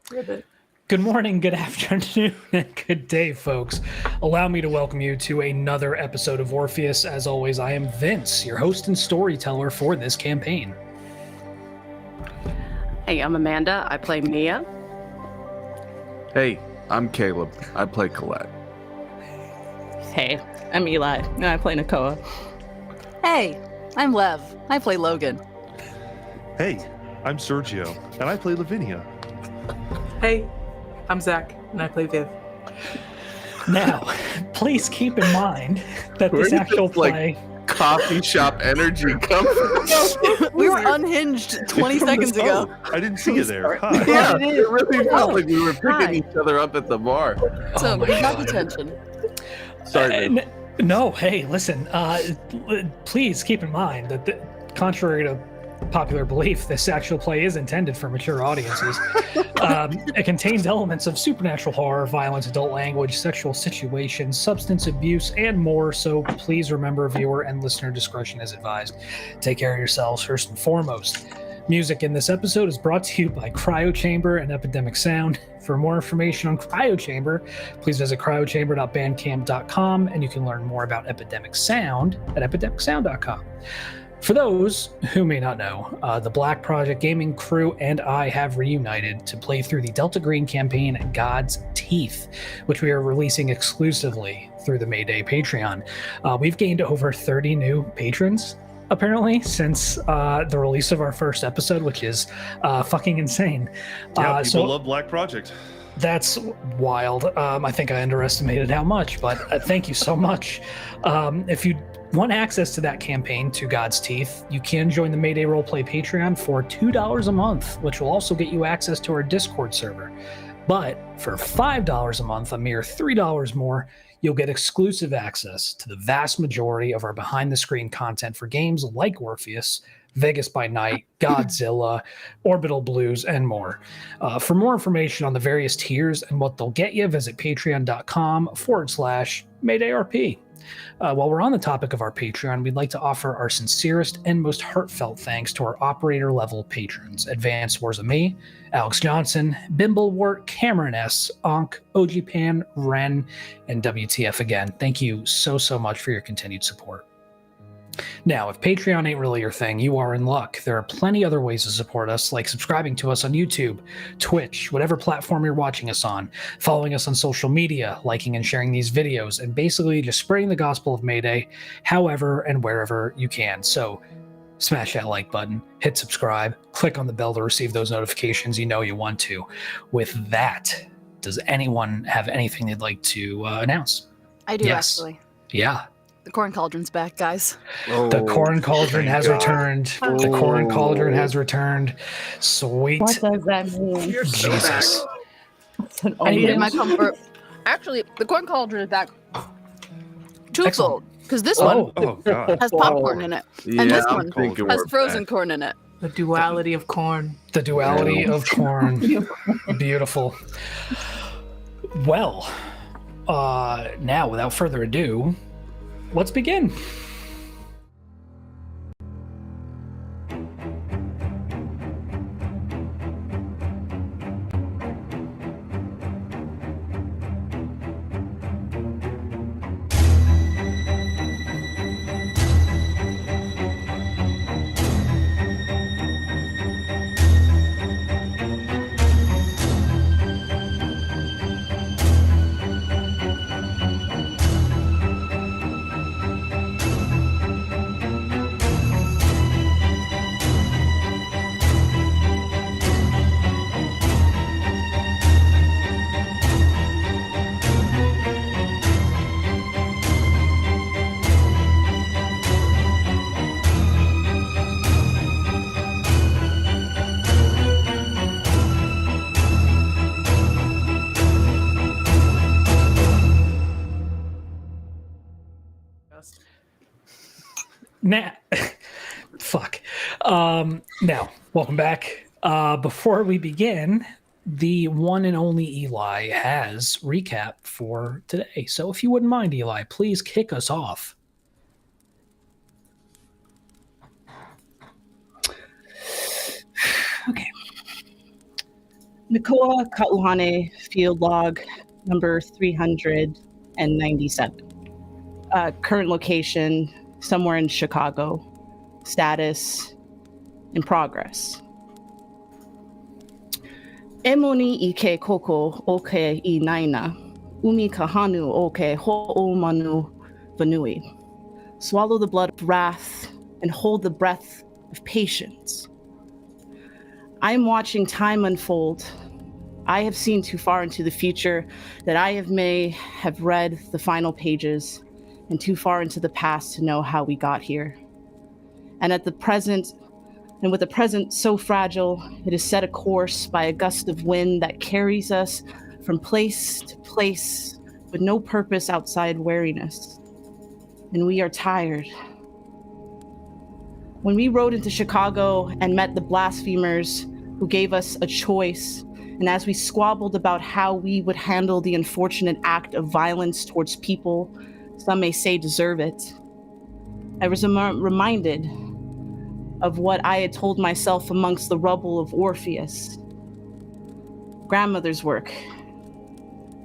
Ribbit. Good morning, good afternoon, and good day, folks. Allow me to welcome you to another episode of Orpheus. As always, I am Vince, your host and storyteller for this campaign. Hey, I'm Amanda. I play Mia. Hey, I'm Caleb. I play Colette. Hey, I'm Eli, and I play Nakoa. Hey, I'm Lev. I play Logan. Hey, I'm Sergio, and I play Lavinia. Hey, I'm Zach, and I play Viv. Now, please keep in mind that this actual play... coffee shop energy comes from? We were unhinged 20 seconds ago. Oh, I didn't see you there. Hi. Yeah, it really felt like we were picking each other up at the bar. So we got attention. Sorry. No, hey, listen, please keep in mind that contrary to popular belief, this actual play is intended for mature audiences. It contains elements of supernatural horror, violence, adult language, sexual situations, substance abuse, and more, so please remember viewer and listener discretion is advised. Take care of yourselves first and foremost. Music in this episode is brought to you by Cryo Chamber and Epidemic Sound. For more information on Cryo Chamber, please visit cryochamber.bandcamp.com, and you can learn more about Epidemic Sound at epidemicsound.com. For those who may not know, the Black Project Gaming crew and I have reunited to play through the Delta Green campaign God's Teeth, which we are releasing exclusively through the Mayday Patreon. We've gained over 30 new patrons, apparently, since the release of our first episode, which is fucking insane. Yeah, people love Black Project. That's wild. I think I underestimated how much, but thank you so much. If you want access to that campaign, To God's Teeth, you can join the Mayday Roleplay Patreon for $2 a month, which will also get you access to our Discord server. But for $5 a month, a mere $3 more, you'll get exclusive access to the vast majority of our behind-the-screen content for games like Orpheus, Vegas by Night, Godzilla, Orbital Blues, and more. For more information on the various tiers and what they'll get you, visit patreon.com/MaydayRP. While we're on the topic of our Patreon, we'd like to offer our sincerest and most heartfelt thanks to our operator-level patrons, Advanced Wars of Me, Alex Johnson, Bimblewort, Cameron S., Onk, OG Pan, Ren, and WTF again. Thank you so much for your continued support. Now, if Patreon ain't really your thing, you are in luck. There are plenty other ways to support us, like subscribing to us on YouTube, Twitch, whatever platform you're watching us on, following us on social media, liking and sharing these videos, and basically just spreading the gospel of Mayday however and wherever you can. So smash that like button, hit subscribe, click on the bell to receive those notifications you know you want to. With that, does anyone have anything they'd like to announce? I do, actually. Yeah. The Corn Cauldron's back, guys. The Corn Cauldron has returned. The Corn Cauldron has returned. Sweet. What does that mean? You're so Jesus. I needed my comfort. Actually, the Corn Cauldron is back twofold, because this one God. has popcorn in it, and this one thinking has we're frozen back. corn in it. The duality of corn. The duality of corn. Beautiful. Well, now, without further ado, let's begin. Now, fuck. Now, welcome back. Before we begin, the one and only Eli has recap for today. So if you wouldn't mind, Eli, please kick us off. Okay. Nakoa Ka'Uhane, field log number 397. Current location, somewhere in Chicago. Status, in progress. Emoni ike koko oke I naina. Umi kahanu oke ho'o manu vanui. Swallow the blood of wrath and hold the breath of patience. I am watching time unfold. I have seen too far into the future that I may have read the final pages and too far into the past to know how we got here. And with the present so fragile, it is set a course by a gust of wind that carries us from place to place with no purpose outside weariness. And we are tired. When we rode into Chicago and met the Blasphemers, who gave us a choice, and as we squabbled about how we would handle the unfortunate act of violence towards people some may say deserve it, I was reminded of what I had told myself amongst the rubble of ORPHEUS. Grandmother's work.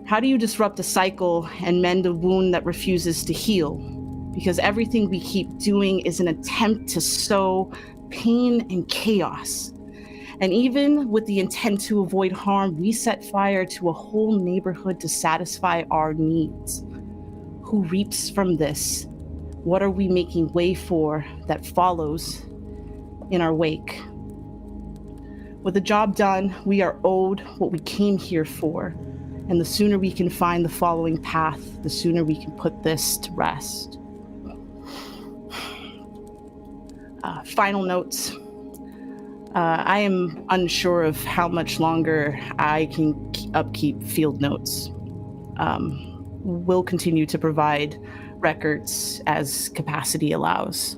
How do you disrupt a cycle and mend a wound that refuses to heal? Because everything we keep doing is an attempt to sow pain and chaos. And even with the intent to avoid harm, we set fire to a whole neighborhood to satisfy our needs. Who reaps from this? What are we making way for that follows in our wake? With the job done, we are owed what we came here for. And the sooner we can find the following path, the sooner we can put this to rest. Final notes. I am unsure of how much longer I can upkeep field notes. We'll continue to provide records as capacity allows.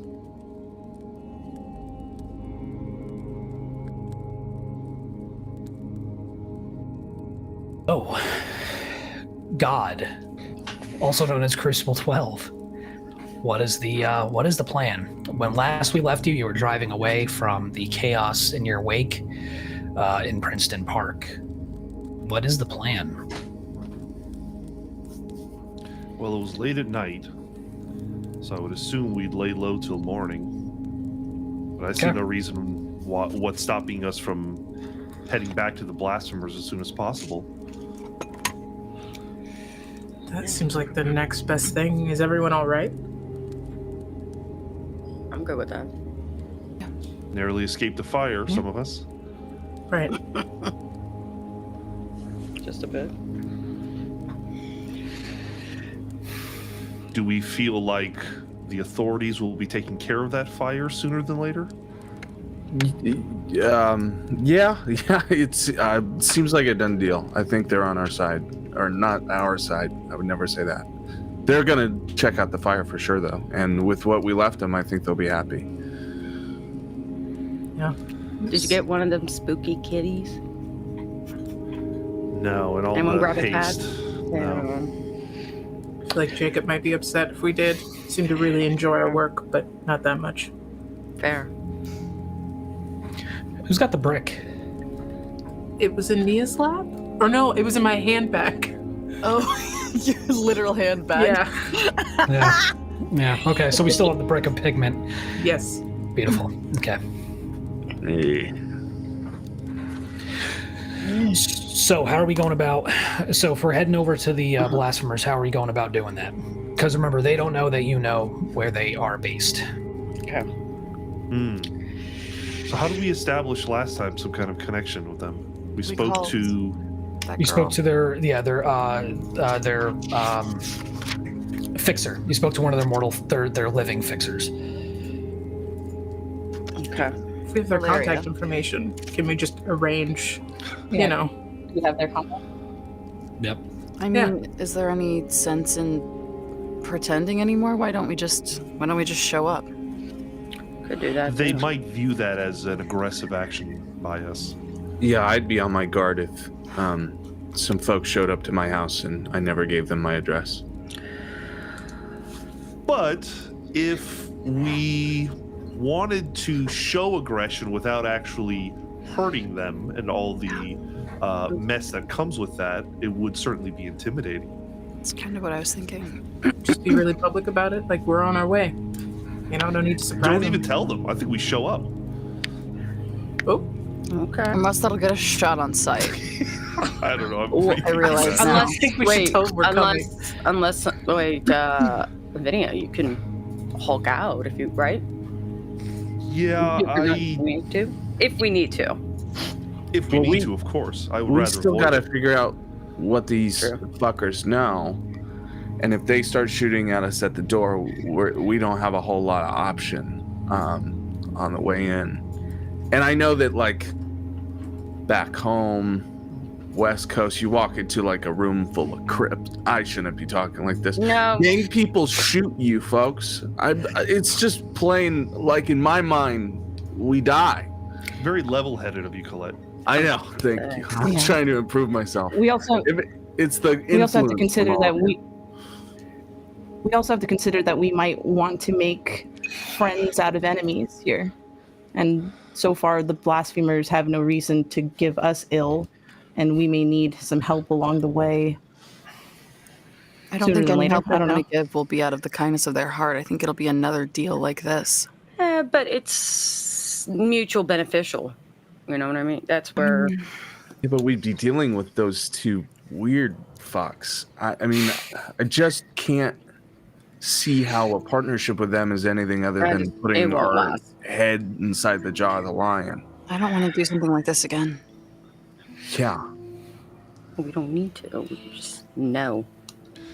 Oh, God, also known as Crucible 12. What is the plan? When last we left you, you were driving away from the chaos in your wake in Princeton Park. What is the plan? Well, it was late at night, so I would assume we'd lay low till morning. But I see no reason what's stopping us from heading back to the Blasphemers as soon as possible. That seems like the next best thing. Is everyone all right? I'm good with that. Narrowly escaped the fire, some of us. Right. Just a bit. Do we feel like the authorities will be taking care of that fire sooner than later? Yeah. It seems like a done deal. I think they're on our side, or not our side. I would never say that. They're gonna check out the fire for sure, though. And with what we left them, I think they'll be happy. Yeah. Did you get one of them spooky kitties? No, and all Anyone the grab a haste. pad? No. I feel like Jacob might be upset if we did. Seemed to really enjoy our work, but not that much. Fair. Who's got the brick? It was in Mia's lab? Or no, it was in my handbag. Oh, your literal handbag. Yeah. Yeah. Okay, so we still have the brick of pigment. Yes. Beautiful. Okay. Hey. So how are we going about? So if we're heading over to the Blasphemers, how are we going about doing that? Because remember, they don't know that you know where they are based. Okay. So how did we establish last time some kind of connection with them? We spoke called to... That You girl. spoke to their fixer. You spoke to one of their living fixers. Okay. If we have their Valeria. contact information, can we just arrange, Yeah. you know? You have their contact? Yep. I mean, is there any sense in pretending anymore? Why don't we just show up? Could do that. They too. might view that as an aggressive action by us. Yeah, I'd be on my guard if some folks showed up to my house and I never gave them my address. But if we wanted to show aggression without actually hurting them and all the mess that comes with that, it would certainly be intimidating. That's kind of what I was thinking. Just be really public about it. Like, we're on our way. You know, no need to surprise Don't them. even tell them. I think we show up. Oh, Okay. Unless that'll get us shot on sight. I don't know. I'm Oh, I freaking realize out. now. I think we should tell them we're coming. Lavinia, you can Hulk out if you, right? Yeah, If we need to. if we need to, of course. I would We rather still avoid got to it. figure out what these True. fuckers know, and if they start shooting at us at the door, we don't have a whole lot of option on the way in. And I know that, like, back home, West Coast, you walk into like a room full of crypts. I shouldn't be talking like this. No. Gang people shoot you, folks. It's just plain, like, in my mind, we die. Very level-headed of you, Colette. I know. Thank you. I'm Yeah. trying to improve myself. We also It's the we also have to influence consider from all that of we also have to consider that we might want to make friends out of enemies here. And so far the blasphemers have no reason to give us ill, and we may need some help along the way. I don't Sooner think than any later, help I they're don't going know. to give will be out of the kindness of their heart. I think it'll be another deal like this. But it's mutual beneficial. You know what I mean? That's where. Yeah, but we'd be dealing with those two weird fucks. I mean, I just can't see how a partnership with them is anything other than It putting won't our last. head inside the jaw of the lion. I don't want to do something like this again. Yeah. We don't need to. We just know.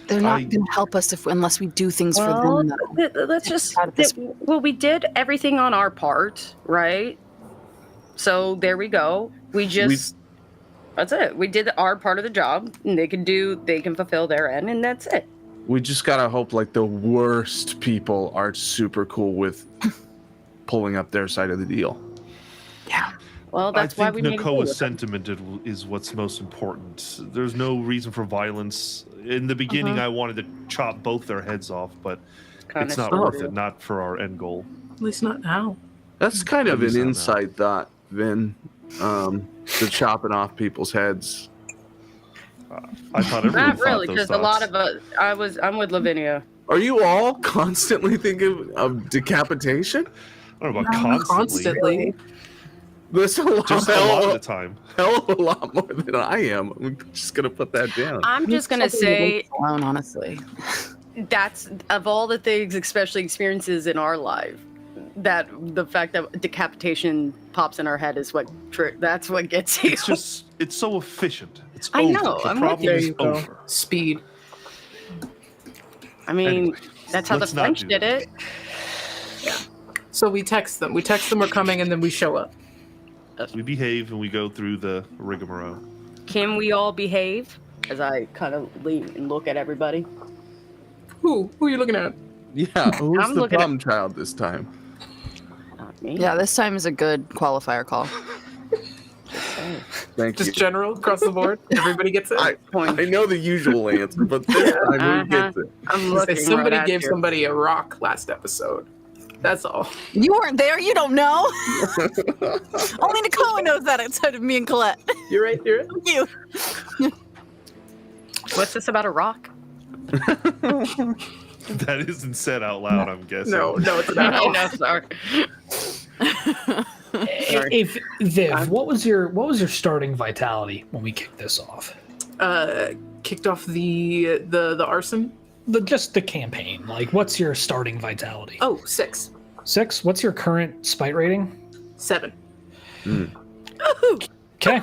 They're not I- going to help us unless we do things for Well, them. Though. let's just. Out of this- Well, we did everything on our part, right? So there we go. We just. That's it. We did our part of the job, and they can fulfill their end, and that's it. We just gotta hope like the worst people are super cool with pulling up their side of the deal. Yeah. Well, that's I why think we made a deal Nakoa's with them. sentiment is what's most important. There's no reason for violence. In the beginning, I wanted to chop both their heads off, but Kinda it's not smart. worth it. Not for our end goal. at least not now. That's kind of At least an not now. inside thought, Vin. The chopping off people's heads. I thought everyone Not thought really, those because a lot thoughts. of us. I'm with Lavinia. Are you all constantly thinking of decapitation? I don't know about constantly. There's a lot, Just a lot of the time. hell of a lot more than I am. I'm just gonna put that down. I'm just gonna say alone, honestly. that's of all the things, especially experiences in our life, that the fact that decapitation pops in our head is that's what gets you. It's so efficient. It's I over. know, The I'm with problem you. There is you go. over. Speed. I mean, Anyways, that's how the let's not French do did this. it. So we text them. We text them we're coming, and then we show up. We behave and we go through the rigmarole. Can we all behave? As I kind of lean and look at everybody. Who are you looking at? Yeah, who's I'm the looking at- problem child this time? Not me. Yeah, this time is a good qualifier call. Thank Just you. general across the board. Everybody gets it. I Point. know the usual answer, but this time who gets it? I'm Say looking somebody right at gave you. somebody a rock last episode. That's all. You weren't there. You don't know. Only Nakoa knows that outside of me and Colette. You're right. You're right. You. What's this about a rock? That isn't said out loud, I'm guessing. No, it's No, not. no, sorry. If Viv, what was your starting vitality when we kicked this off? Kicked off the arson. Just the campaign. Like, what's your starting vitality? Oh, 6. 6. What's your current spite rating? 7. Okay,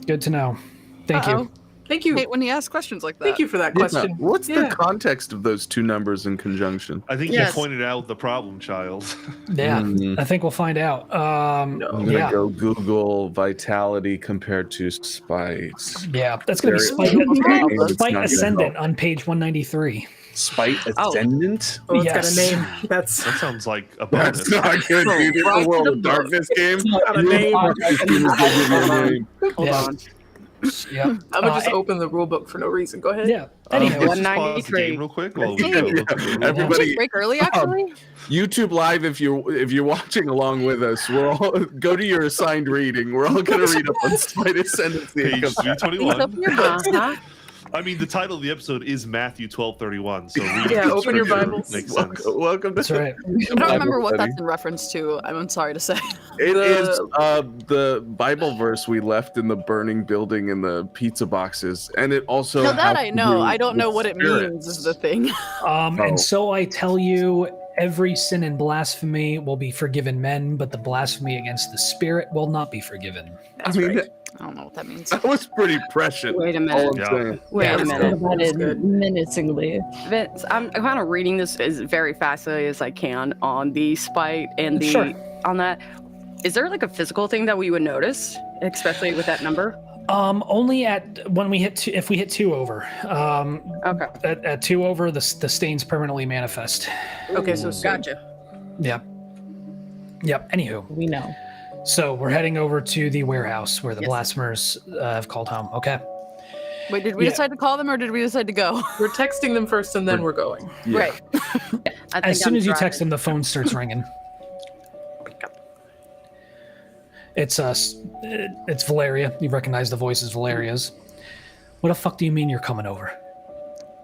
good to know. Thank you. Thank you. Hate when he asks questions like that. Thank you for that Yeah, question. what's Yeah. the context of those two numbers in conjunction? I think Yes. you pointed out the problem, child. Yeah, Mm. I think we'll find out. I'm gonna Yeah, go Google vitality compared to spite. yeah, that's gonna be Very- spite, It's spite not gonna ascendant help. on page 193. Spite Oh. ascendant? Oh, it's Yes. got a name. That's That sounds like a bonus. That's not good, dude. It's Right a to World the of Darkness game. got a name. Fuck, this game is gonna give you a name. Hold Yeah. on. Yep. I'm gonna just open the rule book for no reason. Go ahead. Yeah. Let's Anyway, just pause the 193. game real quick while we Dang. go look at the rules. Did Everybody- you break early, actually? YouTube Live, if you're watching along with us, we're all go to your assigned reading. We're all gonna read up on Spite Ascendancy. Page Please 321. open your book. Uh-huh. I mean, the title of the episode is Matthew 12:31. So read Yeah, the open your scripture. Bibles. Makes sense. Welcome to that's right. I don't remember what that's in reference to. I'm sorry to say. It is the Bible verse we left in the burning building in the pizza boxes, and it also. No, that has I to know. do I don't know with what it spirits. means is the thing. And so I tell you, every sin and blasphemy will be forgiven men, but the blasphemy against the Spirit will not be forgiven. I mean, I don't know what that means. that was pretty prescient. Wait a all minute. I'm Yeah. saying. Wait Yeah, a minute. About it menacingly. Vince, I'm kind of reading this as very fastly as I can on the spite and the Sure. on that. Is there like a physical thing that we would notice, especially with that number? Only at when we hit two, if we hit 2 over. Okay, At 2 over, the stains permanently manifest. Okay, so gotcha. Yep. Anywho, We know. so we're heading over to the warehouse where the Yes. blasphemers have called home. Okay. Wait, did we Yeah. decide to call them or did we decide to go? We're texting them first, and then we're going. Yeah. Right. I As soon I'm as you driving. text them, the phone starts ringing. It's us. It's Valeria. You recognize the voice as Valeria's. What the fuck do you mean you're coming over?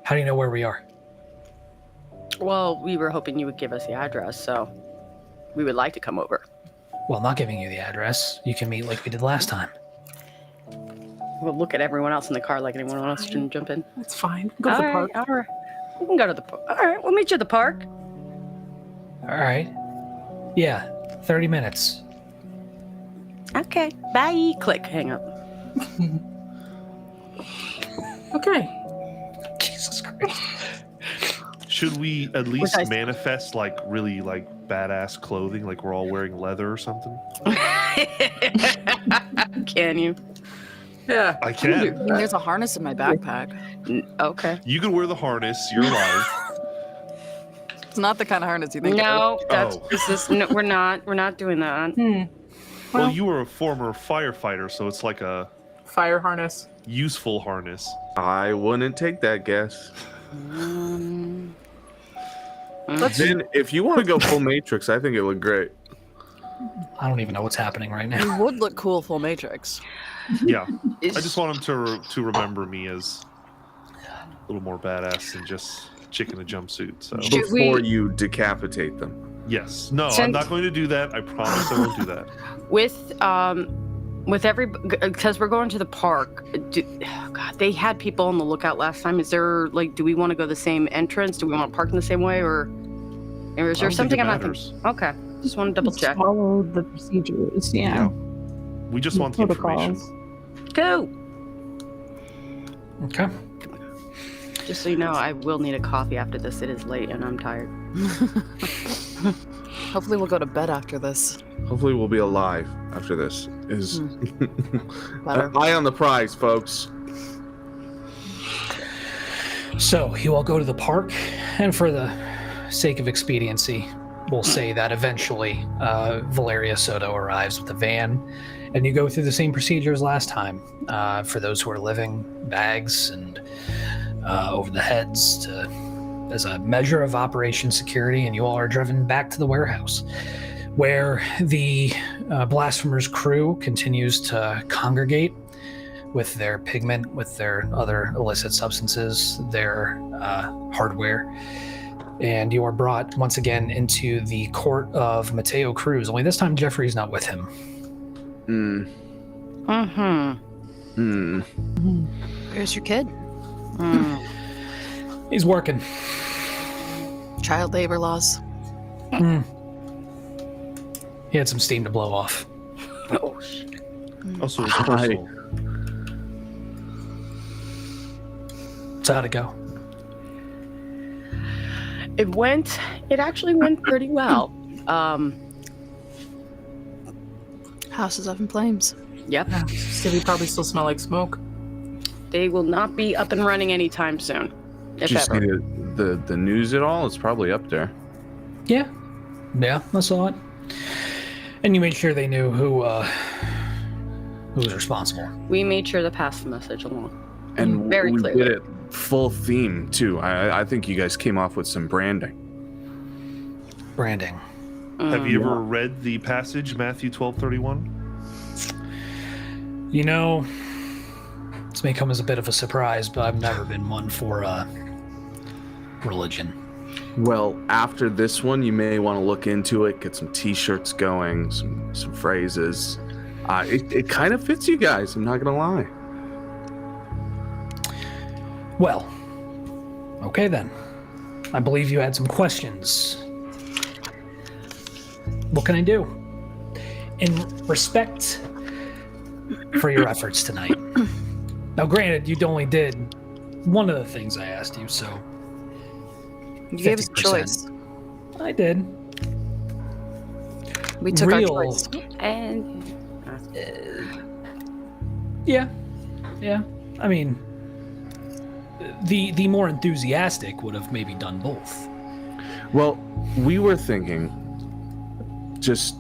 How do you know where we are? Well, we were hoping you would give us the address, so we would like to come over. Well, I'm not giving you the address. You can meet like we did last time. We'll look at everyone else in the car like anyone else didn't jump in. That's fine. Go to the park. All right. We can go to the park. All right, we'll meet you at the park. All right. Yeah, 30 minutes. Okay. Bye. Click. Hang up. Okay. Jesus Christ. Should we at least I- manifest like really like badass clothing, like we're all wearing leather or something? Can you? Yeah. I I can. mean, there's a harness in my backpack. Okay. You can wear the harness. You're alive. It's not the kind of harness you think. No, that's Oh. this is no, we're not doing that. Well, you were a former firefighter, so it's like a Fire harness. useful harness. I wouldn't take that guess. Then, if you want to go full Matrix, I think it looked great. I don't even know what's happening right now. You would look cool full Matrix. Yeah, I just want him to remember me as a little more badass than just chick in a jumpsuit. So Should Before we- you decapitate them. yes, no, I'm Since- not going to do that. I promise I won't do that. With every because we're going to the park. Oh God, they had people on the lookout last time. Is there like, do we want to go the same entrance? Do we want to park in the same way, or is I there don't something think I'm it not matters. thinking? Okay, just want to double check. Follow the procedures. Yeah. We just want the information. Go. Okay. Just so you know, I will need a coffee after this. It is late and I'm tired. Hopefully we'll go to bed after this. Hopefully, we'll be alive after this. Is Better. eye on the prize, folks. So you all go to the park, and for the sake of expediency, we'll say that eventually Valeria Soto arrives with a van, and you go through the same procedure as last time. For those who are living, bags and over the heads as a measure of operation security, and you all are driven back to the warehouse, where the Blasphemers crew continues to congregate with their pigment, with their other illicit substances, their hardware. And you are brought once again into the court of Mateo Cruz, only this time Jeffrey's not with him. Where's your kid? He's working. Child labor laws. He had some steam to blow off. Oh, shit. Also, it's Hi. personal. So how'd it go? It actually went pretty well. House is up in flames. Yep. City probably still smell like smoke. They will not be up and running anytime soon. Did If you see ever. the news at all? It's probably up there. Yeah, I saw it. And you made sure they knew who's responsible. We made sure to pass the message along. And Very we clearly. did it full theme too. I think you guys came off with some branding. Branding. Have you ever read the passage, Matthew 12:31? You know, this may come as a bit of a surprise, but I've never been one for religion. Well, after this one, you may want to look into it, get some T-shirts going, some phrases. It kind of fits you guys. I'm not gonna lie. Well, okay then. I believe you had some questions. What can I do? In respect for your efforts tonight. Now, granted, you only did one of the things I asked you, so... You gave us a 50%. choice. I did. We took our choice. And Yeah. I mean, the more enthusiastic would have maybe done both. Well, we were thinking just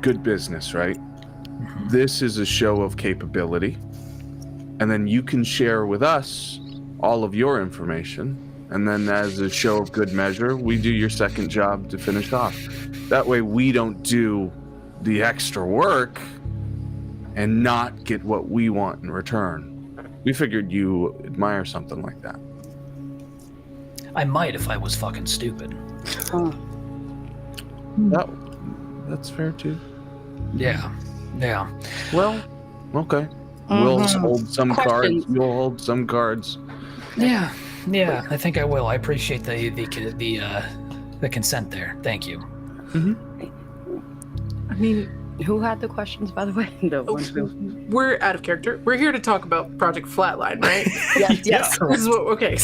good business, right? This is a show of capability. And then you can share with us all of your information. And then as a show of good measure, we do your second job to finish off. That way we don't do the extra work and not get what we want in return. We figured you admire something like that. I might if I was fucking stupid. That's fair too. Yeah. well, Okay. We'll hold some cards. Questions? You'll hold some cards. Yeah, I think I will. I appreciate the consent there. Thank you. I mean, who had the questions, by the way? The ones who... we're out of character. We're here to talk about Project Flatline, right? Yes. This is what. Okay.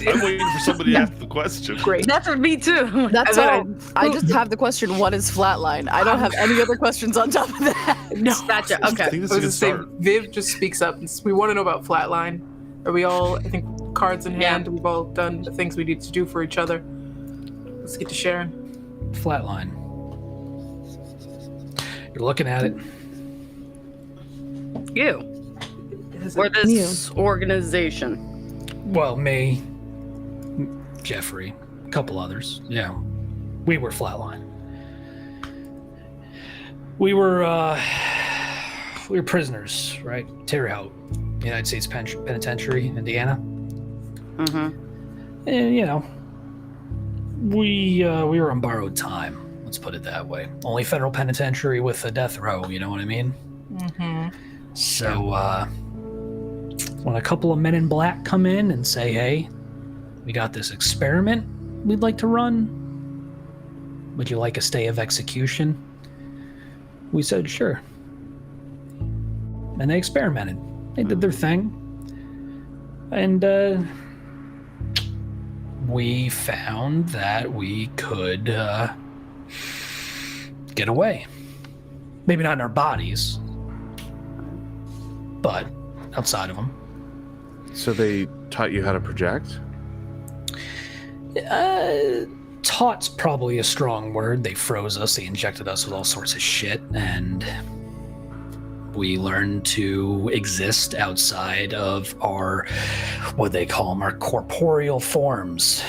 I'm waiting for somebody to ask the question. Great. That's for me too. That's And all. then I just have the question, what is flatline? I don't have any other questions on top of that. No. Gotcha. I Okay. think I that's a was good just saying, start. Viv just speaks up. And we want to know about Flatline. Are we all, I think, cards in hand? We've all done the things we need to do for each other. Let's get to sharing. Flatline. You're looking at it. You. Or this organization. Well, me, Jeffrey, a couple others. Yeah, we were Flatline. We were prisoners, right? Terre Haute, United States Penitentiary, Indiana. Mm-hmm. And, you know, we were on borrowed time. Let's put it that way. Only federal penitentiary with a death row, you know what I mean? Mm-hmm. So, when a couple of men in black come in and say, hey, we got this experiment we'd like to run. Would you like a stay of execution? We said, sure. And they experimented. They did their thing. And, we found that we could, get away. Maybe not in our bodies, but outside of them. So they taught you how to project? Taught's probably a strong word. They froze us, they injected us with all sorts of shit, and we learned to exist outside of our, what they call them, our corporeal forms.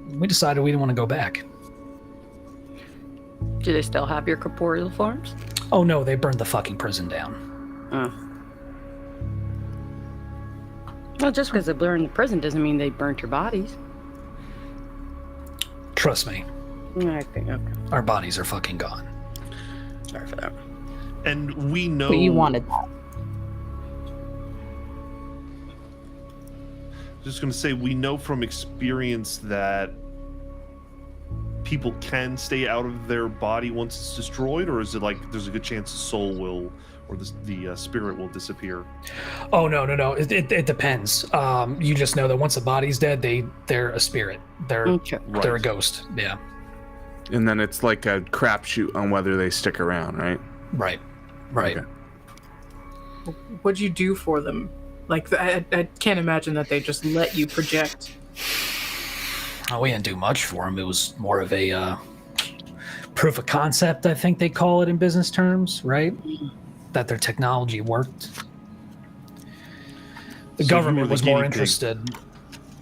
We decided we didn't want to go back. Do they still have your corporeal forms? Oh no, they burned the fucking prison down. Well, just because they burned the prison doesn't mean they burnt your bodies. Trust me, I think, okay. our bodies are fucking gone. Sorry for that. And we know But you wanted that. Just going to say, we know from experience that people can stay out of their body once it's destroyed, or is it like there's a good chance the soul will, or the spirit will disappear? Oh no! It depends. You just know that once a body's dead, they're a spirit. They're a Right. ghost. Yeah. And then it's like a crapshoot on whether they stick around, right? Right. Okay. What'd you do for them? Like, I can't imagine that they just let you project. Oh, we didn't do much for them. It was more of a proof of concept, I think they call it in business terms, right? that their technology worked. The So government you were was the more guinea pig. interested.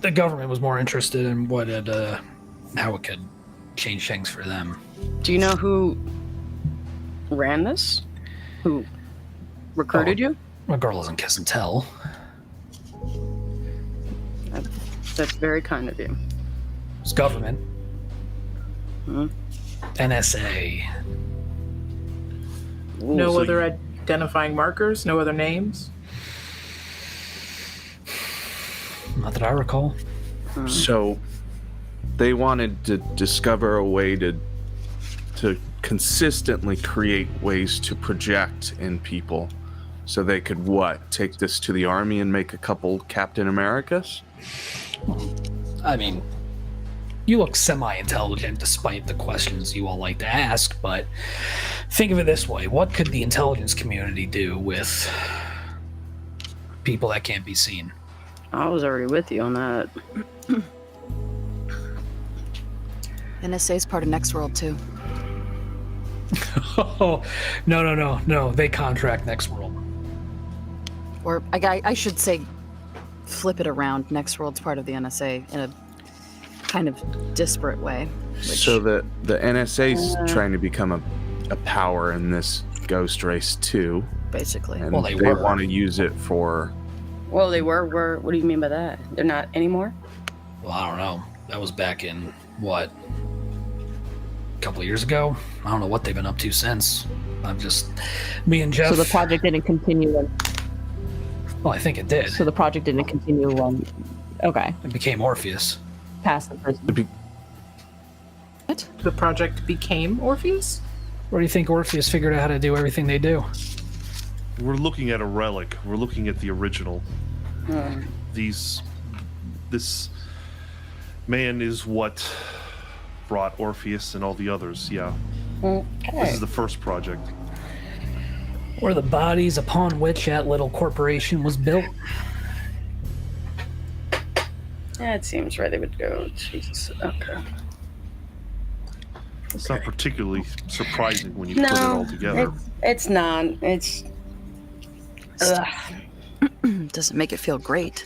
The government was more interested in what it, how it could change things for them. Do you know who ran this? Who recruited you? A girl doesn't kiss and tell. That's very kind of you. It's government. Hmm. NSA. No So other identifying markers? No other names? Not that I recall. So they wanted to discover a way to consistently create ways to project in people so they could take this to the army and make a couple Captain Americas? I mean, you look semi-intelligent despite the questions you all like to ask, but think of it this way. What could the intelligence community do with people that can't be seen? I was already with you on that. NSA's part of Next World too. Oh, no. They contract Next World. Or I should say, flip it around. Next World's part of the NSA in a kind of disparate way. So the NSA's trying to become a power in this ghost race too, Basically. and Well, they they were. want to use it for. Well, they were. What do you mean by that? They're not anymore? Well, I don't know. That was back in, what, a couple of years ago? I don't know what they've been up to since. Me and Jeff. So the project didn't continue. Well, I think it did. So the project didn't continue. Okay, It became Orpheus. past the prison. What? The project became Orpheus? Where do you think Orpheus figured out how to do everything they do? We're looking at a relic. We're looking at the original. This man is what brought Orpheus and all the others. Yeah. This is the first project. Were the bodies upon which that little corporation was built? Yeah, it seems right. They would go. Jesus. Okay. It's not particularly surprising when you put it all together. It's not. It's. Ugh. Doesn't make it feel great.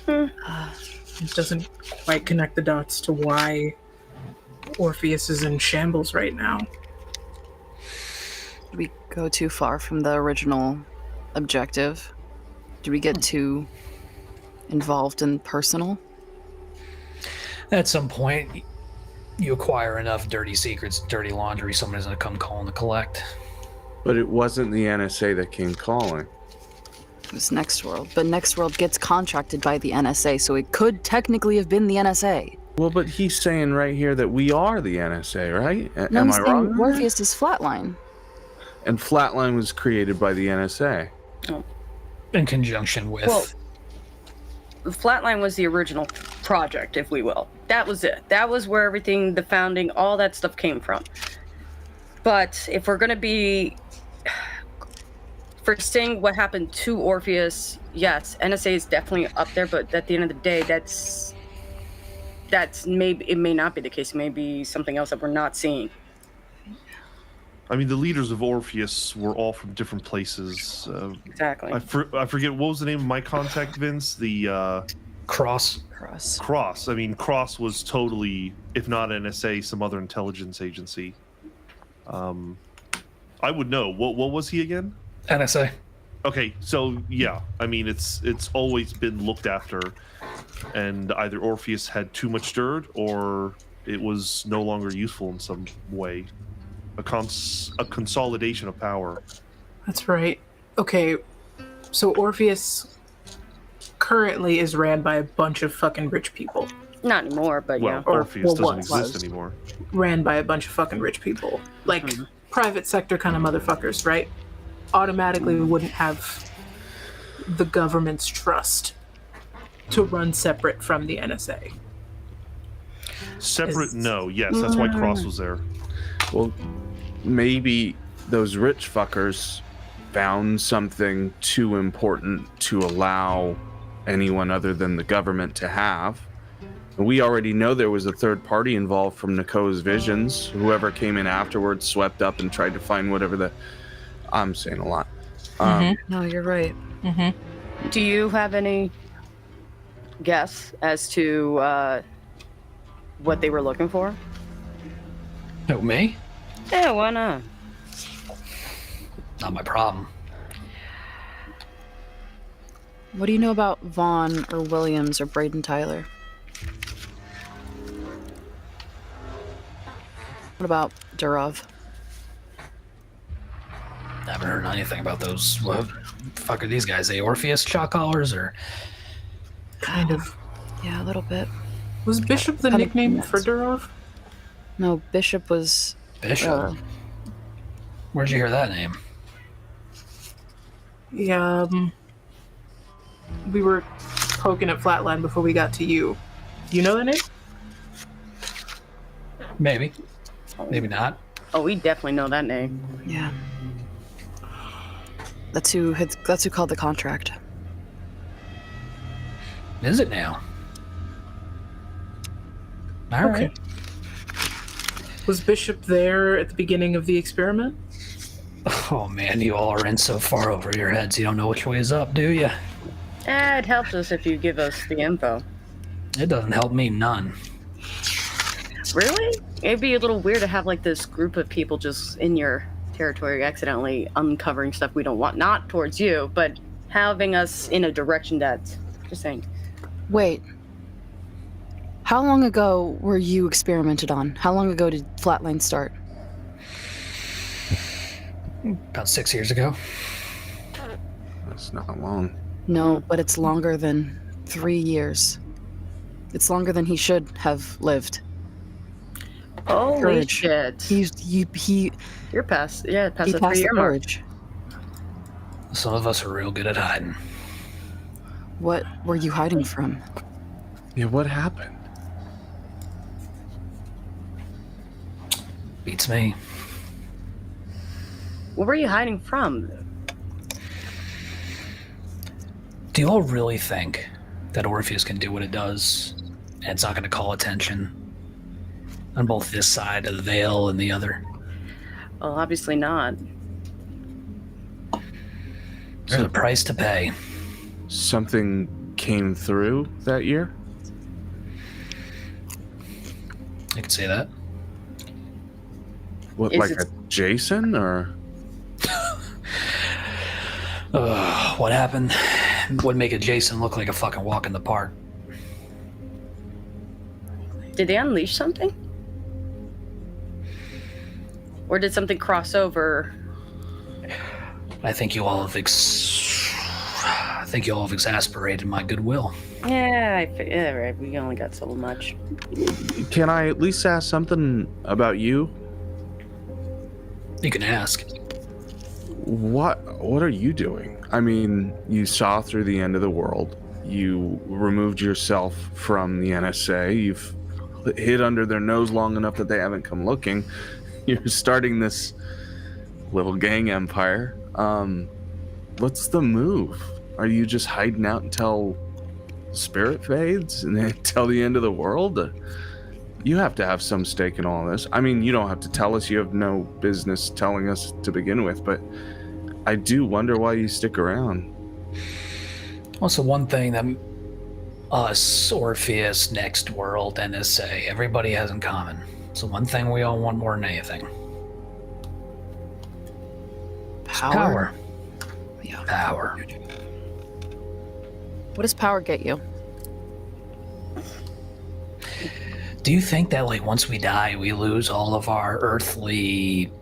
It doesn't quite connect the dots to why Orpheus is in shambles right now. Did we go too far from the original objective? Did we get too involved in personal? At some point, you acquire enough dirty secrets, dirty laundry, somebody's going to come calling to collect. But it wasn't the NSA that came calling. It was Next World, but Next World gets contracted by the NSA, so it could technically have been the NSA. Well, but he's saying right here that we are the NSA, right? No, Am I'm I saying wrong? Orpheus is Flatline. And Flatline was created by the NSA. In conjunction with... Well, the Flatline was the original project, if we will. That was it. That was where everything, the founding, all that stuff came from. But if we're going to be... For saying what happened to Orpheus, yes, NSA is definitely up there, but at the end of the day, that's maybe, it may not be the case. It may be something else that we're not seeing. I mean, the leaders of Orpheus were all from different places. Exactly. I forget, what was the name of my contact, Vince? The Cross. Cross. I mean, Cross was totally, if not NSA, some other intelligence agency. I would know. What was he again? NSA. Okay, so yeah, I mean, it's always been looked after, and either Orpheus had too much dirt, or it was no longer useful in some way. A consolidation of power. That's right. Okay, so Orpheus currently is ran by a bunch of fucking rich people. Not anymore, but Well, yeah. Orpheus doesn't was. exist anymore. Ran by a bunch of fucking rich people. Like, private sector kind of motherfuckers, right? Automatically we wouldn't have the government's trust to run separate from the NSA. Separate? No. Yes, that's why Cross was there. Well, maybe those rich fuckers found something too important to allow anyone other than the government to have. And we already know there was a third party involved from Nakoa's visions. Whoever came in afterwards swept up and tried to find whatever the I'm saying a lot. No, you're right. Do you have any guess as to what they were looking for? No, me? Yeah, why not? Not my problem. What do you know about Vaughn or Williams or Braden Tyler? What about Durov? I haven't heard anything about those. What the fuck are these guys? They ORPHEUS shot callers or? Kind of. Yeah, a little bit. Was Bishop the Kind of nickname nuts. for Durov? No, Bishop was. Bishop? Where'd you hear that name? Yeah, we were poking at Flatline before we got to you. You know that name? Maybe. Maybe not. Oh, we definitely know that name. Yeah. That's who called the contract. Is it now? All right. Was Bishop there at the beginning of the experiment? Oh man, you all are in so far over your heads you don't know which way is up, do you? It helps us if you give us the info. It doesn't help me none. Really? It'd be a little weird to have like this group of people just in your territory accidentally uncovering stuff we don't want. Not towards you, but having us in a direction that's just saying. Wait. How long ago were you experimented on? How long ago did Flatline start? About 6 years ago. That's not long. No, but it's longer than 3 years. It's longer than he should have lived. Holy Purge. shit. You're past he the passed the 3-year mark. purge. Some of us are real good at hiding. What were you hiding from? Yeah, what happened? Beats me. What were you hiding from? Do you all really think that ORPHEUS can do what it does and it's not going to call attention on both this side of the veil and the other? Well, obviously not. There's a price to pay. Something came through that year? You could say that. What, Is like it- a Jason or? What happened would make a Jason look like a fucking walk in the park. Did they unleash something? Or did something cross over? I think you all have exasperated my goodwill. Yeah, yeah, right. We only got so much. Can I at least ask something about you? You can ask. What are you doing? I mean, you saw through the end of the world. You removed yourself from the NSA. You've hid under their nose long enough that they haven't come looking. You're starting this little gang empire. What's the move? Are you just hiding out until spirit fades and then until the end of the world? You have to have some stake in all this. I mean, you don't have to tell us. You have no business telling us to begin with, but I do wonder why you stick around. Also, one thing that us, ORPHEUS, Next World, NSA, everybody has in common. So one thing we all want more than anything. Power. Yeah. Power. What does power get you? Do you think that, like, once we die, we lose all of our earthly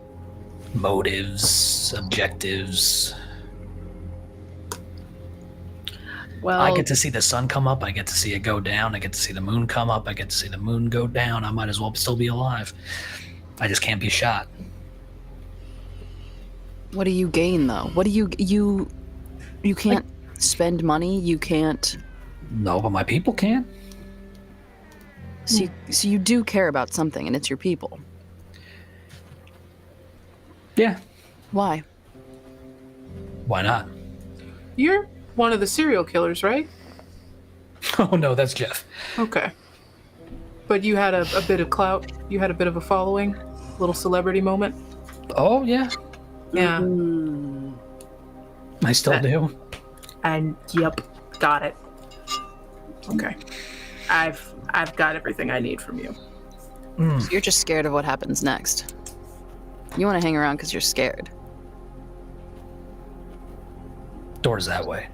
motives, objectives? Well, I get to see the sun come up. I get to see it go down. I get to see the moon come up. I get to see the moon go down. I might as well still be alive. I just can't be shot. What do you gain though? What do you can't spend money, you can't. No, but my people can. So you do care about something, and it's your people. Yeah. Why? Why not? You're one of the serial killers, right? Oh no, that's Jeff. Okay. But you had a bit of clout. You had a bit of a following. Little celebrity moment. Oh yeah. Yeah. I still do. And yep, got it. Okay. I've got everything I need from you. So you're just scared of what happens next. You want to hang around because you're scared. Door's that way.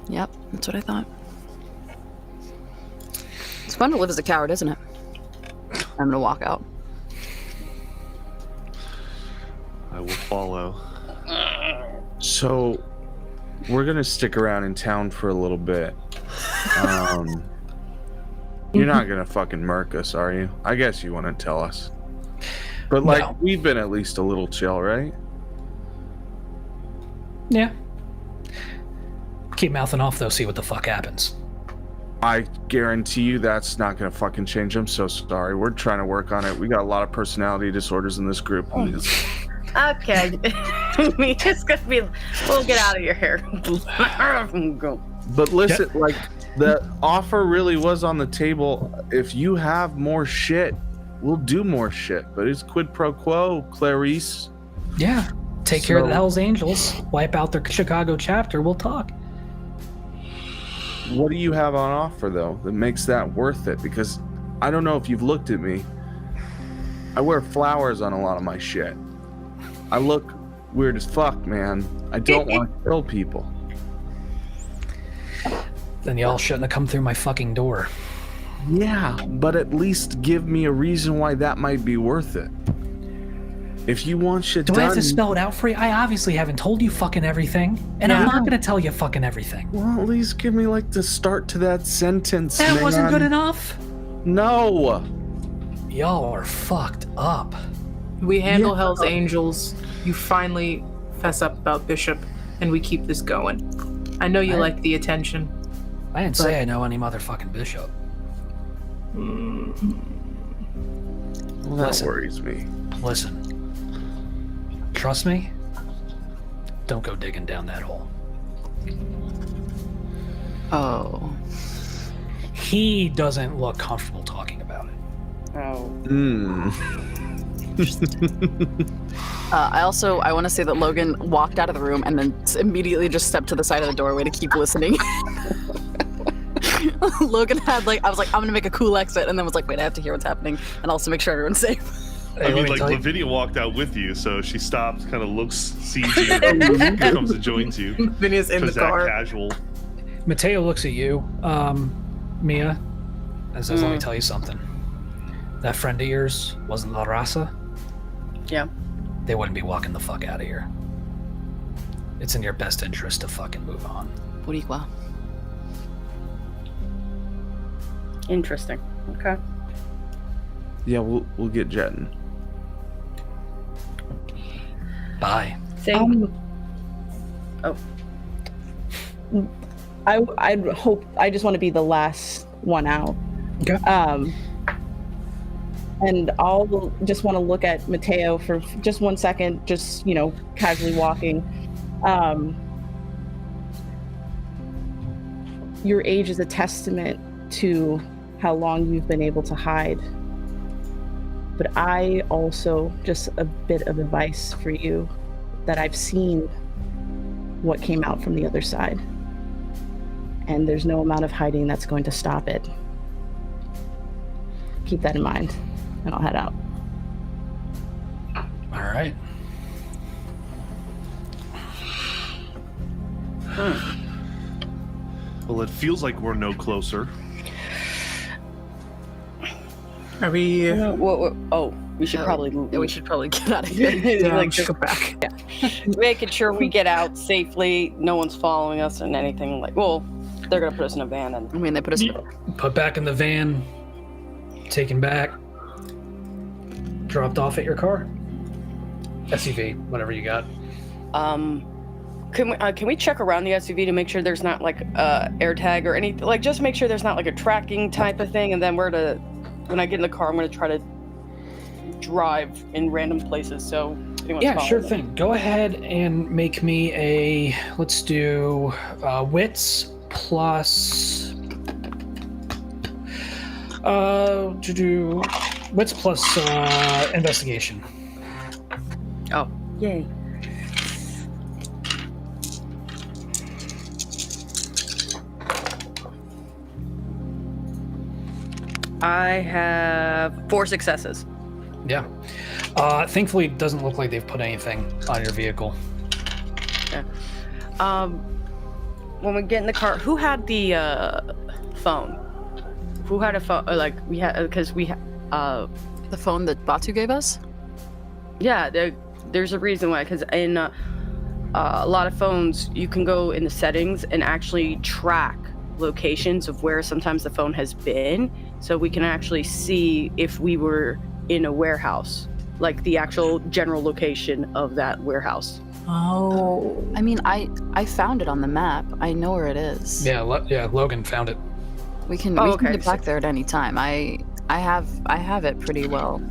Yep, that's what I thought. It's fun to live as a coward, isn't it? I'm gonna walk out. I will follow. So, we're gonna stick around in town for a little bit. You're not gonna fucking murk us, are you? I guess you want to tell us. But like, No. we've been at least a little chill, right? Yeah. Keep mouthing off, though, see what the fuck happens. I guarantee you that's not gonna fucking change. I'm so sorry. We're trying to work on it. We got a lot of personality disorders in this group. Okay. We just gonna be. We'll get out of your hair. Go. But listen, like, the offer really was on the table. If you have more shit, we'll do more shit. But it's quid pro quo, Clarice. Yeah. Take care of the So- Hells Angels, wipe out their Chicago chapter, we'll talk. What do you have on offer, though, that makes that worth it? Because I don't know if you've looked at me. I wear flowers on a lot of my shit. I look weird as fuck, man. I don't want to kill people. Then y'all shouldn't have come through my fucking door. Yeah, but at least give me a reason why that might be worth it. If you want shit Do done... I have to spell it out for you? I obviously haven't told you fucking everything. And I'm not gonna tell you fucking everything. Well, at least give me, like, the start to that sentence, That man. wasn't good enough? No! Y'all are fucked up. We handle Hell's Angels. You finally fess up about Bishop, and we keep this going. I know you like the attention. I didn't say I know any motherfucking bishop. Well, that Listen. worries me. Listen. Trust me? Don't go digging down that hole. Oh. He doesn't look comfortable talking about it. Oh. I want to say that Logan walked out of the room and then immediately just stepped to the side of the doorway to keep listening. Logan had I was like, I'm gonna make a cool exit, and then was like, wait, I have to hear what's happening and also make sure everyone's safe. Hey, I let mean, me like, tell you- Lavinia walked out with you, so she stops, kind of looks, sees you, and comes and joins you. Vinny's in the Just that car. casual. Mateo looks at you, Mia, and says, let me tell you something. That friend of yours wasn't La Raza. Yeah. They wouldn't be walking the fuck out of here. It's in your best interest to fucking move on. Boricua. Interesting. Okay. Yeah, we'll get jetting. Bye. I hope I just want to be the last one out. Okay. And I'll just want to look at Mateo for just 1 second, just casually walking. Your age is a testament to how long you've been able to hide. But I also, just a bit of advice for you, that I've seen what came out from the other side. And there's no amount of hiding that's going to stop it. Keep that in mind, and I'll head out. All right. Well, it feels like we're no closer. Are we? We should probably Yeah, we should probably get out of here. Yeah, like, we should go back. making sure we get out safely. No one's following us and anything well, they're gonna put us in a van and I mean, they put us. Put back in the van, taken back, dropped off at your car. SUV, whatever you got. Can we check around the SUV to make sure there's not air tag or anything? Like, just make sure there's not a tracking type of thing. And then when I get in the car, I'm gonna try to drive in random places. So anyone's Yeah, following sure me. thing. Go ahead and make me let's do wits plus to do wits plus investigation. Oh, yay! I have 4 successes. Yeah. Thankfully, it doesn't look like they've put anything on your vehicle. Okay. When we get in the car, who had the phone? Who had a phone? Like we had, because we The phone that Batu gave us? yeah. There's a reason why. Because in a lot of phones, you can go in the settings and actually track locations of where sometimes the phone has been, so we can actually see if we were in a warehouse, like the actual general location of that warehouse. Oh. I mean, I found it on the map. I know where it is. Yeah, Logan found it. We can okay. get back there at any time. I have it pretty well.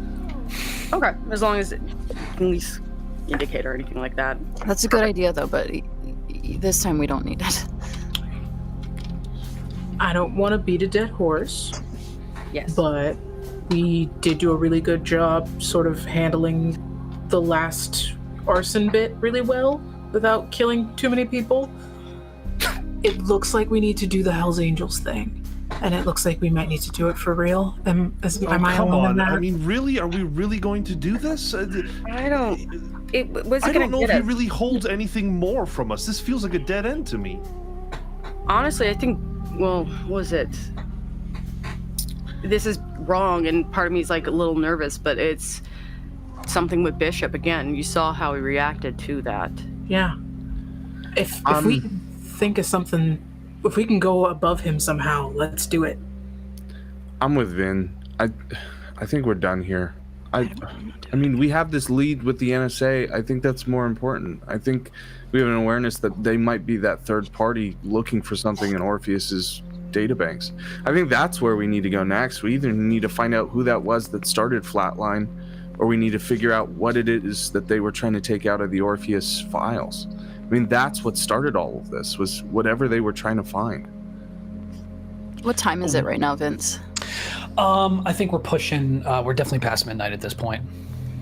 Okay, as long as it can at least indicate or anything like that. That's a good idea, though, but this time we don't need it. I don't want to beat a dead horse, Yes. but we did do a really good job sort of handling the last arson bit really well without killing too many people. It looks like we need to do the Hells Angels thing, and it looks like we might need to do it for real. Am I Come alone in on. that? I mean, really? Are we really going to do this? I don't. Was I it don't gonna know if get he us? really holds anything more from us. This feels like a dead end to me. Honestly, I think. Well, was it? This is wrong, and part of me is like a little nervous, but it's something with Bishop again. You saw how he reacted to that. Yeah. If we think of something, if we can go above him somehow, let's do it. I'm with Vin. I think we're done here. I mean, we have this lead with the NSA. I think that's more important. I think we have an awareness that they might be that third party looking for something in Orpheus's databanks. I think that's where we need to go next. We either need to find out who that was that started Flatline, or we need to figure out what it is that they were trying to take out of the Orpheus files. I mean, that's what started all of this, was whatever they were trying to find. What time is it right now, Vince? I think we're pushing. We're definitely past midnight at this point.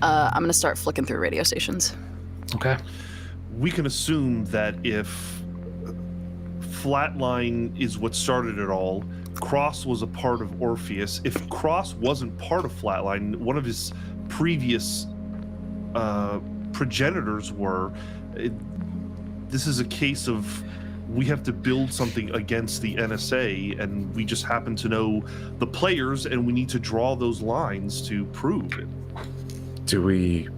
I'm gonna start flicking through radio stations. Okay. We can assume that if Flatline is what started it all, Cross was a part of Orpheus. If Cross wasn't part of Flatline, one of his previous progenitors were. This is a case of we have to build something against the NSA, and we just happen to know the players, and we need to draw those lines to prove it. Do we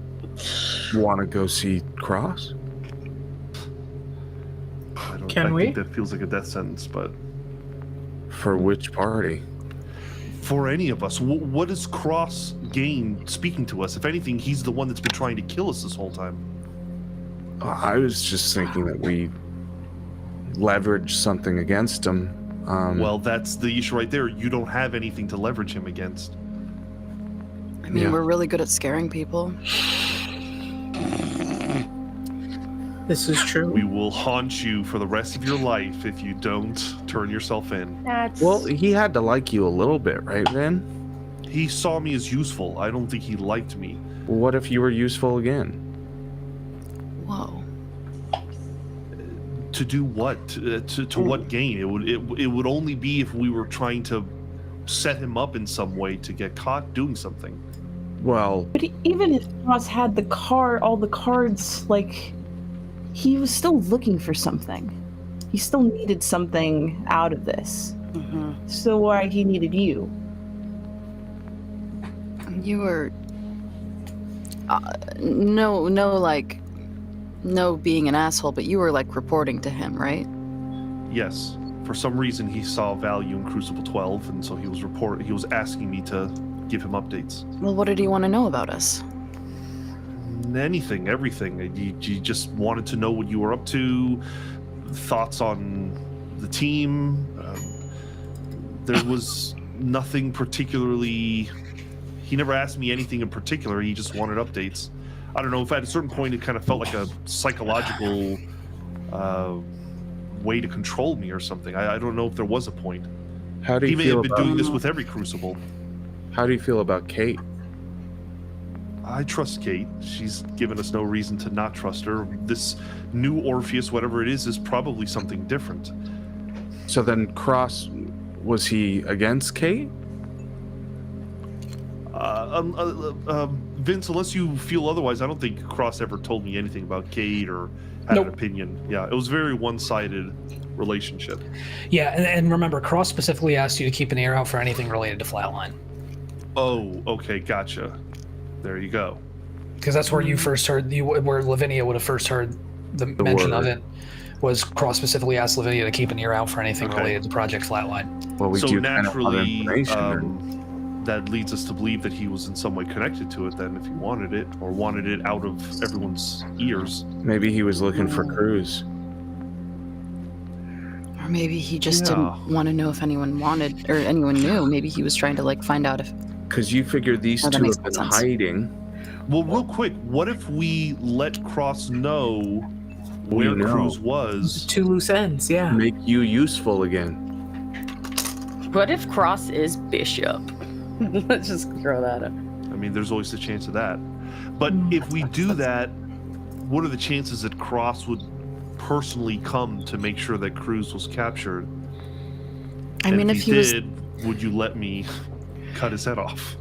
want to go see Cross? I Can we? think that feels like a death sentence, but For which party? for any of us, what does Cross gain speaking to us? If anything, he's the one that's been trying to kill us this whole time. I was just thinking that we leverage something against him. Well, that's the issue right there. You don't have anything to leverage him against. I mean, Yeah. we're really good at scaring people. This is true. We will haunt you for the rest of your life if you don't turn yourself in. Well, he had to like you a little bit, right, Vin? He saw me as useful. I don't think he liked me. What if you were useful again? Whoa. To do what? To what gain? It would only be if we were trying to set him up in some way to get caught doing something. Well, But even if Ross had all the cards, like, he was still looking for something. He still needed something out of this. Mm-hmm. So why he needed you? You were no being an asshole, but you were like reporting to him, right? Yes. For some reason, he saw value in Crucible 12, and so he was asking me to give him updates. Well, what did he want to know about us? Anything, everything. He just wanted to know what you were up to, thoughts on the team. There was nothing particularly. He never asked me anything in particular. He just wanted updates. I don't know if at a certain point it kind of felt like a psychological way to control me or something. I don't know if there was a point. how do He you may feel have been about doing this with every Crucible. How do you feel about Kate? I trust Kate. She's given us no reason to not trust her. This new Orpheus, whatever it is probably something different. So then Cross, was he against Kate? Vince, unless you feel otherwise, I don't think Cross ever told me anything about Cade or had an opinion. Yeah, it was very one-sided relationship. Yeah, and remember, Cross specifically asked you to keep an ear out for anything related to Flatline. Oh, okay, gotcha. There you go. Because that's where you first heard, where Lavinia would have first heard the mention of it, was Cross specifically asked Lavinia to keep an ear out for anything related to Project Flatline. Well, we so do naturally, kind of that leads us to believe that he was in some way connected to it then, if he wanted it, or wanted it out of everyone's ears. Maybe he was looking for Cruz. Or maybe he just didn't want to know if anyone wanted, or anyone knew. Maybe he was trying to, like, find out if... Because you figure these two have been hiding. Well, real quick, what if we let Cross know where Cruz was? Two loose ends, yeah. Make you useful again. What if Cross is Bishop? Let's just throw that up. I mean, there's always the chance of that. But if we do that, what are the chances that Cross would personally come to make sure that Cruz was captured? I mean, if he was... would you let me cut his head off?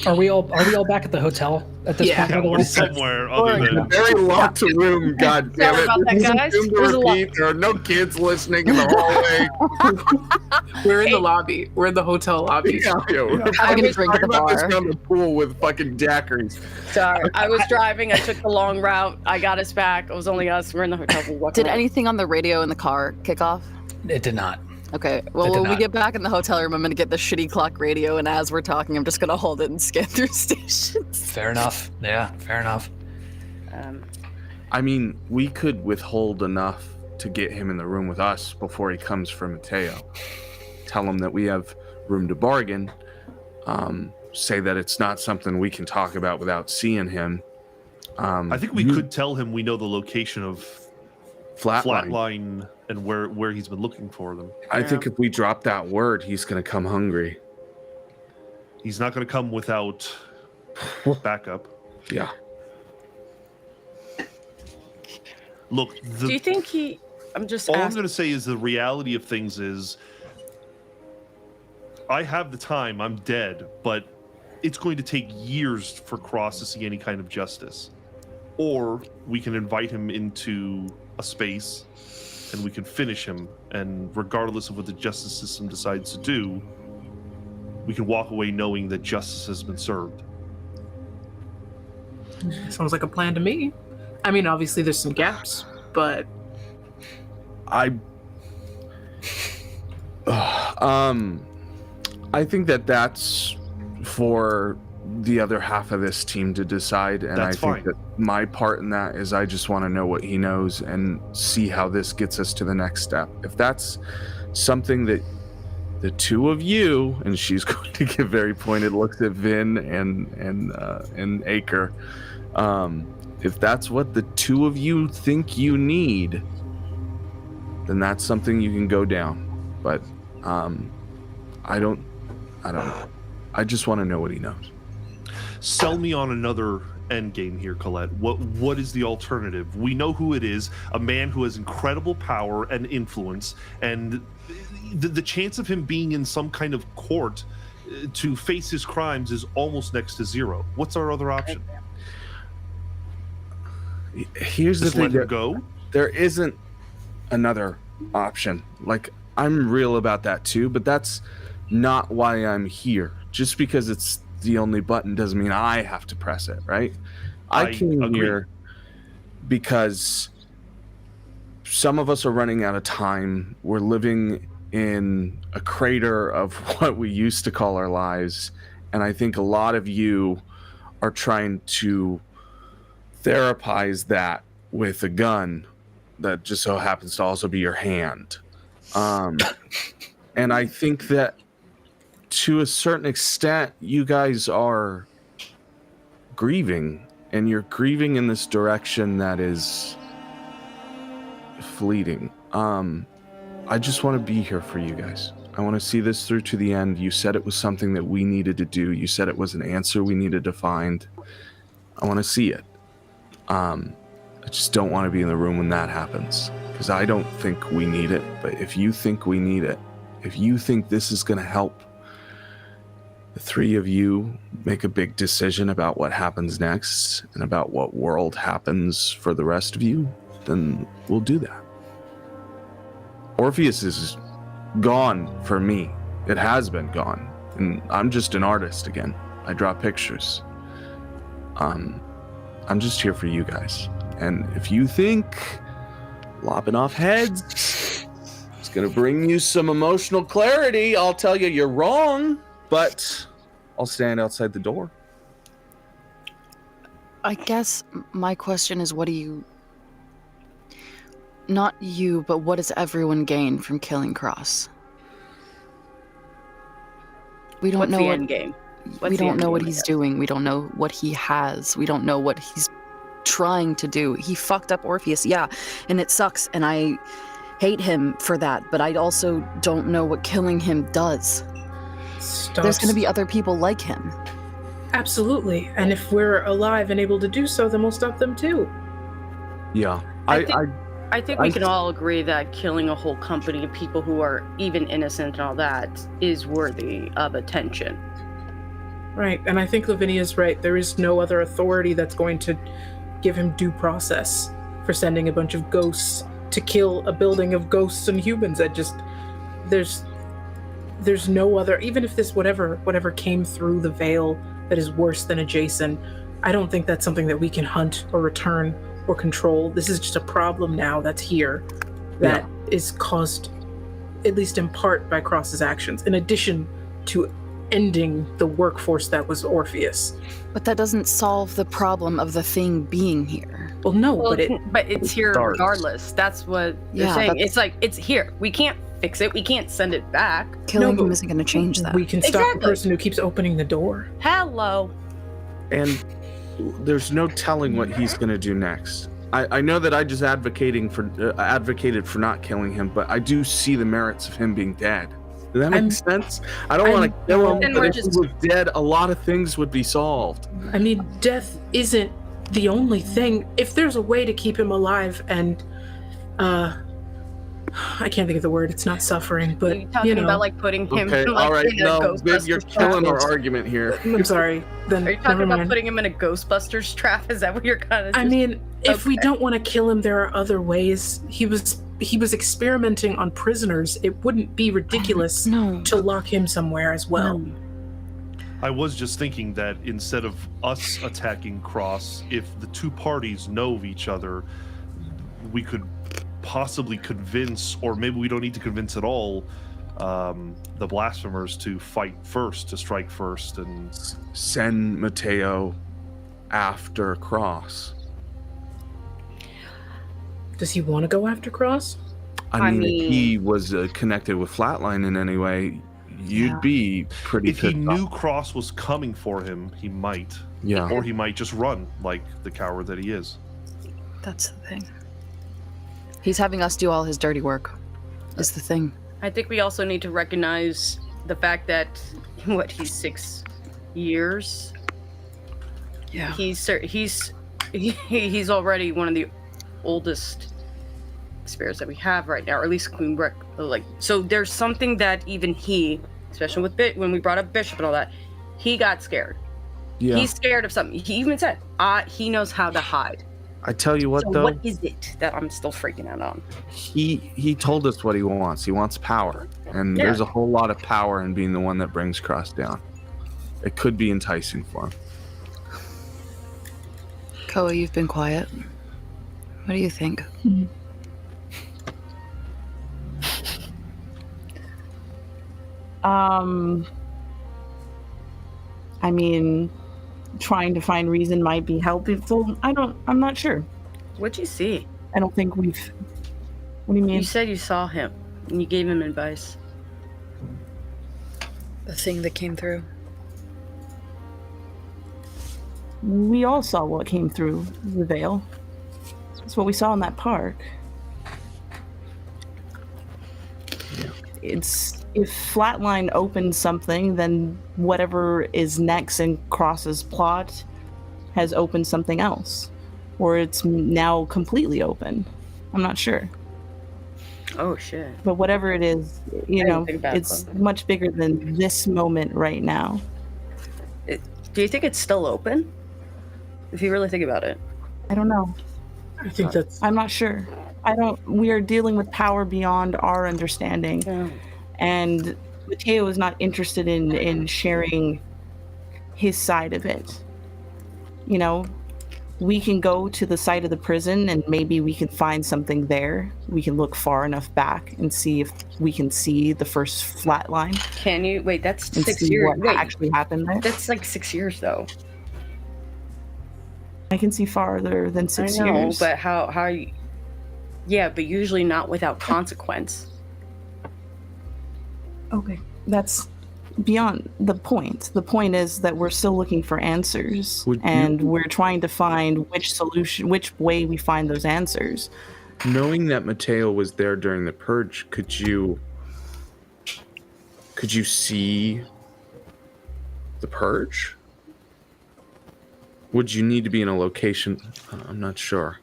Are we all back at the hotel at this point? Yeah, somewhere other than a very locked room. God damn it! About that, guys. There are no kids listening in the hallway. We're in the lobby. We're in the hotel lobby. We're having a drink at the bar. Around the pool with fucking daiquiris. Sorry, I was driving. I took the long route. I got us back. It was only us. We're in the hotel. Did anything on the radio in the car kick off? It did not. Okay, well, when we get back in the hotel room, I'm going to get the shitty clock radio, and as we're talking, I'm just going to hold it and scan through stations. Fair enough. Yeah, fair enough. I mean, we could withhold enough to get him in the room with us before he comes for Mateo. Tell him that we have room to bargain. Say that it's not something we can talk about without seeing him. I think we could tell him we know the location of Flatline and where he's been looking for them. I think if we drop that word, he's going to come hungry. He's not going to come without backup. Yeah. Look, do you think he... I'm just all I'm going to say is the reality of things is I have the time, I'm dead, but it's going to take years for Cross to see any kind of justice. Or we can invite him into a space and we can finish him, and regardless of what the justice system decides to do, we can walk away knowing that justice has been served. Sounds like a plan to me. I mean, obviously there's some gaps, but I think that that's for the other half of this team to decide, and that's I think fine. that my part in that is I just want to know what he knows and see how this gets us to the next step. If that's something that the two of you, and she's going to give very pointed looks at Vin and Aaker, if that's what the two of you think you need, then that's something you can go down. But I don't know. I just want to know what he knows. Sell me on another end game here, Colette. What is the alternative? We know who it is, a man who has incredible power and influence, and the chance of him being in some kind of court to face his crimes is almost next to zero. What's our other option? Here's Just the thing. let him go? There isn't another option. Like, I'm real about that too, but that's not why I'm here. Just because it's the only button doesn't mean I have to press it, right? I came agree. here because some of us are running out of time. We're living in a crater of what we used to call our lives, and I think a lot of you are trying to therapize that with a gun that just so happens to also be your hand. And I think that to a certain extent, you guys are grieving, and you're grieving in this direction that is fleeting. I just want to be here for you guys. I want to see this through to the end. You said it was something that we needed to do. You said it was an answer we needed to find. I want to see it. I just don't want to be in the room when that happens, because I don't think we need it. But if you think we need it, if you think this is going to help, the three of you make a big decision about what happens next and about what world happens for the rest of you, then we'll do that. Orpheus is gone for me. It has been gone. And I'm just an artist again. I draw pictures. I'm just here for you guys. And if you think lopping off heads is going to bring you some emotional clarity, I'll tell you you're wrong, but I'll stand outside the door. I guess my question is, what do you... Not you, but what does everyone gain from killing Cross? We don't What's know the what, end game? What's we the don't end know what game, I he's guess? doing. We don't know what he has. We don't know what he's trying to do. He fucked up Orpheus, yeah, and it sucks, and I hate him for that, but I also don't know what killing him does. There's going to be other people like him. Absolutely. And if we're alive and able to do so, then we'll stop them too. Yeah. I think we can all agree that killing a whole company of people who are even innocent and all that is worthy of attention. Right. And I think Lavinia's right. There is no other authority that's going to give him due process for sending a bunch of ghosts to kill a building of ghosts and humans. That just, there's no other, even if this whatever came through the veil that is worse than a Jason, I don't think that's something that we can hunt or return or control. This is just a problem now that's here that is caused, at least in part, by Cross's actions, in addition to ending the workforce that was Orpheus. But that doesn't solve the problem of the thing being here. Well, no, Well, but it's here starts. regardless. That's what you're Yeah, saying. that's- It's like, it's here. We can't fix it. We can't send it back. Killing but him isn't going to change that. we can stop Exactly. the person who keeps opening the door. Hello. And there's no telling what he's going to do next. I know that I just advocated for not killing him, but I do see the merits of him being dead. Does that make sense? I don't want to kill him, Then but we're if he just- was dead, a lot of things would be solved. I mean, death isn't the only thing. If there's a way to keep him alive and, I can't think of the word. It's not suffering, but Are you talking about like putting him Okay, like, all right. in a No, Ghostbusters you're trap? killing our argument here. I'm sorry. Then Are you talking never about mind. putting him in a Ghostbusters trap? Is that what you're kind of? I mean, if we Okay. don't want to kill him, there are other ways. He was experimenting on prisoners. It wouldn't be ridiculous No. to lock him somewhere as well. No. I was just thinking that instead of us attacking Cross, if the two parties know of each other, we could possibly convince, or maybe we don't need to convince at all, the Blasphemers to fight first, to strike first, and Send Mateo after Cross. Does he want to go after Cross? I mean, mean- if he was connected with Flatline in any way, you'd Yeah. be pretty if he pissed off. knew Cross was coming for him, he might, Yeah. or he might just run like the coward that he is. That's the thing. He's having us do all his dirty work, is the thing. I think we also need to recognize the fact that he's 6 years. Yeah. He's already one of the oldest spirits that we have right now, or at least Queen Brick. Like, so there's something that even he, especially with when we brought up Bishop and all that, he got scared. Yeah. He's scared of something. He even said, he knows how to hide. I tell you what, So though, what is it that I'm still freaking out on? he told us what he wants. He wants power, and Yeah. there's a whole lot of power in being the one that brings Cross down. It could be enticing for him. Koa, you've been quiet. What do you think? I mean, trying to find reason might be helpful. I'm not sure. What'd you see? I don't think we've. What do you mean? You said you saw him and you gave him advice. The thing that came through. We all saw what came through the veil. That's what we saw in that park. It's if Flatline opens something, then whatever is next in Cross's plot has opened something else, or it's now completely open. I'm not sure, Oh shit. but whatever it is, you I didn't know, think about it's that. much bigger than this moment right now. Do you think it's still open? If you really think about it. I don't know. I think that's. I'm not sure. We are dealing with power beyond our understanding. Yeah. And Mateo is not interested in sharing his side of it. You know, we can go to the site of the prison and maybe we can find something there. We can look far enough back and see if we can see the first flat line. Can you? Wait, that's And 6 see years. what Wait, actually happened there. that's like 6 years though. I can see farther than 6 I know, years. but how you... Yeah, but usually not without consequence. Okay, that's beyond the point. The point is that we're still looking for answers, and we're trying to find which way we find those answers. Knowing that Mateo was there during the purge, could you see the purge? Would you need to be in a location? I'm not sure.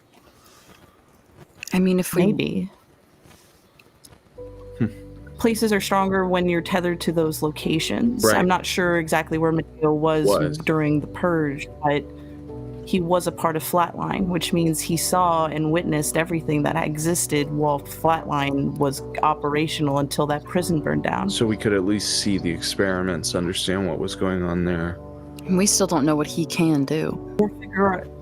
I mean, if we Maybe. Places are stronger when you're tethered to those locations. Right. I'm not sure exactly where Mateo was during the purge, but he was a part of Flatline, which means he saw and witnessed everything that existed while Flatline was operational until that prison burned down. So we could at least see the experiments, understand what was going on there. we still don't know what he can do.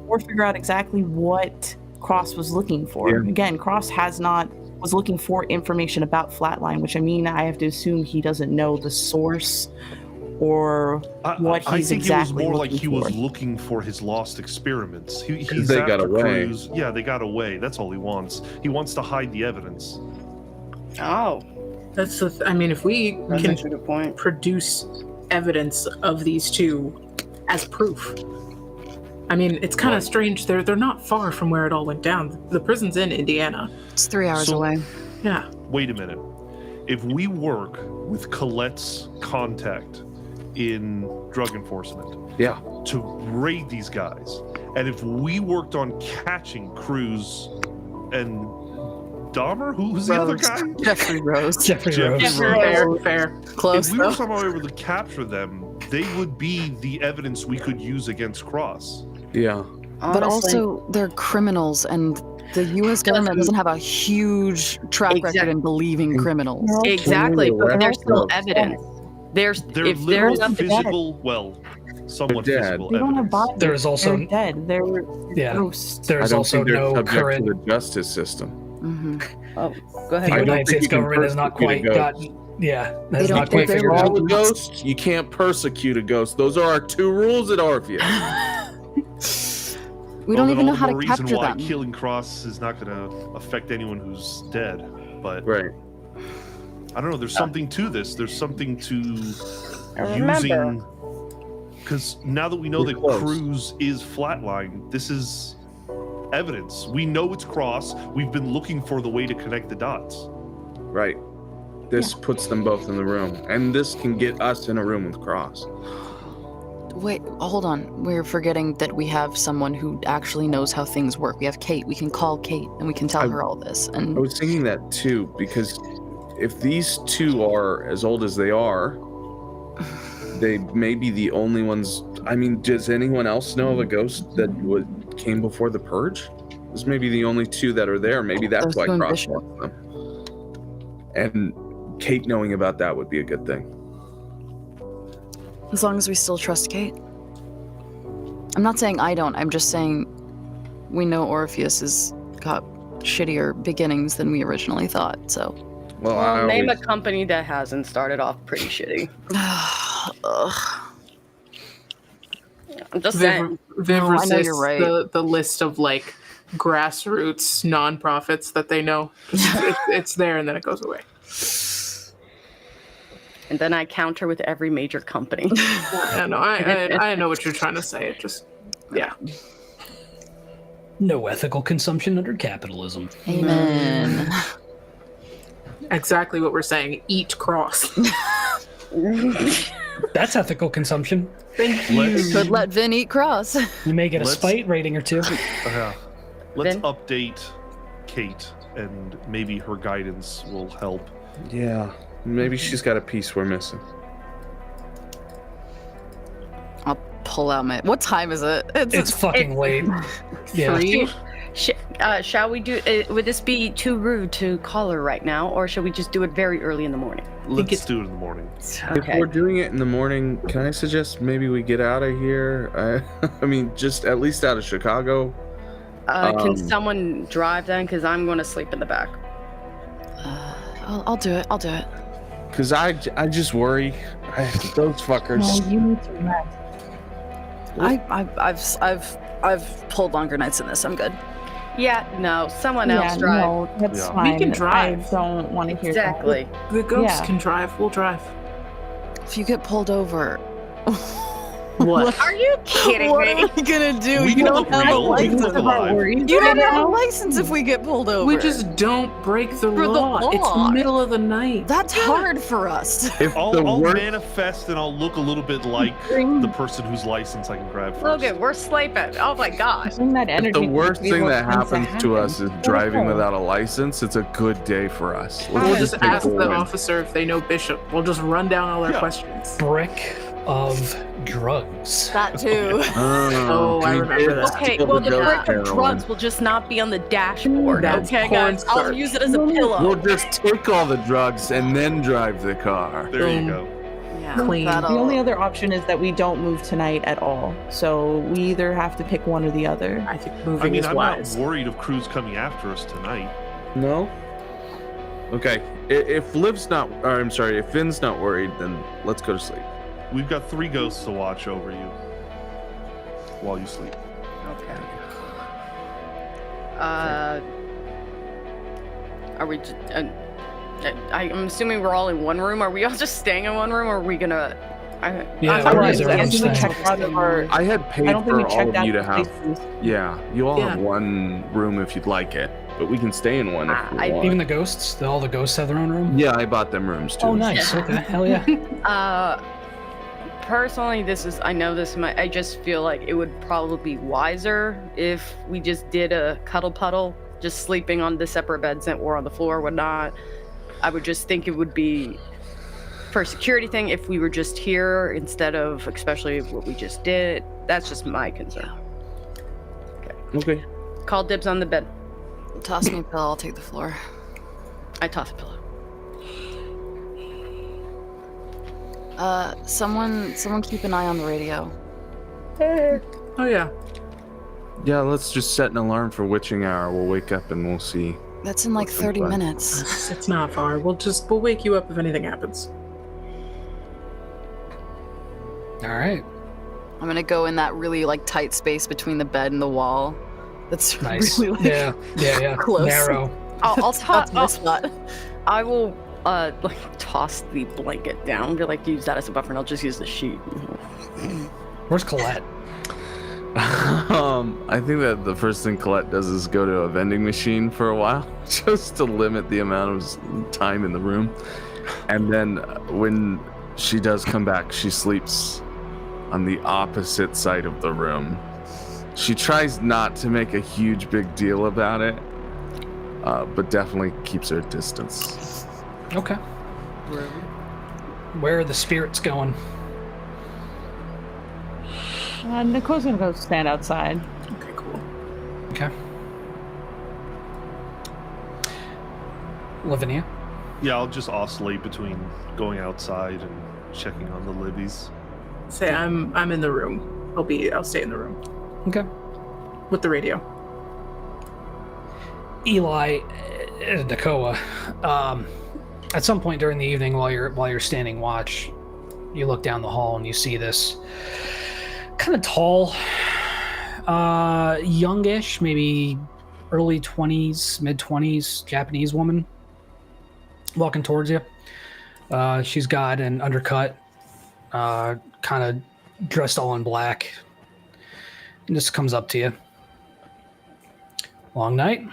Or figure out exactly what Cross was looking for. Yeah. Again, Cross was looking for information about Flatline, which I mean, I have to assume he doesn't know the source or what he's exactly looking for. I think it was more like he was looking for his lost experiments. He's they after got away. Cruz. Yeah, they got away. That's all he wants. He wants to hide the evidence. Oh, That's the. I mean, if we that's can actually a good point. produce evidence of these two as proof. I mean, it's kind of strange. They're not far from where it all went down. The prison's in Indiana. It's 3 hours So- away. Yeah. Wait a minute. If we work with Colette's contact in drug enforcement Yeah. to raid these guys, and if we worked on catching Cruz and Dahmer, who's the other Rose. guy? Jeffrey Rose. Jeffrey Jeffrey Rose. Rose. Fair. Close If we were though. somehow able to capture them, they would be the evidence we could use against Cross. Yeah. But Honestly, also, they're criminals, and the U.S. government doesn't have a huge track record in believing criminals. exactly, but there's still They're evidence. There's They're if literal there's physical, well, somewhat They're dead. physical They don't have evidence. bodies. There's also- They're dead. They're Yeah. ghosts. There's I don't also think they're no subject current. to the justice system. hmm oh, go The ahead. I don't United think States you can government has not persecute a quite ghost. got. Yeah, They has don't not quite think they're figured all out. All the ghosts, you can't persecute a ghost. Those are our 2 rules at Orpheus. We don't Well, even know then how all to the more capture reason why them. killing Cross is not going to affect anyone who's dead. But Right. I don't know. There's something to this. There's something to I remember. using. Because now that we know We're that close. Cruz is flatline, this is evidence. We know it's Cross. We've been looking for the way to connect the dots. Right. This puts them both in the room. And this can get us in a room with Cross. Wait, hold on. We're forgetting that we have someone who actually knows how things work. We have Kate. We can call Kate and we can tell her all this. I And was thinking that too, because if these 2 are as old as they are, they may be the only ones. I mean, does anyone else know of a ghost that came before the purge? This may be the only 2 that are there. Maybe that's Those why two in Cross Bishop. wants them. And Kate knowing about that would be a good thing. as long as we still trust Kate. I'm not saying I don't. I'm just saying we know Orpheus has got shittier beginnings than we originally thought. So, Well, Well, name a always- company that hasn't started off pretty shitty. Ugh. I'm just saying. Viv No, I know resists you're right. the list of like grassroots nonprofits that they know. It's there and then it goes away. And then I counter with every major company. I know. I know what you're trying to say. It just yeah. No ethical consumption under capitalism. Amen. Exactly what we're saying. Eat Cross. That's ethical consumption. Thank you. Let's, Could let Vin eat Cross. You may get a Let's- spite rating or 2. let's Then- update Kate, and maybe her guidance will help. Yeah. Maybe she's got a piece we're missing. I'll pull out my. What time is it? It's fucking late. Yeah. Three. Shall we do? Would this be too rude to call her right now, or should we just do it very early in the morning? Let's do it in the morning. If we're doing it in the morning, can I suggest maybe we get out of here? I mean, just at least out of Chicago. Can someone drive then? Because I'm going to sleep in the back. I'll do it. I'll do it. Because I just worry. Those fuckers. No, you need to rest. I've pulled longer nights than this. I'm good. Yeah, no, someone else drive. No, that's Yeah. fine. We can drive. I don't want to hear Exactly. The ghosts Yeah. can drive. We'll drive. If you get pulled over, What? Are you kidding what me? are we gonna do? We You can don't look have a real. We can license. look alive. You don't have a license if we get pulled over. We just don't break the For the law. law. It's the middle of the night. That's hard for us. If the I'll worst, manifest and I'll look a little bit like the person whose license I can grab first. Logan, we're sleeping. Oh my gosh. Bring that if energy. the worst to thing what that tends happens to us is happen. driving Wonderful. without a license, it's a good day for us. Let's We'll just take ask the the win. officer if they know Bishop. We'll just run down all their Yeah. questions. Brick of drugs. That too. Oh, I we remember did that. Okay, steal well, the ghost brick of heroin. drugs will just not be on the dashboard. That's Okay, guys, I'll cornstarch. use it as a pillow. We'll just take all the drugs and then drive the car. There you Boom. go. Yeah. Clean. The only other option is that we don't move tonight at all. So we either have to pick one or the other. I think I moving mean, is I'm wise. not worried of crews coming after us tonight. No? Okay. If Finn's not worried, then let's go to sleep. We've got 3 ghosts to watch over you while you sleep. Okay. Are we? I'm assuming we're all in one room. Are we all just staying in one room, or are we gonna? Yeah, I we're don't in think our own we thing. checked out of our. I had paid I don't think for we all checked of out you to the have. places. Yeah, you all have Yeah. one room if you'd like it, but we can stay in one if we want. Even the ghosts? All the ghosts have their own room? Yeah, I bought them rooms too. Oh, nice. Okay. Hell yeah. Personally, I just feel like it would probably be wiser if we just did a cuddle puddle, just sleeping on the separate beds that were on the floor, whatnot. I would just think it would be, for a security thing, if we were just here instead of, especially what we just did. That's just my concern. Okay. Call dibs on the bed. Toss me a pill. I'll take the floor. I toss a pillow. Someone keep an eye on the radio. Oh yeah. Yeah, let's just set an alarm for witching hour. We'll wake up and we'll see. That's in like 30 fun. minutes. It's not far. We'll wake you up if anything happens. All right. I'm gonna go in that really like tight space between the bed and the wall. That's Nice. really like, Yeah. close. Narrow. I'll That's my spot. I will like toss the blanket down. Be like, use that as a buffer, and I'll just use the sheet. Where's Colette? I think that the first thing Colette does is go to a vending machine for a while, just to limit the amount of time in the room. And then when she does come back, she sleeps on the opposite side of the room. She tries not to make a huge big deal about it, but definitely keeps her distance. Okay. Where are the spirits going? Nicole's gonna go stand outside. Okay, cool. Okay. Lavinia? Yeah, I'll just oscillate between going outside and checking on the libbies. Say I'm in the room. I'll stay in the room Okay. with the radio. Eli, Nakoa, at some point during the evening while you're standing watch, you look down the hall and you see this kind of tall, youngish, maybe early 20s, mid 20s Japanese woman walking towards you. She's got an undercut, kind of dressed all in black, and just comes up to you. Long night.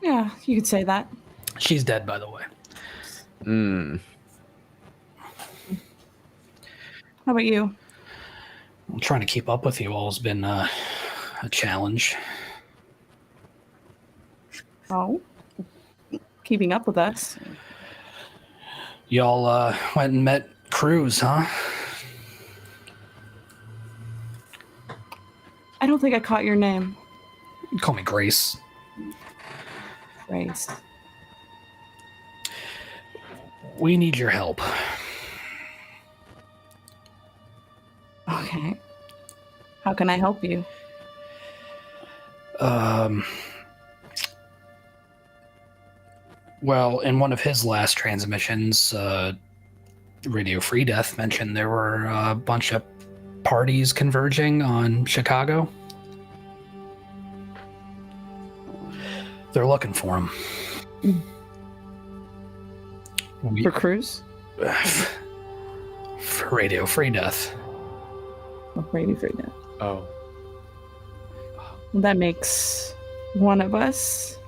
Yeah, you could say that. She's dead, by the way. How about you? I'm trying to keep up with you all has been a challenge. Oh, keeping up with us. Y'all went and met Cruz, huh? I don't think I caught your name. Call me Grace. Grace. We need your help. Okay. How can I help you? Well, in one of his last transmissions, Radio Free Death mentioned there were a bunch of parties converging on Chicago. They're looking for him. For Cruz? For Radio Free Death. Radio Free Death. Oh. That makes one of us.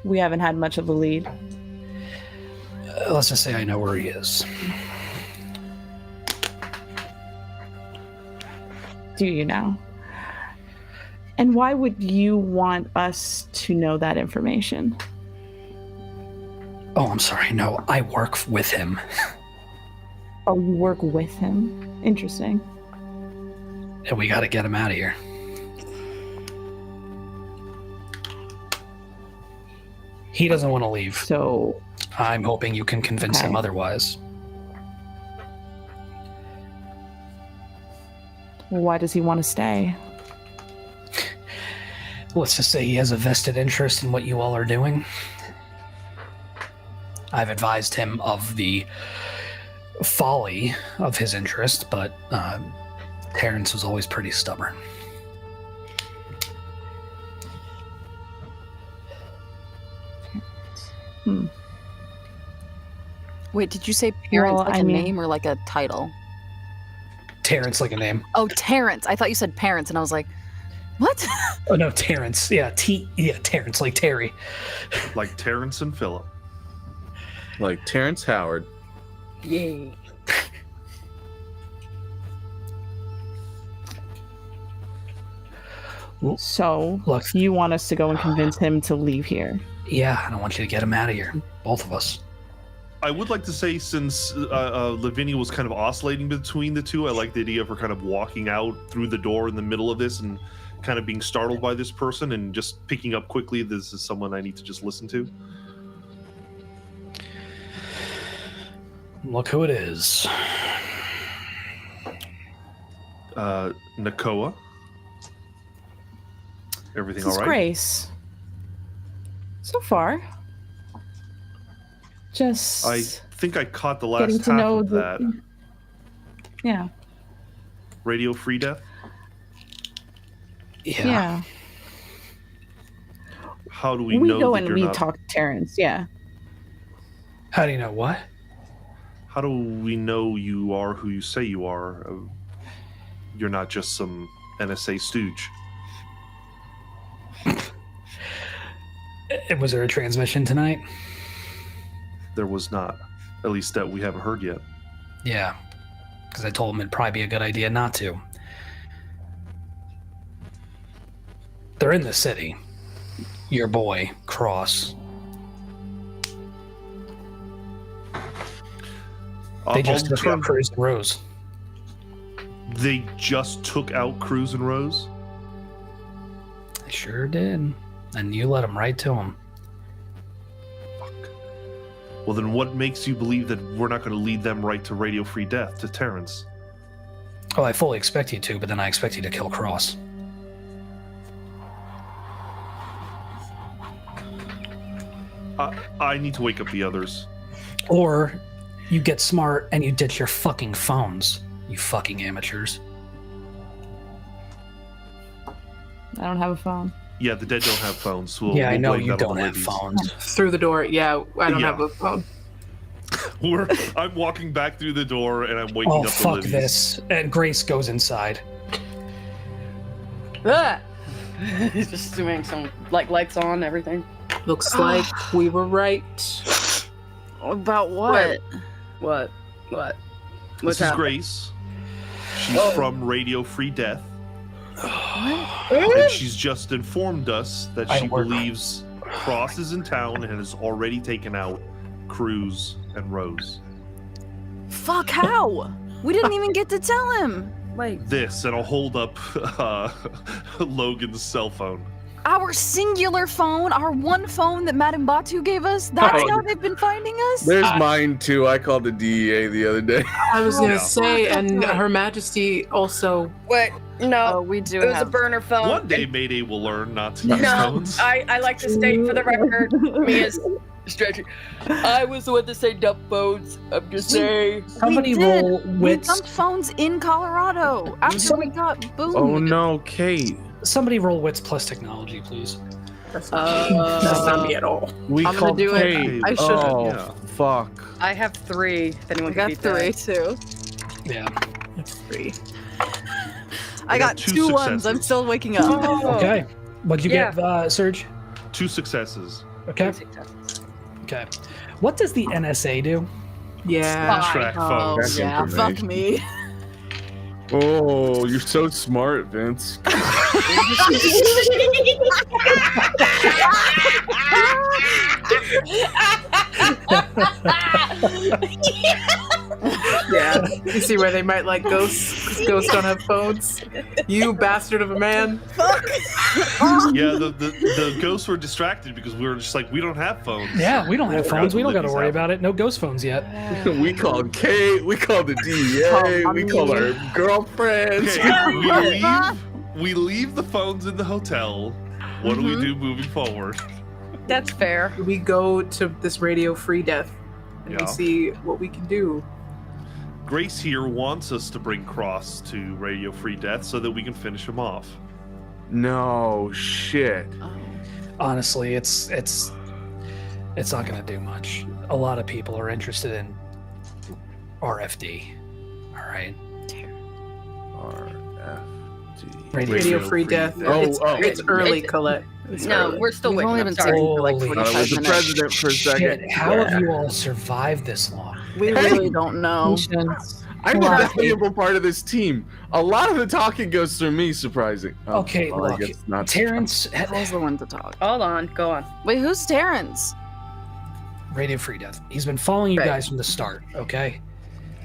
We haven't had much of a lead. Let's just say I know where he is. Do you now? And why would you want us to know that information? Oh, I'm sorry. No, I work with him. Oh, you work with him? Interesting. And we gotta get him out of here. He doesn't want to leave. So I'm hoping you can convince him otherwise. Why does he want to stay? Let's just say he has a vested interest in what you all are doing. I've advised him of the folly of his interest, but Terrence was always pretty stubborn. Wait, did you say parents like a name or like a title? Terrence like a name. Oh, Terrence. I thought you said parents, and I was like, what? Oh no, Terrence. Yeah, Terrence like Terry. Like Terrence and Philip. Like Terrence Howard. Yay. So, look, you want us to go and convince him to leave here? Yeah, and I want you to get him out of here. Both of us. I would like to say, since Lavinia was kind of oscillating between the two, I like the idea of her kind of walking out through the door in the middle of this and kind of being startled by this person and just picking up quickly, this is someone I need to just listen to. Look who it is. Nakoa. Everything This is all right? Grace. So far. Just I think I caught the getting last to half know of that. Yeah. Radio Free Death? Yeah. How do we We know go that and you're we not... talk to Terrence, yeah. How do you know what? How do we know you are who you say you are? You're not just some NSA stooge. Was there a transmission tonight? There was not. At least that we haven't heard yet. Yeah, because I told him it'd probably be a good idea not to. They're in the city. Your boy, Cross. They just took out Cruz and Rose. They just took out Cruz and Rose? They sure did. And you let them right to him. Fuck. Well, then what makes you believe that we're not going to lead them right to Radio Free Death, to Terrence? Oh, I fully expect you to, but then I expect you to kill Cross. I need to wake up the others. Or you get smart and you ditch your fucking phones, you fucking amateurs. I don't have a phone. Yeah, the dead don't have phones. So Yeah, I we'll know blame you that on don't the have ladies. phones. Through the door, yeah, I don't Yeah. have a phone. I'm walking back through the door and I'm waking Oh, up the fuck ladies. this. And Grace goes inside. Ah! He's just doing some like lights on, everything. Looks like we were right. About what? What? This What's is happening? Grace. She's from Radio Free Death. What? And she's just informed us that I she work- believes Cross is in town and has already taken out Cruz and Rose. Fuck, how? We didn't even get to tell him. Wait. this, and I'll hold up Logan's cell phone. Our singular phone, our one phone that Madame Batu gave us, that's Oh. how they've been finding us? There's mine too. I called the DEA the other day. I was gonna Yeah. say, and Her Majesty also. Wait, no. Oh, we do It was a have... burner phone. One day Mayday will learn not to use No, phones. I like to state for the record, me as stretching. I was the one to say dump phones. I'm just saying. Somebody We did. roll We wits. dumped phones in Colorado after we got boomed. Oh no, Kate. Somebody roll wits plus technology, please. That's not me at all. We I'm gonna called do it. Kate. I should've, Oh, yeah. fuck. I have 3. If anyone I can got beat 3 that. too. Yeah. That's 3. I got two 2 ones. I'm successes. still waking up. Oh. Okay. What'd you get, Serge? 2 successes. Okay. Okay. What does the NSA do? Yeah. Track Oh, phones. That's yeah. Fuck information. me. Oh, you're so smart, Vince. Yeah. You see where they might like ghosts? 'Cause ghosts don't have phones. You bastard of a man. Yeah, the ghosts were distracted because we were just like, we don't have phones. Yeah, we don't have phones. We don't got to Libby's worry out. about it. No ghost phones yet. We called Kate. We called the DEA. Oh, we called our girlfriends. Okay, we leave the phones in the hotel. What do Mm-hmm. we do moving forward? That's fair. We go to this radio free death and Yeah. we see what we can do. Grace here wants us to bring Cross to Radio Free Death so that we can finish him off. No shit. Honestly, it's not going to do much. A lot of people are interested in RFD. All right. RFD. Radio free death. Oh, It's early, It's- Colette. It's No, early. we're still We've waiting. only I'm been sorry. sitting for like Holy 45 I was the minutes. president for a second. Shit, how have you all survived this long? We really don't know. I'm Wow. a valuable part of this team. A lot of the talking goes through me, surprising. Oh, Okay, well, I look, guess not. Terrence, Paul's the one to talk. Hold on. Go on. Wait, who's Terrence? Radio Free Death. He's been following you Right. guys from the start, okay?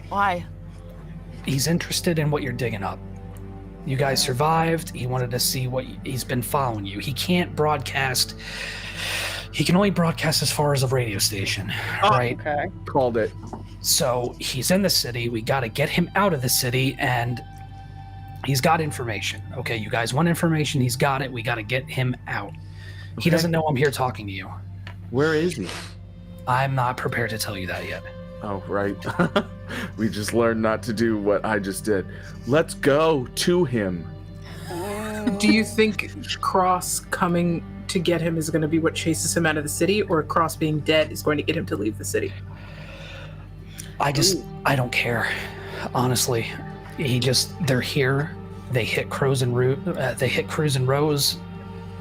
Why? He's interested in what you're digging up. You guys survived. He wanted to see what he's been following you. He can't broadcast. He can only broadcast as far as a radio station, right? Okay. Called it. So he's in the city. We got to get him out of the city, and he's got information. Okay, you guys want information? He's got it. We got to get him out. He Okay. doesn't know I'm here talking to you. Where is he? I'm not prepared to tell you that yet. Oh, right. We just learned not to do what I just did. Let's go to him. Do you think Cross coming to get him is going to be what chases him out of the city, or Cross being dead is going to get him to leave the city? I don't care. Honestly, they're here. They hit Crows and Rose.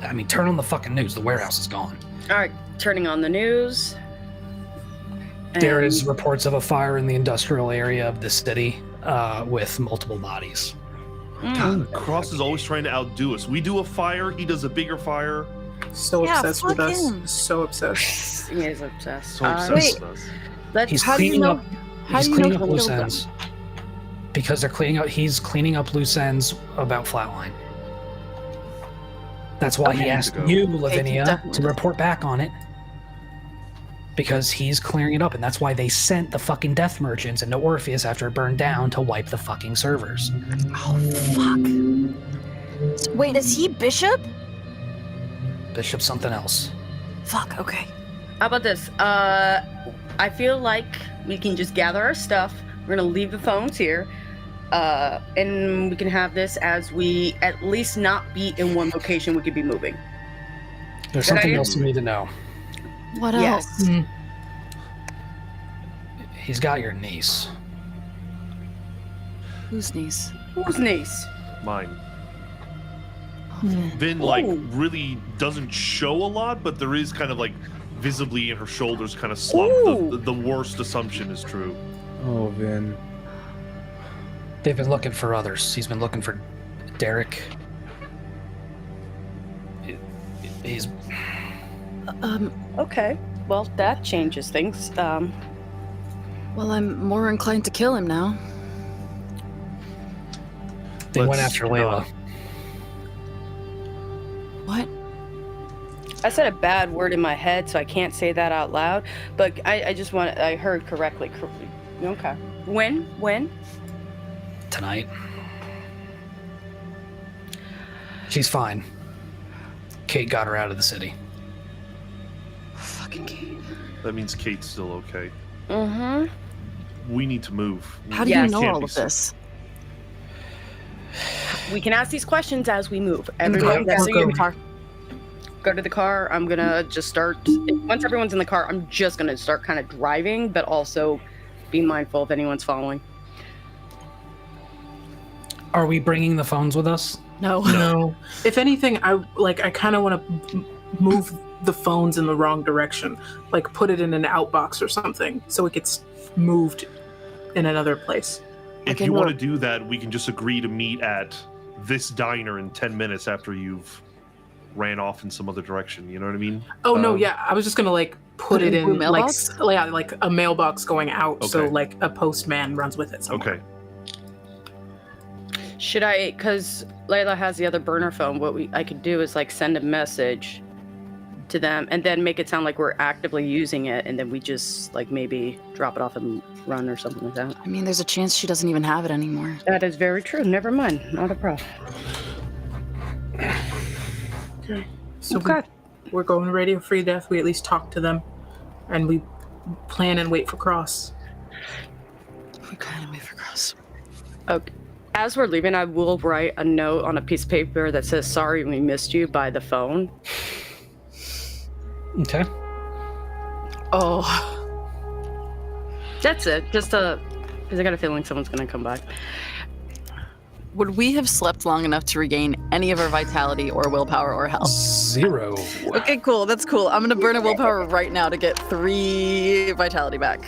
I mean, turn on the fucking news. The warehouse is gone. All right. Turning on the news. There And- is reports of a fire in the industrial area of the city with multiple bodies. Mm. Cross is always trying to outdo us. We do a fire, he does a bigger fire. So Yeah, obsessed with fuck us. him. So obsessed. He is obsessed. So obsessed Wait. with us. Let's He's How do you cleaning know- up. how He's do you know cleaning up who loose killed them? ends because they're cleaning up. He's cleaning up loose ends about Flatline. That's why he Okay. asked Go. you, Lavinia, definitely to report back on it. Because he's clearing it up, and that's why they sent the fucking death merchants into Orpheus after it burned down to wipe the fucking servers. Oh, fuck. Wait, is he Bishop? Bishop something else. Fuck, okay. How about this? I feel like we can just gather our stuff. We're gonna leave the phones here, and we can have this as we at least not be in one location. We could be moving. There's Good something idea. else you need to know. What Yes. else? He's got your niece. Whose niece? Whose niece? Mine. Hmm. Vin, like, really doesn't show a lot, but there is kind of like visibly in her shoulders kind of slump. Ooh. The worst assumption is true. Oh, Vin. They've been looking for others. He's been looking for Derek. He's Okay. Well, that changes things. Well, I'm more inclined to kill him now. They went after Layla. What? I said a bad word in my head, so I can't say that out loud. But I heard correctly. Okay. When? Tonight. She's fine. Kate got her out of the city. Fucking Kate. That means Kate's still okay. Mm-hmm. We need to move. How do Yeah, you it know can't all be of sick. this? We can ask these questions as we move. In the Everyone, car. go Go. to the car. Go to the car. I'm gonna just start. Once everyone's in the car, I'm just gonna start kind of driving, but also be mindful if anyone's following. Are we bringing the phones with us? No. No. If anything, I kind of want to move the phones in the wrong direction. Like put it in an outbox or something so it gets moved in another place. If Okay, you want to look. do that, we can just agree to meet at this diner in 10 minutes after you've ran off in some other direction. You know what I mean? Oh no, yeah. I was just gonna like put it in in a mailbox? like a mailbox going out, so Okay. like a postman runs with it somewhere. Okay. Should I? Because Layla has the other burner phone. What I could do is like send a message to them and then make it sound like we're actively using it, and then we just like maybe drop it off and run or something like that. I mean, there's a chance she doesn't even have it anymore. That is very true. Never mind. Not a problem. Okay. So Okay. we're going Radio Free Death. We at least talk to them, and we plan and wait for Cross. We kind of move across. Okay. As we're leaving, I will write a note on a piece of paper that says, "Sorry, we missed you" by the phone. Okay. Oh. That's it. Just because I got a feeling someone's gonna come back. Would we have slept long enough to regain any of our vitality or willpower or health? 0. Okay, cool. That's cool. I'm gonna burn a willpower right now to get 3 vitality back.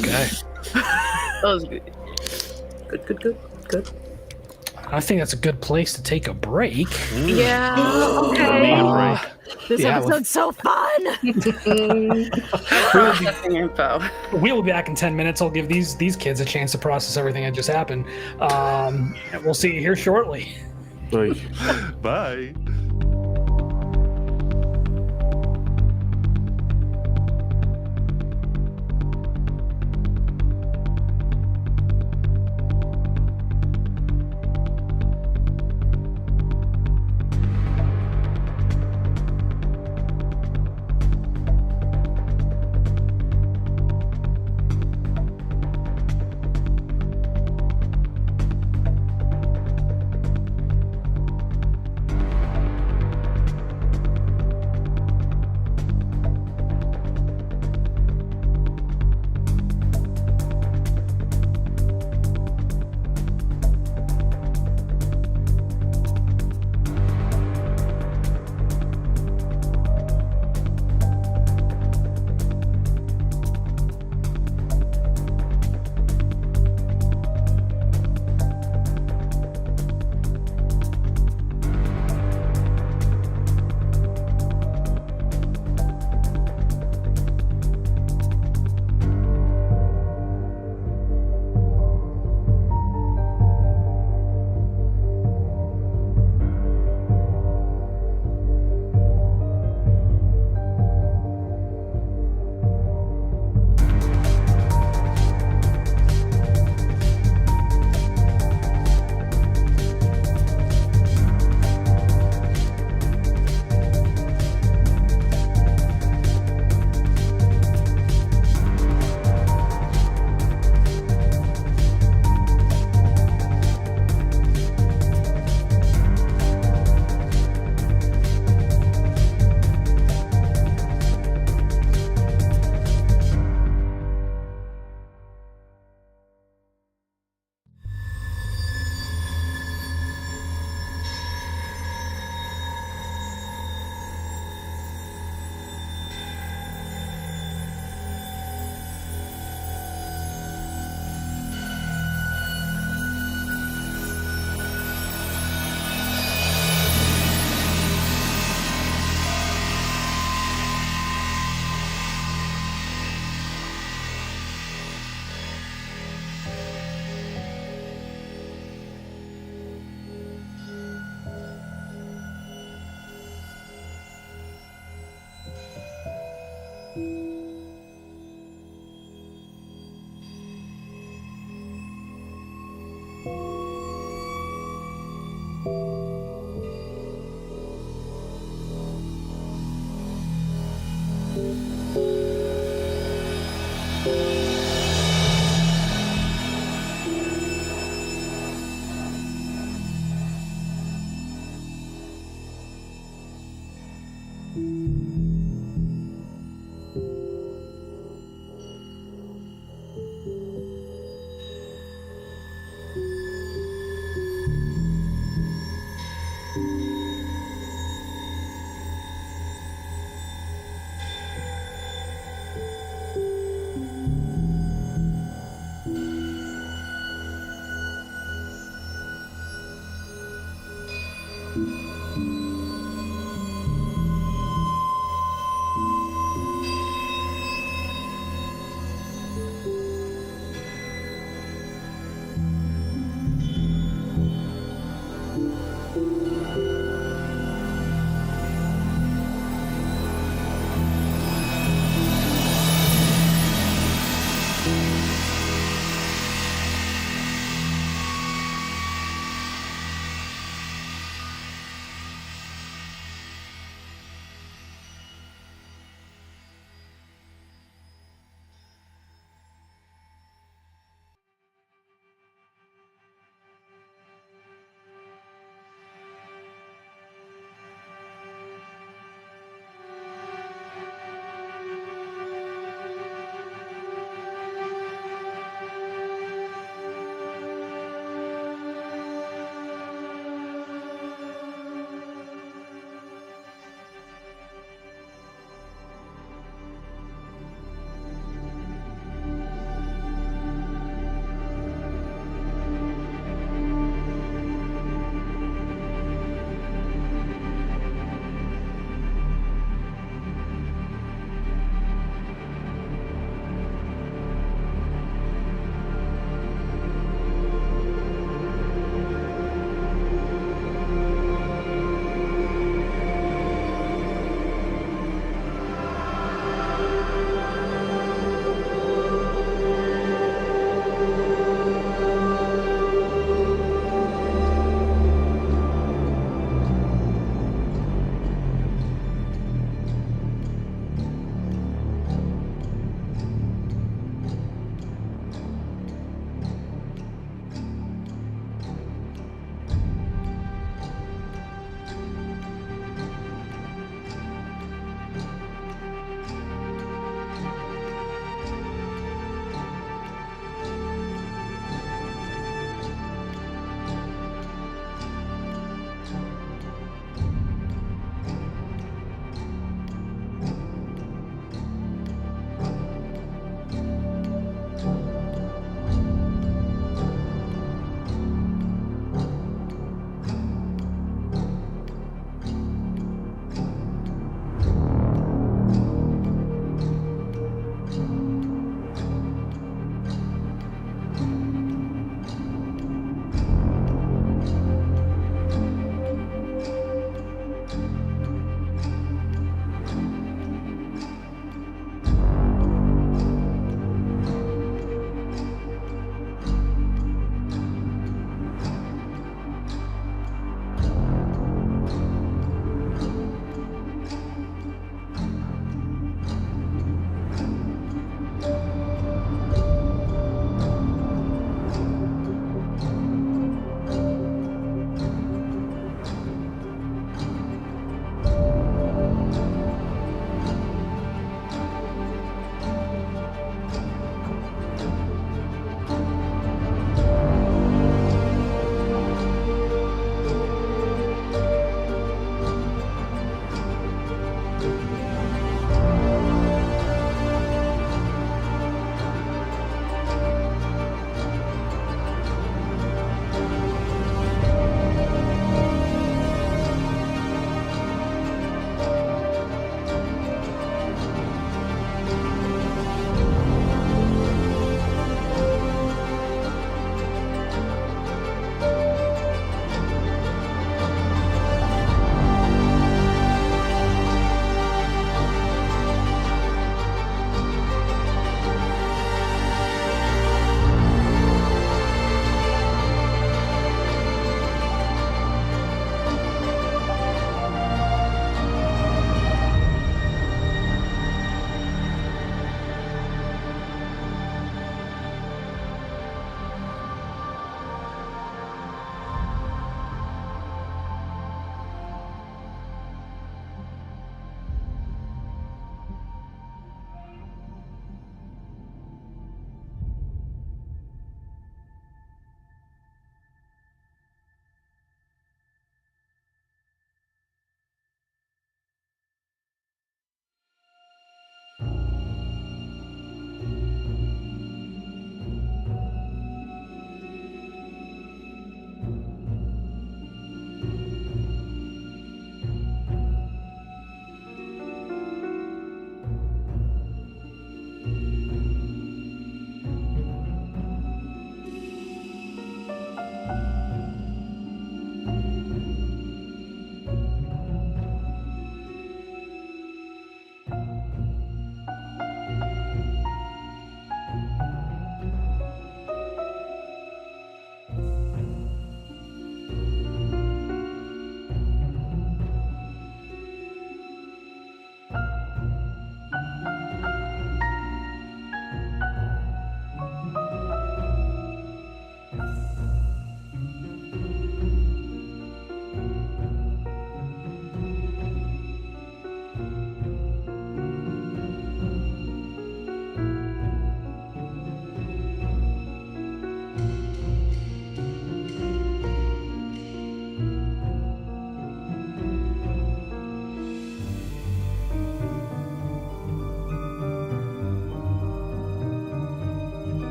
Okay. That was good. Good. I think that's a good place to take a break. Yeah. Need a break. This Yeah, episode's so fun. Processing info. We will be back in 10 minutes. I'll give these kids a chance to process everything that just happened. And we'll see you here shortly. Bye.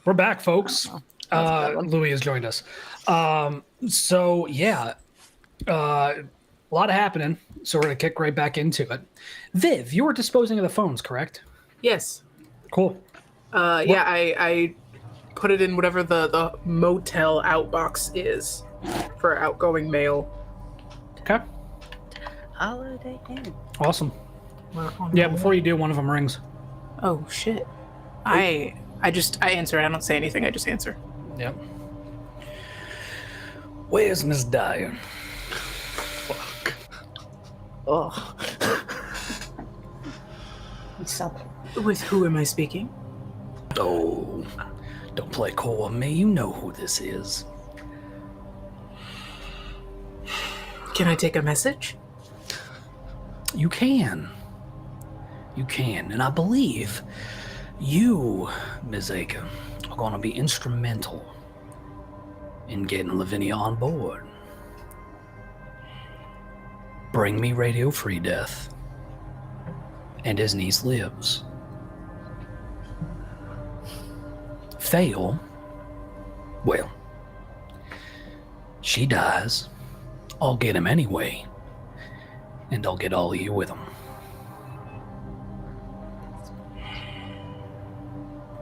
We're back, folks. That's a good one. Louis has joined us. So yeah, a lot happening. So we're gonna kick right back into it. Viv, you were disposing of the phones, correct? Yes. Cool. Yeah, I put it in whatever the motel outbox is for outgoing mail. Okay. Holiday Inn. Awesome. We're on Yeah, our before way. you do, one of them rings. Oh shit. I answer. I don't say anything. I just answer. Yep. Where's Miss Dyer? Oh. What's up? With who am I speaking? Oh, don't play cool with me. You know who this is. Can I take a message? You can. You can. And I believe you, Ms. Aaker, are going to be instrumental in getting Lavinia on board. Bring me radio-free death. And his niece lives. Fail. Well, she dies. I'll get him anyway. And I'll get all of you with him.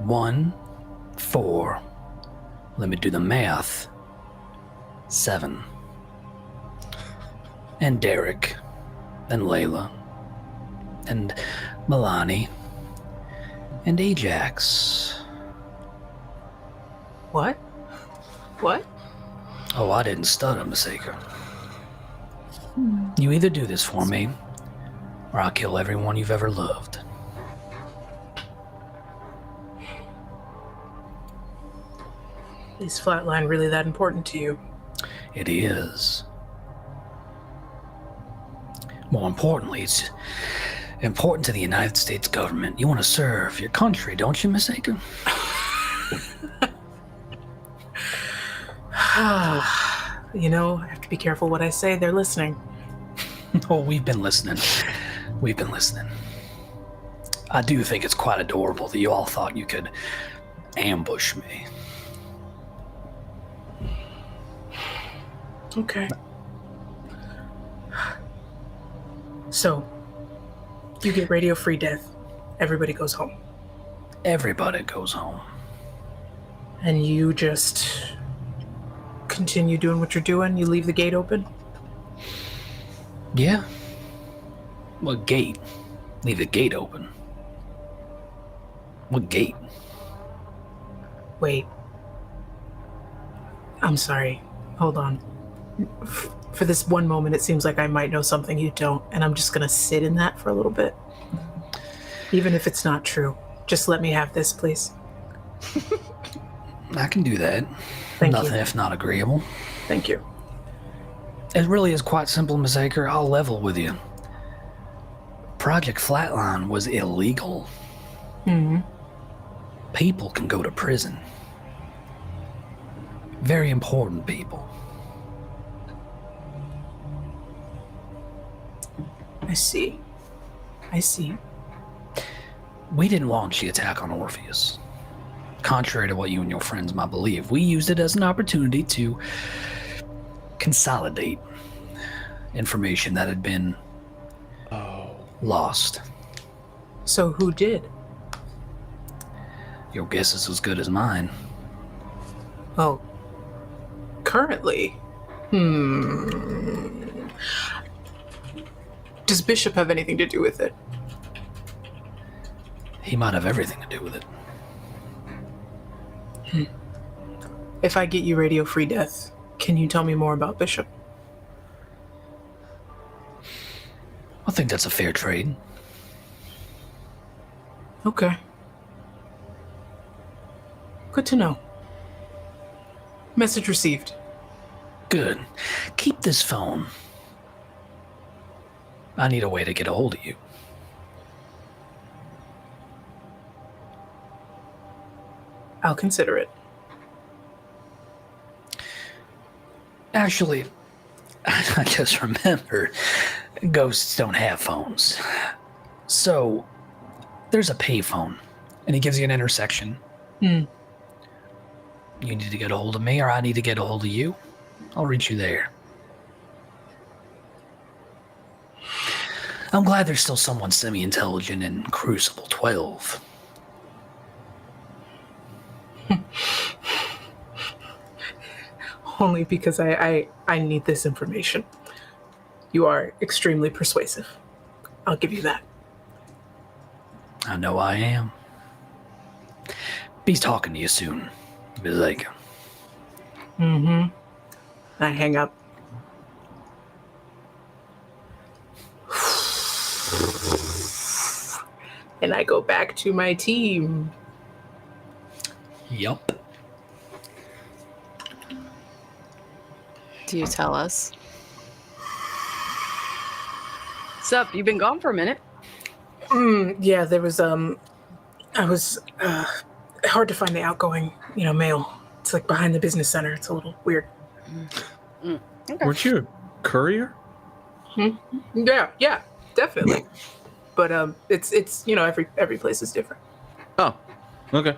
1, 4. Let me do the math. 7. And Derek. And Layla. And Milani. And Ajax. What? What? Oh, I didn't stutter, Miss Aaker. You either do this for me, or I'll kill everyone you've ever loved. Is Flatline really that important to you? It is. More importantly, it's important to the United States government. You want to serve your country, don't you, Miss Aaker? You know, I have to be careful what I say. They're listening. Oh, we've been listening. We've been listening. I do think it's quite adorable that you all thought you could ambush me. Okay. So, you get radio-free death. Everybody goes home. Everybody goes home. And you just continue doing what you're doing? You leave the gate open? Yeah. What gate? Leave the gate open. What gate? Wait. I'm sorry. Hold on. For this one moment, it seems like I might know something you don't, and I'm just gonna sit in that for a little bit. Even if it's not true. Just let me have this, please. I can do that. Thank Nothing you. if not agreeable. Thank you. It really is quite simple, Ms. Aaker. I'll level with you. Project Flatline was illegal. Hmm. People can go to prison. Very important people. I see. I see. We didn't launch the attack on Orpheus. Contrary to what you and your friends might believe, we used it as an opportunity to consolidate information that had been lost. So who did? Your guess is as good as mine. Oh. Currently? Does Bishop have anything to do with it? He might have everything to do with it. If I get you radio-free death, can you tell me more about Bishop? I think that's a fair trade. Okay. Good to know. Message received. Good. Keep this phone. I need a way to get a hold of you. I'll consider it. Actually, I just remembered, ghosts don't have phones. So, there's a payphone, and he gives you an intersection. You need to get a hold of me, or I need to get a hold of you. I'll reach you there. I'm glad there's still someone semi-intelligent in Crucible 12. Only because I need this information. You are extremely persuasive. I'll give you that. I know I am. Be talking to you soon. Be like, I hang up. And I go back to my team. yup. Do you tell us? Sup, you've been gone for a minute. Yeah, there was I was hard to find the outgoing, mail. It's like behind the business center. It's a little weird. Okay. Weren't you a courier? Yeah, definitely. But it's every place is different. Oh, okay.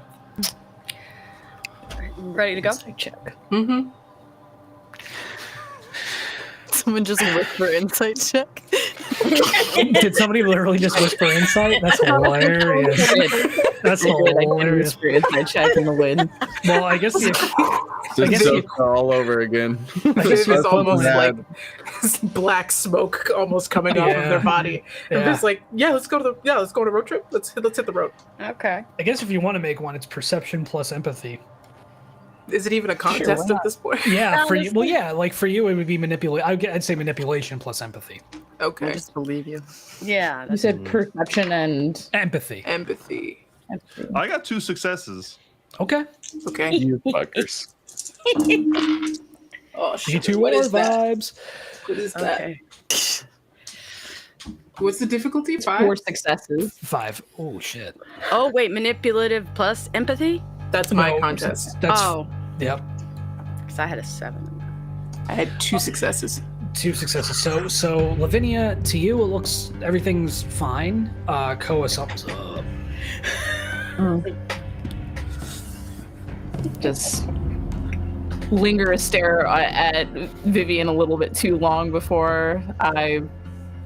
Ready to go? Check. Mm-hmm. Someone just whisper insight check. Did somebody literally just whisper insight? That's hilarious. That's hilarious. Whisper inside check in the wind. Well, I guess Just all over again. It's That's almost bad. like black smoke almost coming off of their body. And Yeah. just like, let's go on a road trip. Let's hit the road. Okay. I guess if you want to make one, it's perception plus empathy. Is it even a contest at this point? Yeah, for you. Well, yeah, like for you, it would be manipulation. I'd say manipulation plus empathy. I Okay. just believe you. Yeah. You said perception and Empathy. Empathy. I got 2 successes. Okay. Okay. You fuckers. Oh shit. G2 What war is that? vibes. What is that? Okay. What's the difficulty? 5? 4 successes. 5. Oh shit. Oh wait, manipulative plus empathy. That's my No, contest. That's Oh, yep. because I had a 7. I had 2 successes. 2 successes. So Lavinia, to you, it looks everything's fine. Koa, something's up. Just linger a stare at Vivian a little bit too long before I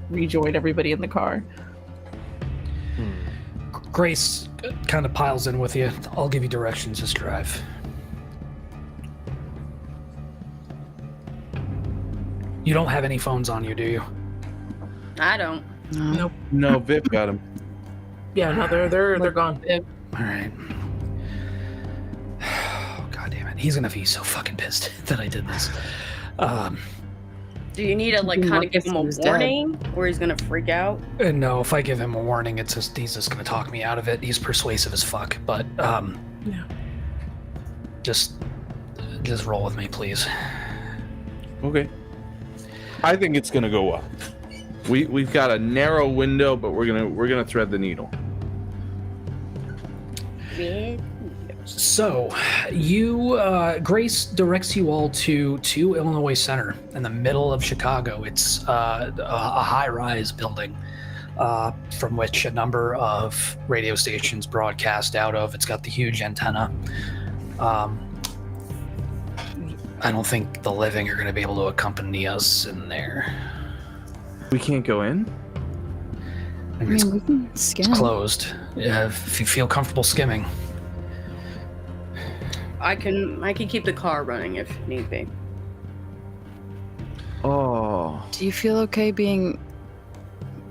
rejoin everybody in the car. Grace kind of piles in with you. I'll give you directions. Just drive. You don't have any phones on you, do you? I don't. Nope. No, Viv got him. Yeah, no, they're gone. All right. Oh, God damn it. He's going to be so fucking pissed that I did this. Do you need to like kind of give him a Marcus is warning, or he's gonna freak out? No, if I give him a warning, he's just going to talk me out of it. He's persuasive as fuck, but Yeah. just roll with me, please. Okay. I think it's gonna go well. We've got a narrow window, but we're gonna thread the needle. So, Grace directs you all to Illinois Center in the middle of Chicago. It's a high-rise building from which a number of radio stations broadcast out of. It's got the huge antenna. I don't think the living are going to be able to accompany us in there. We can't go in? I mean, we can skim. it's closed. If you feel comfortable skimming. I can keep the car running if need be. Oh. Do you feel okay being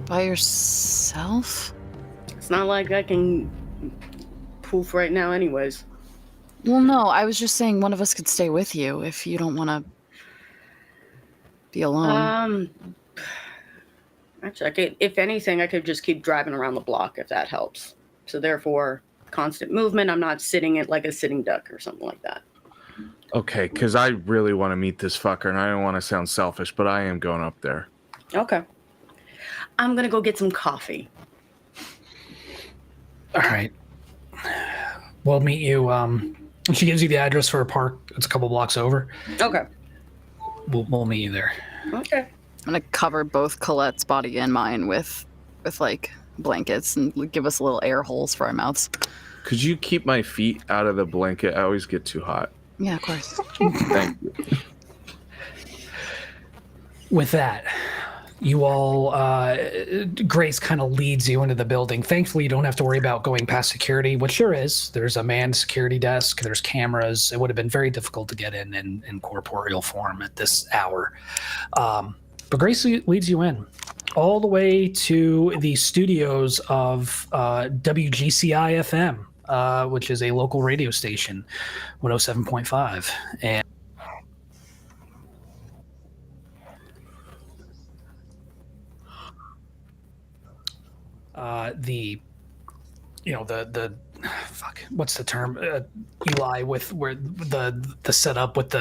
by yourself? It's not like I can poof right now, anyways. Well, no, I was just saying one of us could stay with you if you don't want to be alone. Actually, if anything, I could just keep driving around the block if that helps. So therefore, constant movement. I'm not sitting it like a sitting duck or something like that. Okay, because I really want to meet this fucker, and I don't want to sound selfish, but I am going up there. Okay. I'm gonna go get some coffee. All right. We'll meet you. She gives you the address for a park. It's a couple blocks over. Okay. We'll meet you there. Okay. I'm gonna cover both Colette's body and mine with like blankets and give us little air holes for our mouths. Could you keep my feet out of the blanket? I always get too hot. Yeah, of course. Thank you. With that, you all, Grace kind of leads you into the building. Thankfully, you don't have to worry about going past security, which sure is. There's a manned security desk. There's cameras. It would have been very difficult to get in corporeal form at this hour. But Grace leads you in all the way to the studios of WGCI FM, which is a local radio station, 107.5. And the fuck, what's the term, Eli, with where the setup with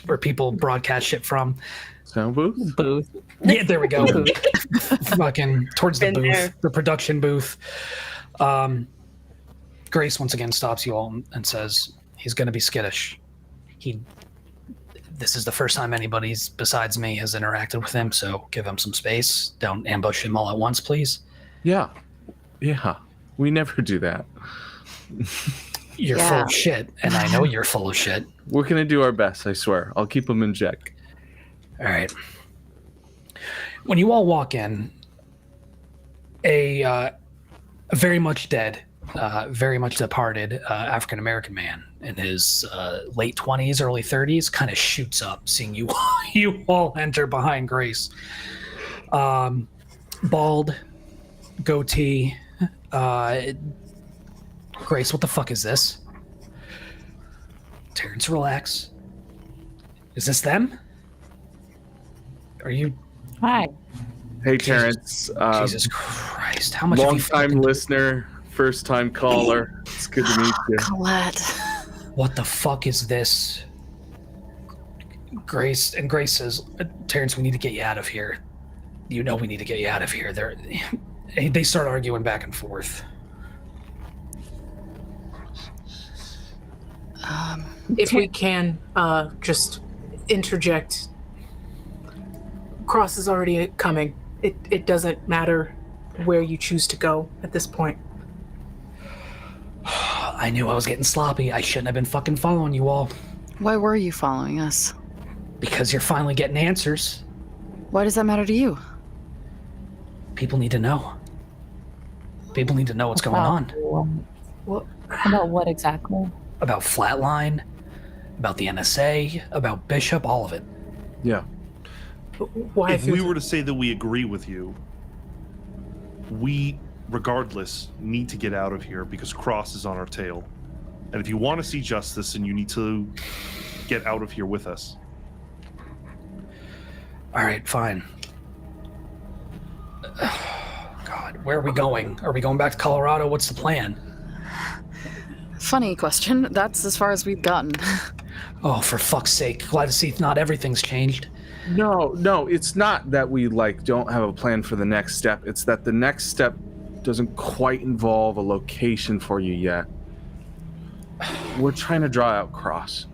where people broadcast shit from. Sound booth? Yeah, there we go. Fucking towards the Been booth, there. the production booth. Grace once again stops you all and says, he's going to be skittish. This is the first time anybody's besides me has interacted with him, so give him some space. Don't ambush him all at once, please. Yeah. We never do that. You're full of shit, and I know you're full of shit. We're going to do our best, I swear. I'll keep him in check. All right. When you all walk in, a very much dead, very much departed African-American man in his late 20s, early 30s kind of shoots up seeing you all enter behind Grace. Bald, goatee. Grace, what the fuck is this? Terrence, relax. Is this them? Are you... Hi. Hey, Terrence. Jesus Christ. How much have you Long-time fucking... listener, first-time caller. It's good to meet you. Colette. What the fuck is this? Grace says, Terrence, we need to get you out of here. You know we need to get you out of here. They start arguing back and forth. If we can, just interject. Cross is already coming. It doesn't matter where you choose to go at this point. I knew I was getting sloppy. I shouldn't have been fucking following you all. Why were you following us? Because you're finally getting answers. Why does that matter to you? People need to know. People need to know what's going on. About what exactly? About Flatline, about the NSA, about Bishop, all of it. Yeah. Why? If we were to say that we agree with you, we, regardless, need to get out of here because Cross is on our tail. And if you want to see justice, then you need to get out of here with us. All right, fine. God, where are we going? Are we going back to Colorado? What's the plan? Funny question. That's as far as we've gotten. Oh, for fuck's sake. Glad to see not everything's changed. No, it's not that we don't have a plan for the next step. It's that the next step doesn't quite involve a location for you yet. We're trying to draw out Cross.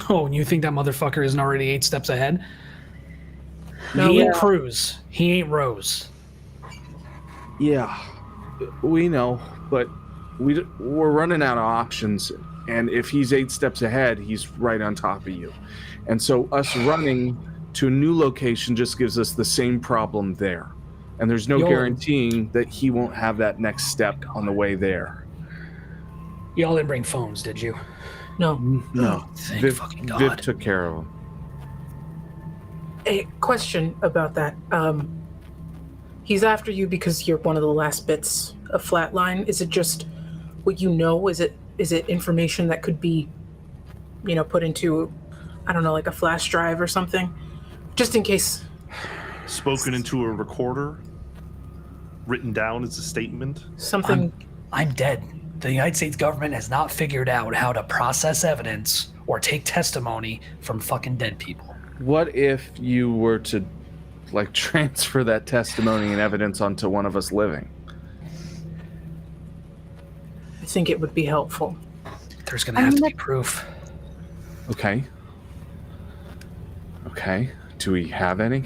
Oh, and you think that motherfucker isn't already 8 steps ahead? No, He ain't Cruz. He ain't Rose. Yeah, we know, but we're running out of options. And if he's 8 steps ahead, he's right on top of you. And so us running to a new location just gives us the same problem there. And there's no guaranteeing that he won't have that next step on the way there. Y'all didn't bring phones, did you? No. No. Thank fucking God. Viv took care of him. A question about that. He's after you because you're one of the last bits of Flatline. Is it just what you know? Is it information that could be, put into, I don't know, like a flash drive or something? Just in case. Spoken into a recorder? Written down as a statement? Something. I'm dead. The United States government has not figured out how to process evidence or take testimony from fucking dead people. What if you were to, transfer that testimony and evidence onto one of us living? I think it would be helpful. There's gonna have to be proof. Okay. Do we have any?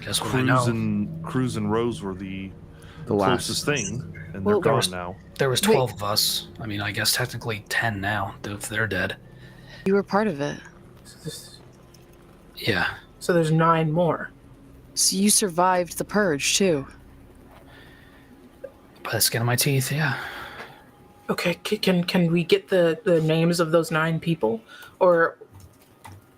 Guess what I know. Cruz and Rose were the The last closest thing, and Well, they're gone now. There was 12 of us. I mean, I guess technically 10 now, if they're dead. You were part of it. Yeah. So there's 9 more. So you survived the purge, too. By the skin of my teeth, yeah. Okay, can we get the names of those 9 people? Or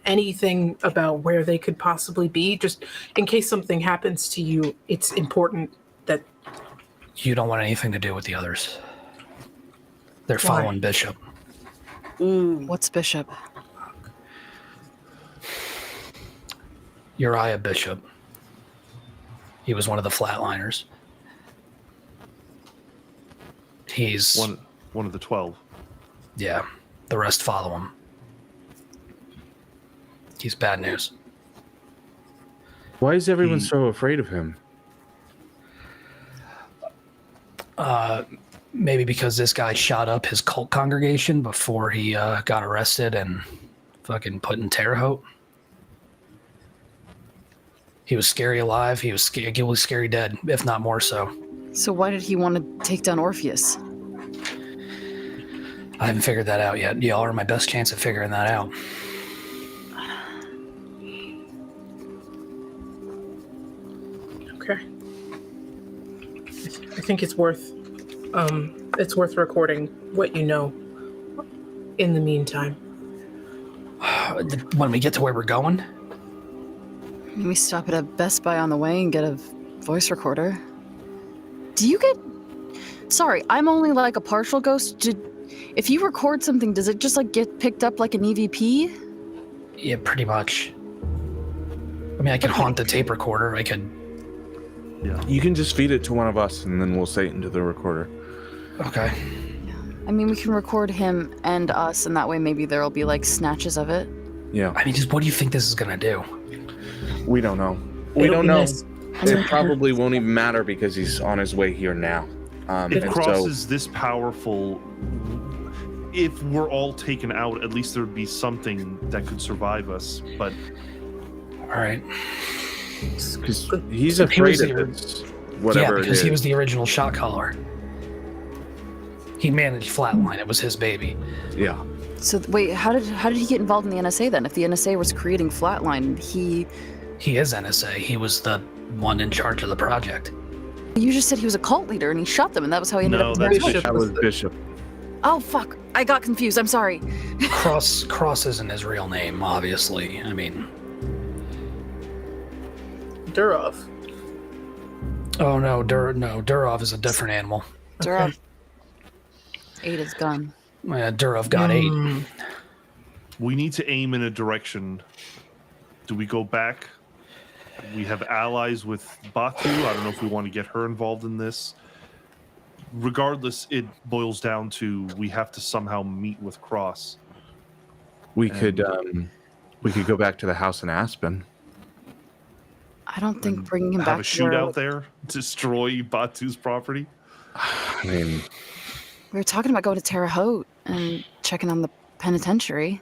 anything about where they could possibly be? Just in case something happens to you, it's important that... You don't want anything to do with the others. They're Why? following Bishop. What's Bishop? Uriah Bishop. He was one of the flatliners. He's... One of the 12. Yeah, the rest follow him. He's bad news. Why is everyone so afraid of him? Maybe because this guy shot up his cult congregation before he got arrested and fucking put in Terre Haute. He was scary alive. He was scary dead, if not more so. So why did he want to take down Orpheus? I haven't figured that out yet. Y'all are my best chance of figuring that out. Okay. I think it's worth recording what you know in the meantime. When we get to where we're going, Can we stop at a Best Buy on the way and get a voice recorder? Do you get... Sorry, I'm only like a partial ghost. If you record something, does it just like get picked up like an EVP? yeah, pretty much. I mean, I can haunt the tape recorder. I could... Yeah. You can just feed it to one of us, and then we'll say it into the recorder. Okay. I mean, we can record him and us, and that way maybe there'll be like snatches of it. Yeah. I mean, just what do you think this is gonna do? We don't know. We It'll don't be know. nice. It probably won't even matter because he's on his way here now. If and Cross so- is this powerful, if we're all taken out, at least there would be something that could survive us. But All right. Because he's He afraid was of the- this, whatever Yeah, because it he is. was the original shot caller. He managed Flatline. It was his baby. Yeah. So wait, how did he get involved in the NSA then? If the NSA was creating Flatline, He is NSA. He was the one in charge of the project. you just said he was a cult leader and he shot them, and that was how he ended No, up. that's Bishop That was Bishop. Oh fuck! I got confused. I'm sorry. Cross isn't his real name, obviously. I mean, Durov. oh no, Durov is a different animal. Durov ate his gun. Durov got 8. we need to aim in a direction. Do we go back? We have allies with Batu. I don't know if we want to get her involved in this. Regardless, it boils down to we have to somehow meet with Cross. We could go back to the house in Aspen. I don't think bringing him Have back a to where shootout there, destroy Batu's property. I mean, we were talking about going to Terre Haute and checking on the penitentiary.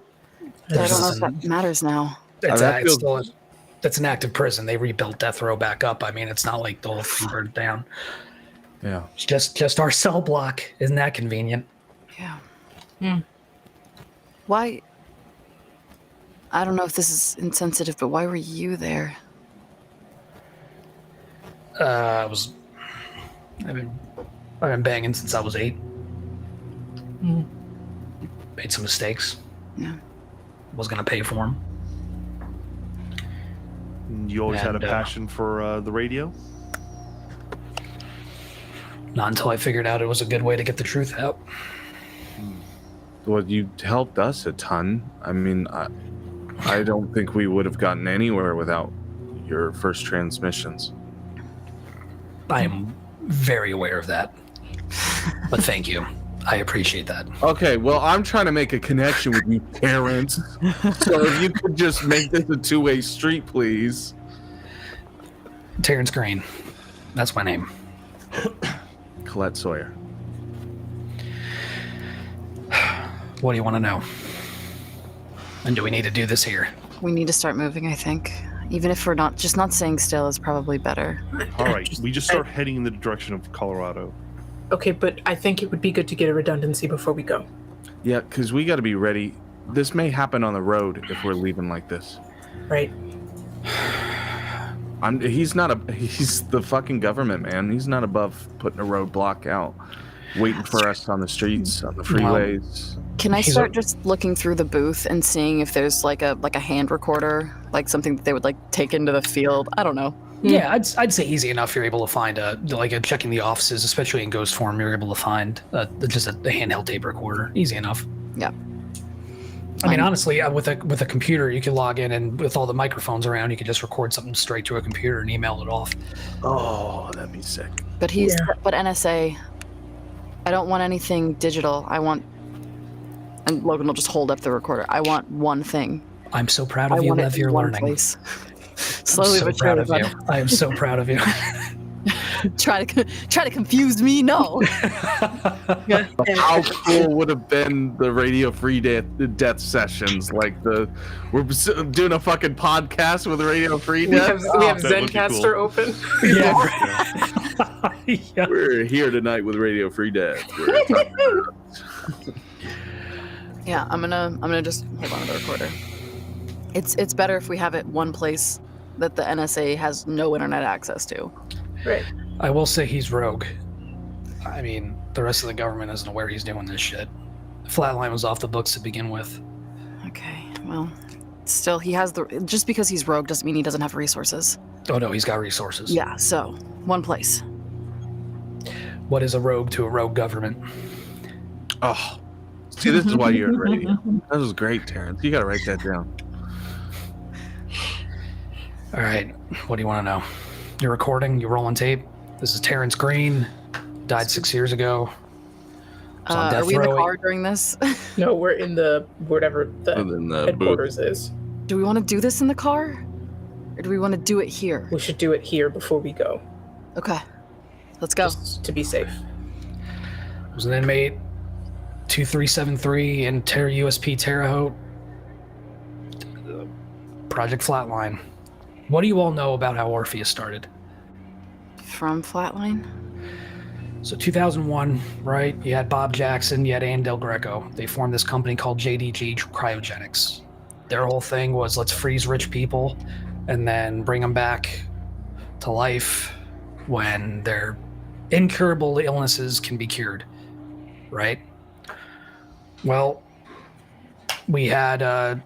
But I don't know if that matters now. It's an active prison. They rebuilt Death Row back up. I mean, it's not like the whole thing burned down. yeah. It's just our cell block. Isn't that convenient? Yeah. Why? I don't know if this is insensitive, but why were you there? I've been banging since I was 8. Made some mistakes. Yeah. Was gonna pay for them. You always had a And, passion for the radio? Not until I figured out it was a good way to get the truth out. Well, you helped us a ton. I mean, I don't think we would have gotten anywhere without your first transmissions. I am very aware of that. But thank you. I appreciate that. Okay, well, I'm trying to make a connection with you parents. So if you could just make this a two-way street, please. Terrence Green. That's my name. Colette Sawyer. What do you want to know? And do we need to do this here? We need to start moving, I think. Even if we're not staying still is probably better. All right, we just start heading in the direction of Colorado. Okay, but I think it would be good to get a redundancy before we go. Yeah, because we got to be ready. This may happen on the road if we're leaving like this. Right. He's the fucking government, man. He's not above putting a roadblock out, waiting for us on the streets, on the freeways. Can I start just looking through the booth and seeing if there's like a hand recorder, like something that they would like take into the field? I don't know. Yeah, I'd say easy enough. You're able to find checking the offices, especially in ghost form. You're able to find just a handheld tape recorder. Easy enough. Yeah. I mean, honestly, with a computer, you can log in, and with all the microphones around, you can just record something straight to a computer and email it off. Oh, that'd be sick. But but NSA, I don't want anything digital. I want, and Logan will just hold up the recorder. I want one thing. I'm so proud of you, Lev. You're learning. Slowly but surely. I am so proud of you. Try to confuse me? No. How cool would have been the Radio Free Death sessions? Like we're doing a fucking podcast with Radio Free Death. We have Zencaster open. Yeah. Yeah. We're here tonight with Radio Free Death. Yeah, I'm gonna just hold on to the recorder. It's better if we have it one place that the NSA has no internet access to. Right. I will say he's rogue. I mean, the rest of the government isn't aware he's doing this shit. Flatline was off the books to begin with. Okay, well, still, he has just because he's rogue doesn't mean he doesn't have resources. Oh no, he's got resources. Yeah, so, one place. What is a rogue to a rogue government? Oh, see, this is why you're at radio. That was great, Terrence. You gotta write that down. All right, what do you want to know? You're recording, you're rolling tape. This is Terrence Green, died 6 years ago. Are we in the car during this? No, we're in whatever the headquarters is. Do we want to do this in the car? Or do we want to do it here? We should do it here before we go. Okay, let's go. Just to be safe. It was an inmate, 2373 in USP Terre Haute. Project Flatline. What do you all know about how Orpheus started? From Flatline? So 2001, right? You had Bob Jackson, you had Ann Del Greco. They formed this company called JDG Cryogenics. Their whole thing was let's freeze rich people and then bring them back to life when their incurable illnesses can be cured, right? Well, we had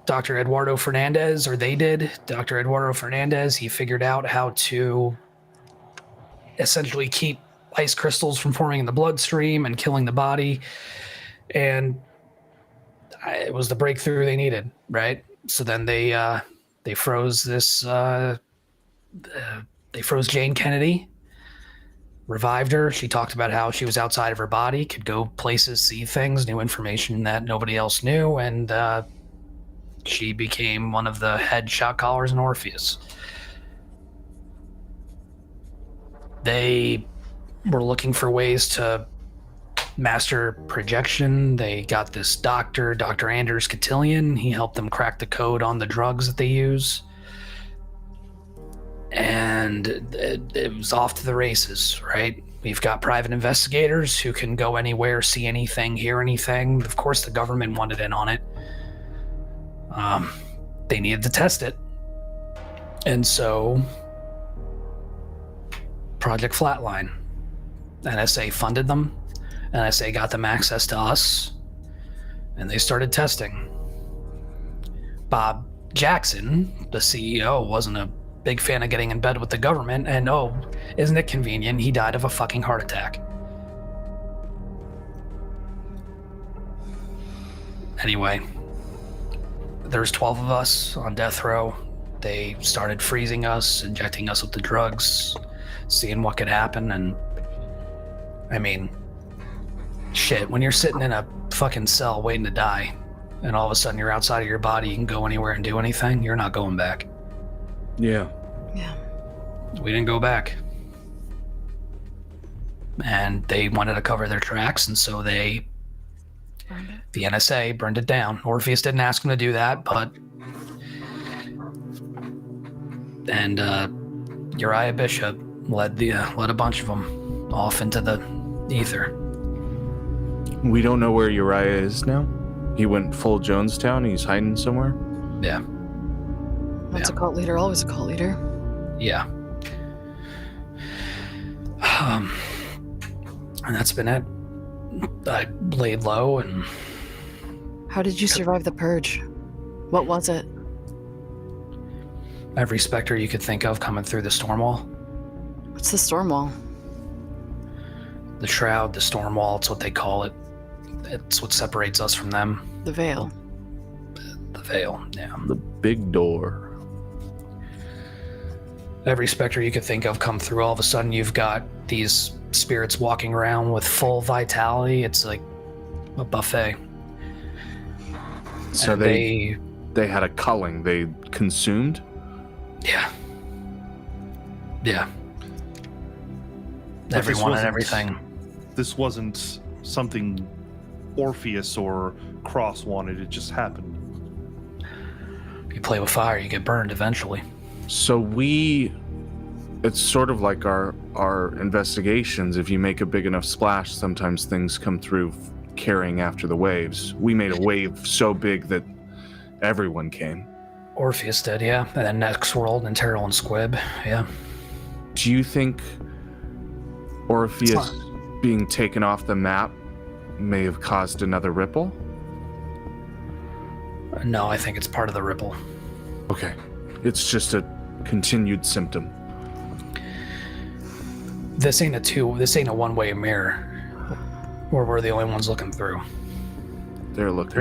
Dr. Eduardo Fernandez, or they did. Dr. Eduardo Fernandez, he figured out how to essentially keep ice crystals from forming in the bloodstream and killing the body. And it was the breakthrough they needed, right? So then they froze they froze Jane Kennedy, revived her. She talked about how she was outside of her body, could go places, see things, new information that nobody else knew, and she became one of the head shot callers in Orpheus. They were looking for ways to master projection. They got this doctor, Dr. Anders Cotillion. He helped them crack the code on the drugs that they use. And it was off to the races, right? We've got private investigators who can go anywhere, see anything, hear anything. Of course, the government wanted in on it. They needed to test it. And so, Project Flatline. NSA funded them. NSA got them access to us. And they started testing. Bob Jackson, the CEO, wasn't a big fan of getting in bed with the government, and oh, isn't it convenient? He died of a fucking heart attack. Anyway, there's 12 of us on death row. They started freezing us, injecting us with the drugs, seeing what could happen, and I mean, shit, when you're sitting in a fucking cell waiting to die, and all of a sudden you're outside of your body, you can go anywhere and do anything, you're not going back. Yeah. We didn't go back. And they wanted to cover their tracks, and so the NSA burned it down. Orpheus didn't ask them to do that, but and Uriah Bishop led a bunch of them off into the ether. We don't know where Uriah is now. He went full Jonestown. He's hiding somewhere. Yeah. Once a cult leader, always a cult leader. Yeah. And that's been it. I laid low and... How did you survive the purge? What was it? Every specter you could think of coming through the storm wall. What's the storm wall? The shroud, the storm wall, it's what they call it. It's what separates us from them. The veil. The veil, yeah. The big door. Every specter you could think of come through. All of a sudden you've got these spirits walking around with full vitality. It's like a buffet. So And they had a culling. They consumed. Yeah. Yeah. But Everyone and everything. This wasn't something Orpheus or Cross wanted. It just happened. You play with fire, you get burned eventually. So it's sort of like our investigations. If you make a big enough splash, sometimes things come through carrying after the waves. We made a wave so big that everyone came. Orpheus did, yeah. And then Next World and Terrell and Squib, yeah. Do you think Orpheus being taken off the map may have caused another ripple? No, I think it's part of the ripple. Okay. It's just a continued symptom. This ain't a one-way mirror where we're the only ones looking through. They're looking.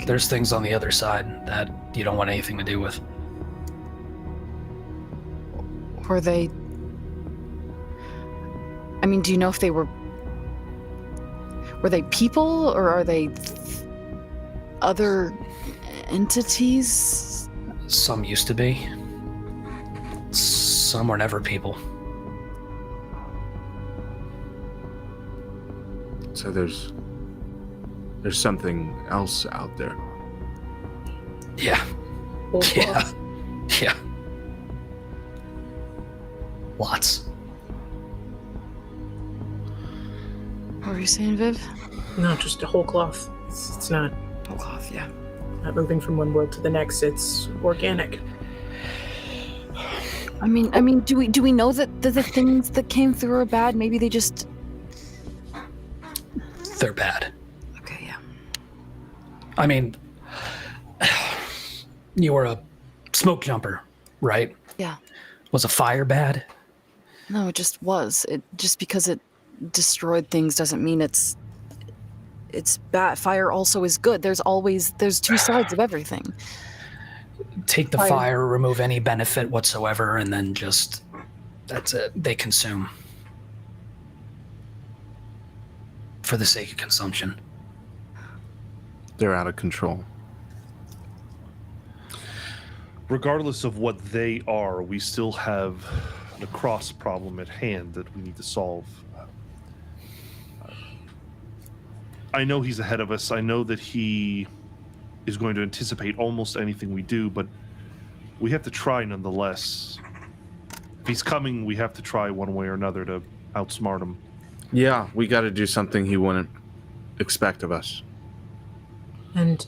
There's things on the other side that you don't want anything to do with. Were they... I mean, do you know if they were... Were they people, or are they other entities? Some used to be. Some were never people. So there's something else out there. Yeah. Yeah. Yeah. Lots. What were you saying, Viv? No, just a whole cloth. It's not Whole cloth, yeah. not moving from one world to the next. It's organic. I mean, do we know that the things that came through are bad? Maybe they just... They're bad. Okay, yeah. I mean, you were a smoke jumper, right? Yeah. Was a fire bad? No, it just was. It just because it destroyed things doesn't mean it's bad. Fire also is good. There's two sides of everything. Take the fire, remove any benefit whatsoever, and then just, that's it. They consume. For the sake of consumption. They're out of control. Regardless of what they are, we still have the cross problem at hand that we need to solve. I know he's ahead of us. I know that he is going to anticipate almost anything we do, but we have to try nonetheless. If he's coming, we have to try one way or another to outsmart him. Yeah, we got to do something he wouldn't expect of us. And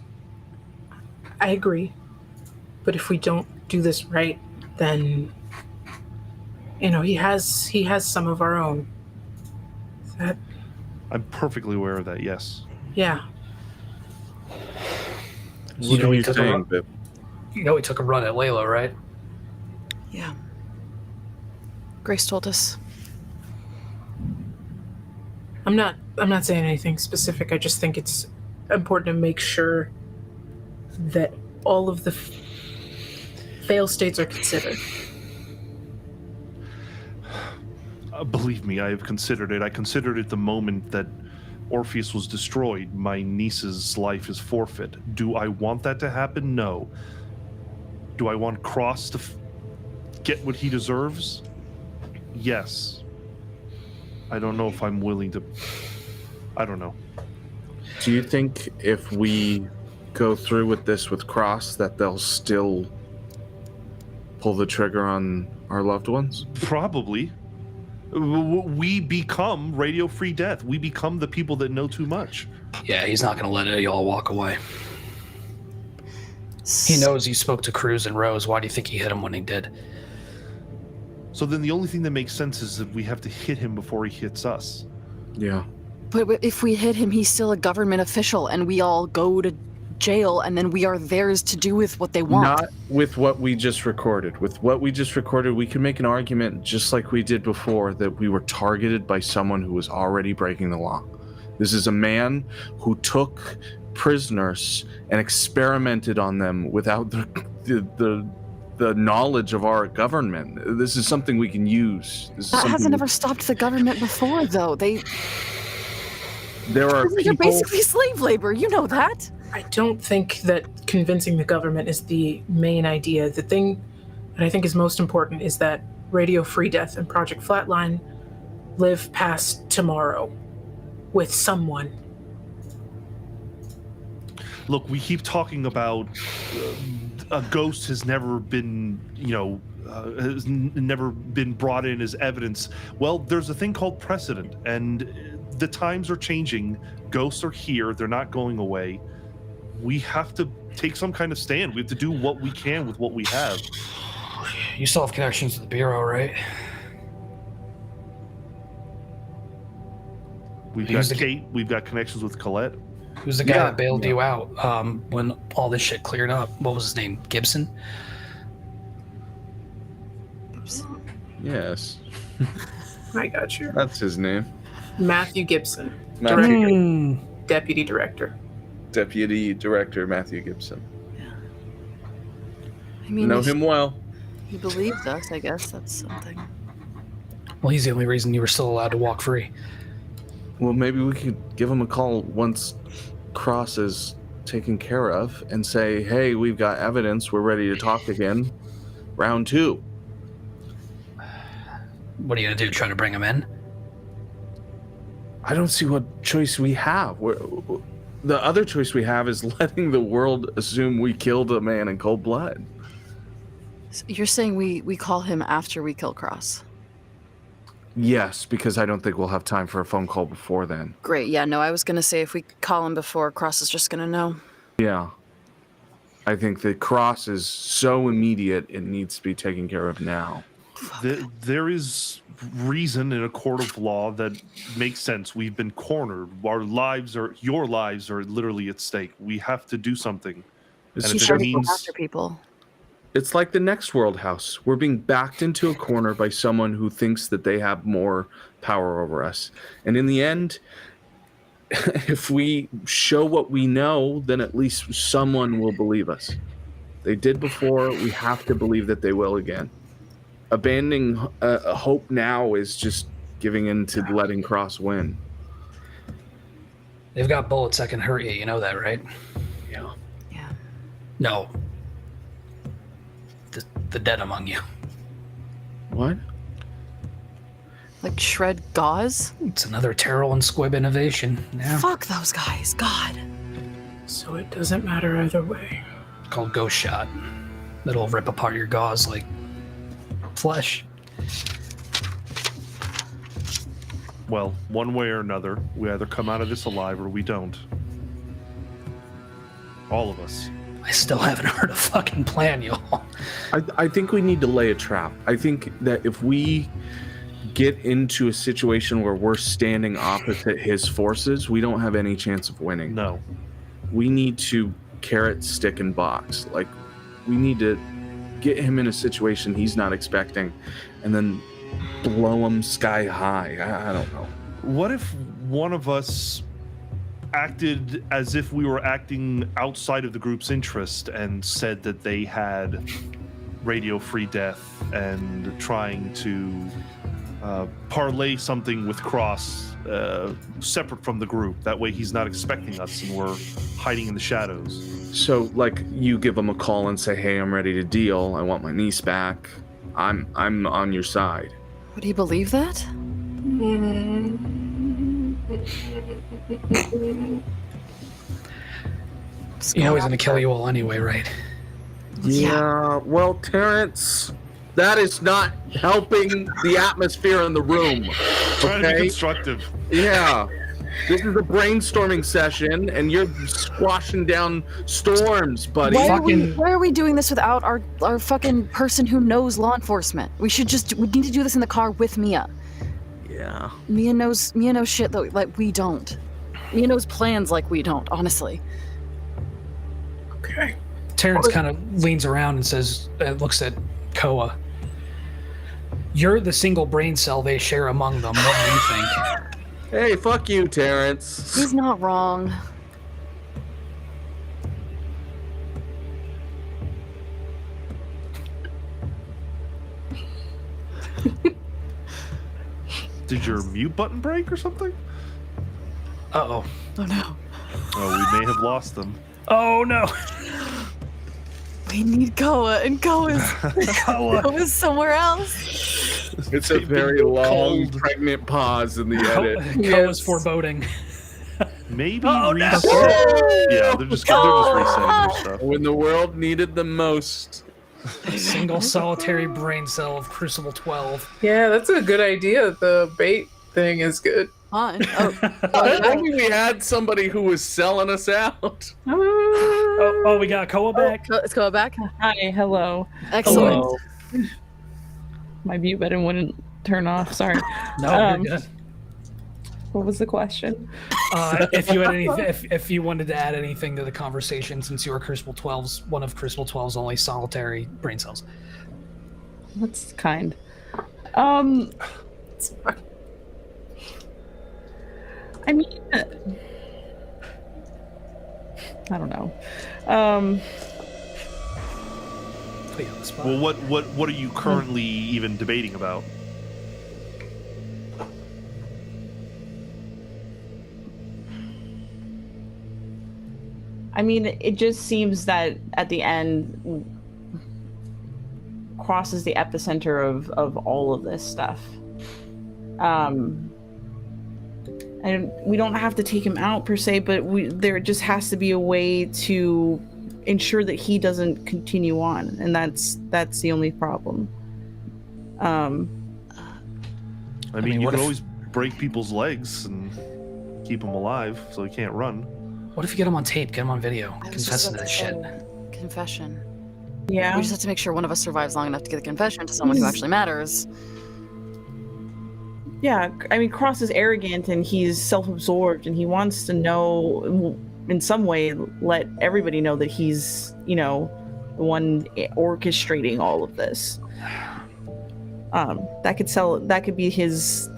I agree. But if we don't do this right, then he has some of our own. That, I'm perfectly aware of that, yes. yeah. What are you saying, Bib? You know he took a run at Layla, right? Yeah. Grace told us. I'm not saying anything specific. I just think it's important to make sure that all of the fail states are considered. Believe me, I have considered it. I considered it the moment that Orpheus was destroyed. My niece's life is forfeit. Do I want that to happen? No. Do I want Cross to get what he deserves? Yes. I don't know if I'm willing to... I don't know. Do you think if we go through with this with Cross that they'll still pull the trigger on our loved ones? Probably. We become radio-free death. We become the people that know too much. Yeah, he's not going to let y'all walk away. He knows you spoke to Cruz and Rose. Why do you think he hit him when he did? So then the only thing that makes sense is that we have to hit him before he hits us. Yeah. But if we hit him, he's still a government official, and we all go to jail, and then we are theirs to do with what they want. Not with what we just recorded. With what we just recorded, we can make an argument, just like we did before, that we were targeted by someone who was already breaking the law. This is a man who took prisoners and experimented on them without the knowledge of our government. This is something we can use. That hasn't ever stopped the government before, though. There are people... basically slave labor. You know that. I don't think that convincing the government is the main idea. The thing that I think is most important is that Radio Free Death and Project Flatline live past tomorrow with someone. Look, we keep talking about a ghost has never been, has never been brought in as evidence. Well, there's a thing called precedent, and the times are changing. Ghosts are here. They're not going away. We have to take some kind of stand. We have to do what we can with what we have. You still have connections to the Bureau, right? We've got Kate. We've got connections with Colette. Who's the guy that bailed you out when all this shit cleared up? What was his name? Gibson? Yes. I got you. That's his name. Matthew Gibson. Deputy Director. Deputy Director Matthew Gibson. I mean, know him well. He believed us, I guess. That's something. Well, he's the only reason you were still allowed to walk free. Well, maybe we could give him a call once Cross is taken care of and say, hey, we've got evidence. We're ready to talk again. Round 2. What are you going to do? Try to bring him in? I don't see what choice we have. The other choice we have is letting the world assume we killed a man in cold blood. So you're saying we call him after we kill Cross? Yes, because I don't think we'll have time for a phone call before then. Great, yeah, no, I was going to say if we call him before, Cross is just going to know. Yeah. I think the Cross is so immediate, it needs to be taken care of now. There is reason in a court of law that makes sense. We've been cornered. Your lives are literally at stake. We have to do something. And if it means after people. It's like the next World House. We're being backed into a corner by someone who thinks that they have more power over us. And in the end, if we show what we know, then at least someone will believe us. They did before. We have to believe that they will again. Abandoning hope now is just giving in to letting Cross win. They've got bullets that can hurt you. You know that, right? Yeah. Yeah. No. The dead among you. What? Like shred gauze? It's another Terrell and Squibb innovation. Yeah. Fuck those guys. God. So it doesn't matter either way. It's called Ghost Shot. That'll rip apart your gauze like flesh. Well, one way or another, we either come out of this alive or we don't. All of us. I still haven't heard a fucking plan, y'all. I think we need to lay a trap. I think that if we get into a situation where we're standing opposite his forces, we don't have any chance of winning. No. We need to carrot, stick, and box. Like, we need to get him in a situation he's not expecting and then blow him sky high. I don't know. What if one of us acted as if we were acting outside of the group's interest and said that they had Radio Free Death and trying to parlay something with Cross separate from the group? That way he's not expecting us and we're hiding in the shadows. So, like, you give him a call and say, hey, I'm ready to deal. I want my niece back. I'm on your side. Would he believe that? You know he's gonna kill you all anyway, right? Yeah, well, Terrence, that is not helping the atmosphere in the room. Trying to be Okay? constructive. Yeah. This is a brainstorming session, and you're squashing down storms, buddy. Why are we doing this without our fucking person who knows law enforcement? We need to do this in the car with Mia. Yeah. Mia knows shit that like we don't. Mia knows plans like we don't, honestly. Okay. Terrence kind of leans around and says, looks at Koa. You're the single brain cell they share among them. What do you think? Hey, fuck you, Terrence. He's not wrong. Did your mute button break or something? Uh-oh. Oh no. Oh, we may have lost them. Oh no. We need Koa, and Koa's somewhere else. It's a very long, cold. pregnant pause in the edit. Koa's foreboding. Maybe reset. Yeah, they're just resetting their stuff. When the world needed the most. A single solitary brain cell of Crucible 12. Yeah, that's a good idea. The bait thing is good. Fine. If only we had somebody who was selling us out. Oh, we got Koa back. Let's go back. Hi, hello. Excellent. Hello. My mute button wouldn't turn off. Sorry. No, you're good. What was the question? If you had if you wanted to add anything to the conversation, since you were Crucible 12's one of Crucible 12's only solitary brain cells. That's kind. I mean, I don't know. Put you on the spot. Well, what are you currently even debating about? I mean, it just seems that at the end, Cross is the epicenter of all of this stuff. And we don't have to take him out per se, but there just has to be a way to ensure that he doesn't continue on, and that's the only problem. I mean, you what can if- always break people's legs and keep them alive so they can't run. What if you get him on tape, get him on video, I was just confessing to about this to shit? say, confession. Yeah. We just have to make sure one of us survives long enough to get the confession to someone who actually matters. Yeah, I mean, Cross is arrogant and he's self-absorbed and he wants to know, in some way, let everybody know that he's, the one orchestrating all of this. That could be his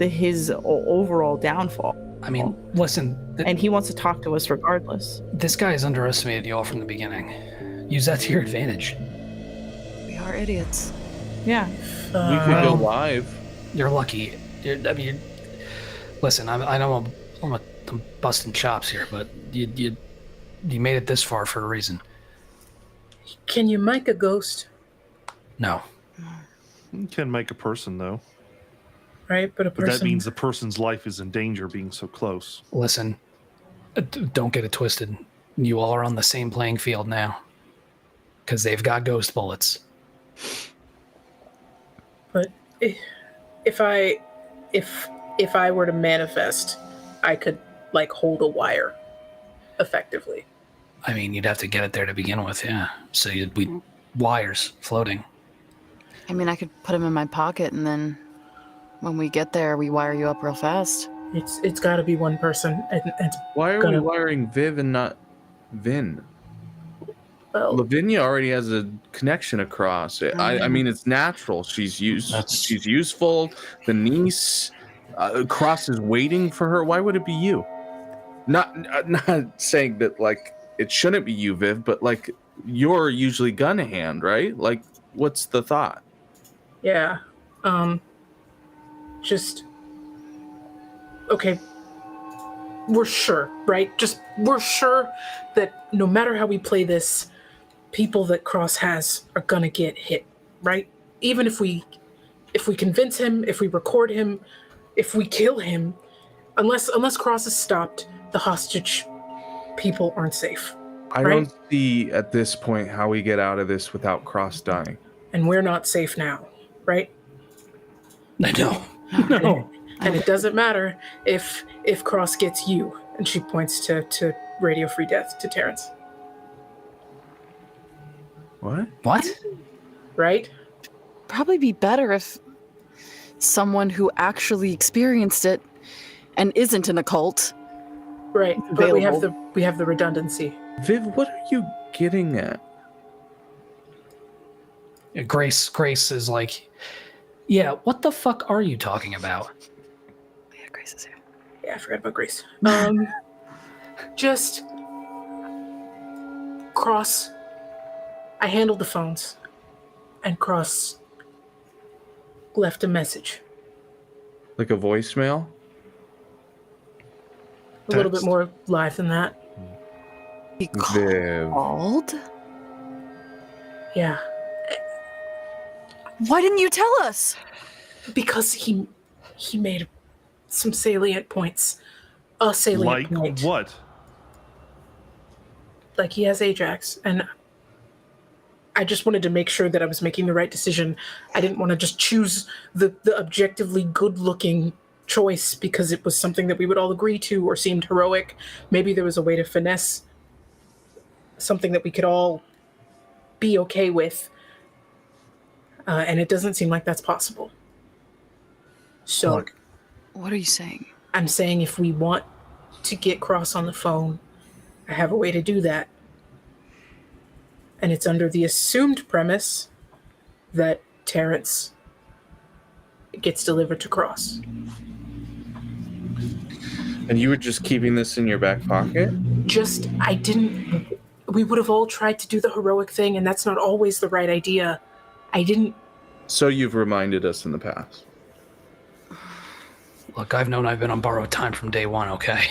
overall downfall. I mean, listen, And he wants to talk to us regardless. this guy has underestimated you all from the beginning. Use that to your advantage. We are idiots. Yeah. We could go live. You're lucky. Listen, I know I'm busting chops here, but you made it this far for a reason. Can you mic a ghost? No. You can make a person, though. Right, but a But person. that means the person's life is in danger being so close. Listen, don't get it twisted. You all are on the same playing field now. Because they've got ghost bullets. But if I were to manifest, I could hold a wire, effectively. I mean, you'd have to get it there to begin with, yeah. So you'd be wires floating. I mean, I could put him in my pocket, and then when we get there, we wire you up real fast. It's got to be one person. And Why are we wiring Viv and not Vin? well, Lavinia already has a connection across. I mean, it's natural. She's useful. The niece, Cross is waiting for her. Why would it be you? Not saying that it shouldn't be you, Viv, but you're usually gun hand, right? What's the thought? yeah. Just okay. We're sure, right? We're sure that no matter how we play this, people that Cross has are gonna get hit, right? Even if we convince him, if we record him, if we kill him, unless Cross is stopped, the hostage people aren't safe. I don't see at this point how we get out of this without Cross dying. And we're not safe now, right? No. No. And it doesn't matter if Cross gets you. And she points to Radio Free Death to Terrence. What? Right? Probably be better if someone who actually experienced it and isn't in a cult. Right. But we have the redundancy. Viv, what are you getting at? Grace is like, yeah, what the fuck are you talking about? Yeah, Grace is here. Yeah, I forgot about Grace. Just Cross. I handled the phones, and Cross left a message. Like a voicemail? A little bit more live than that. He Viv. called? Yeah. Why didn't you tell us? Because he made some salient points. A salient point. Like what? Like he has Ajax, and I just wanted to make sure that I was making the right decision. I didn't want to just choose the objectively good-looking choice because it was something that we would all agree to or seemed heroic. Maybe there was a way to finesse something that we could all be okay with. And it doesn't seem like that's possible. So, Look, what are you saying? I'm saying if we want to get Cross on the phone, I have a way to do that. And it's under the assumed premise that Terrence gets delivered to Cross. And you were just keeping this in your back pocket? We would have all tried to do the heroic thing, and that's not always the right idea. I didn't. So you've reminded us in the past. Look, I've known I've been on borrowed time from day one, okay?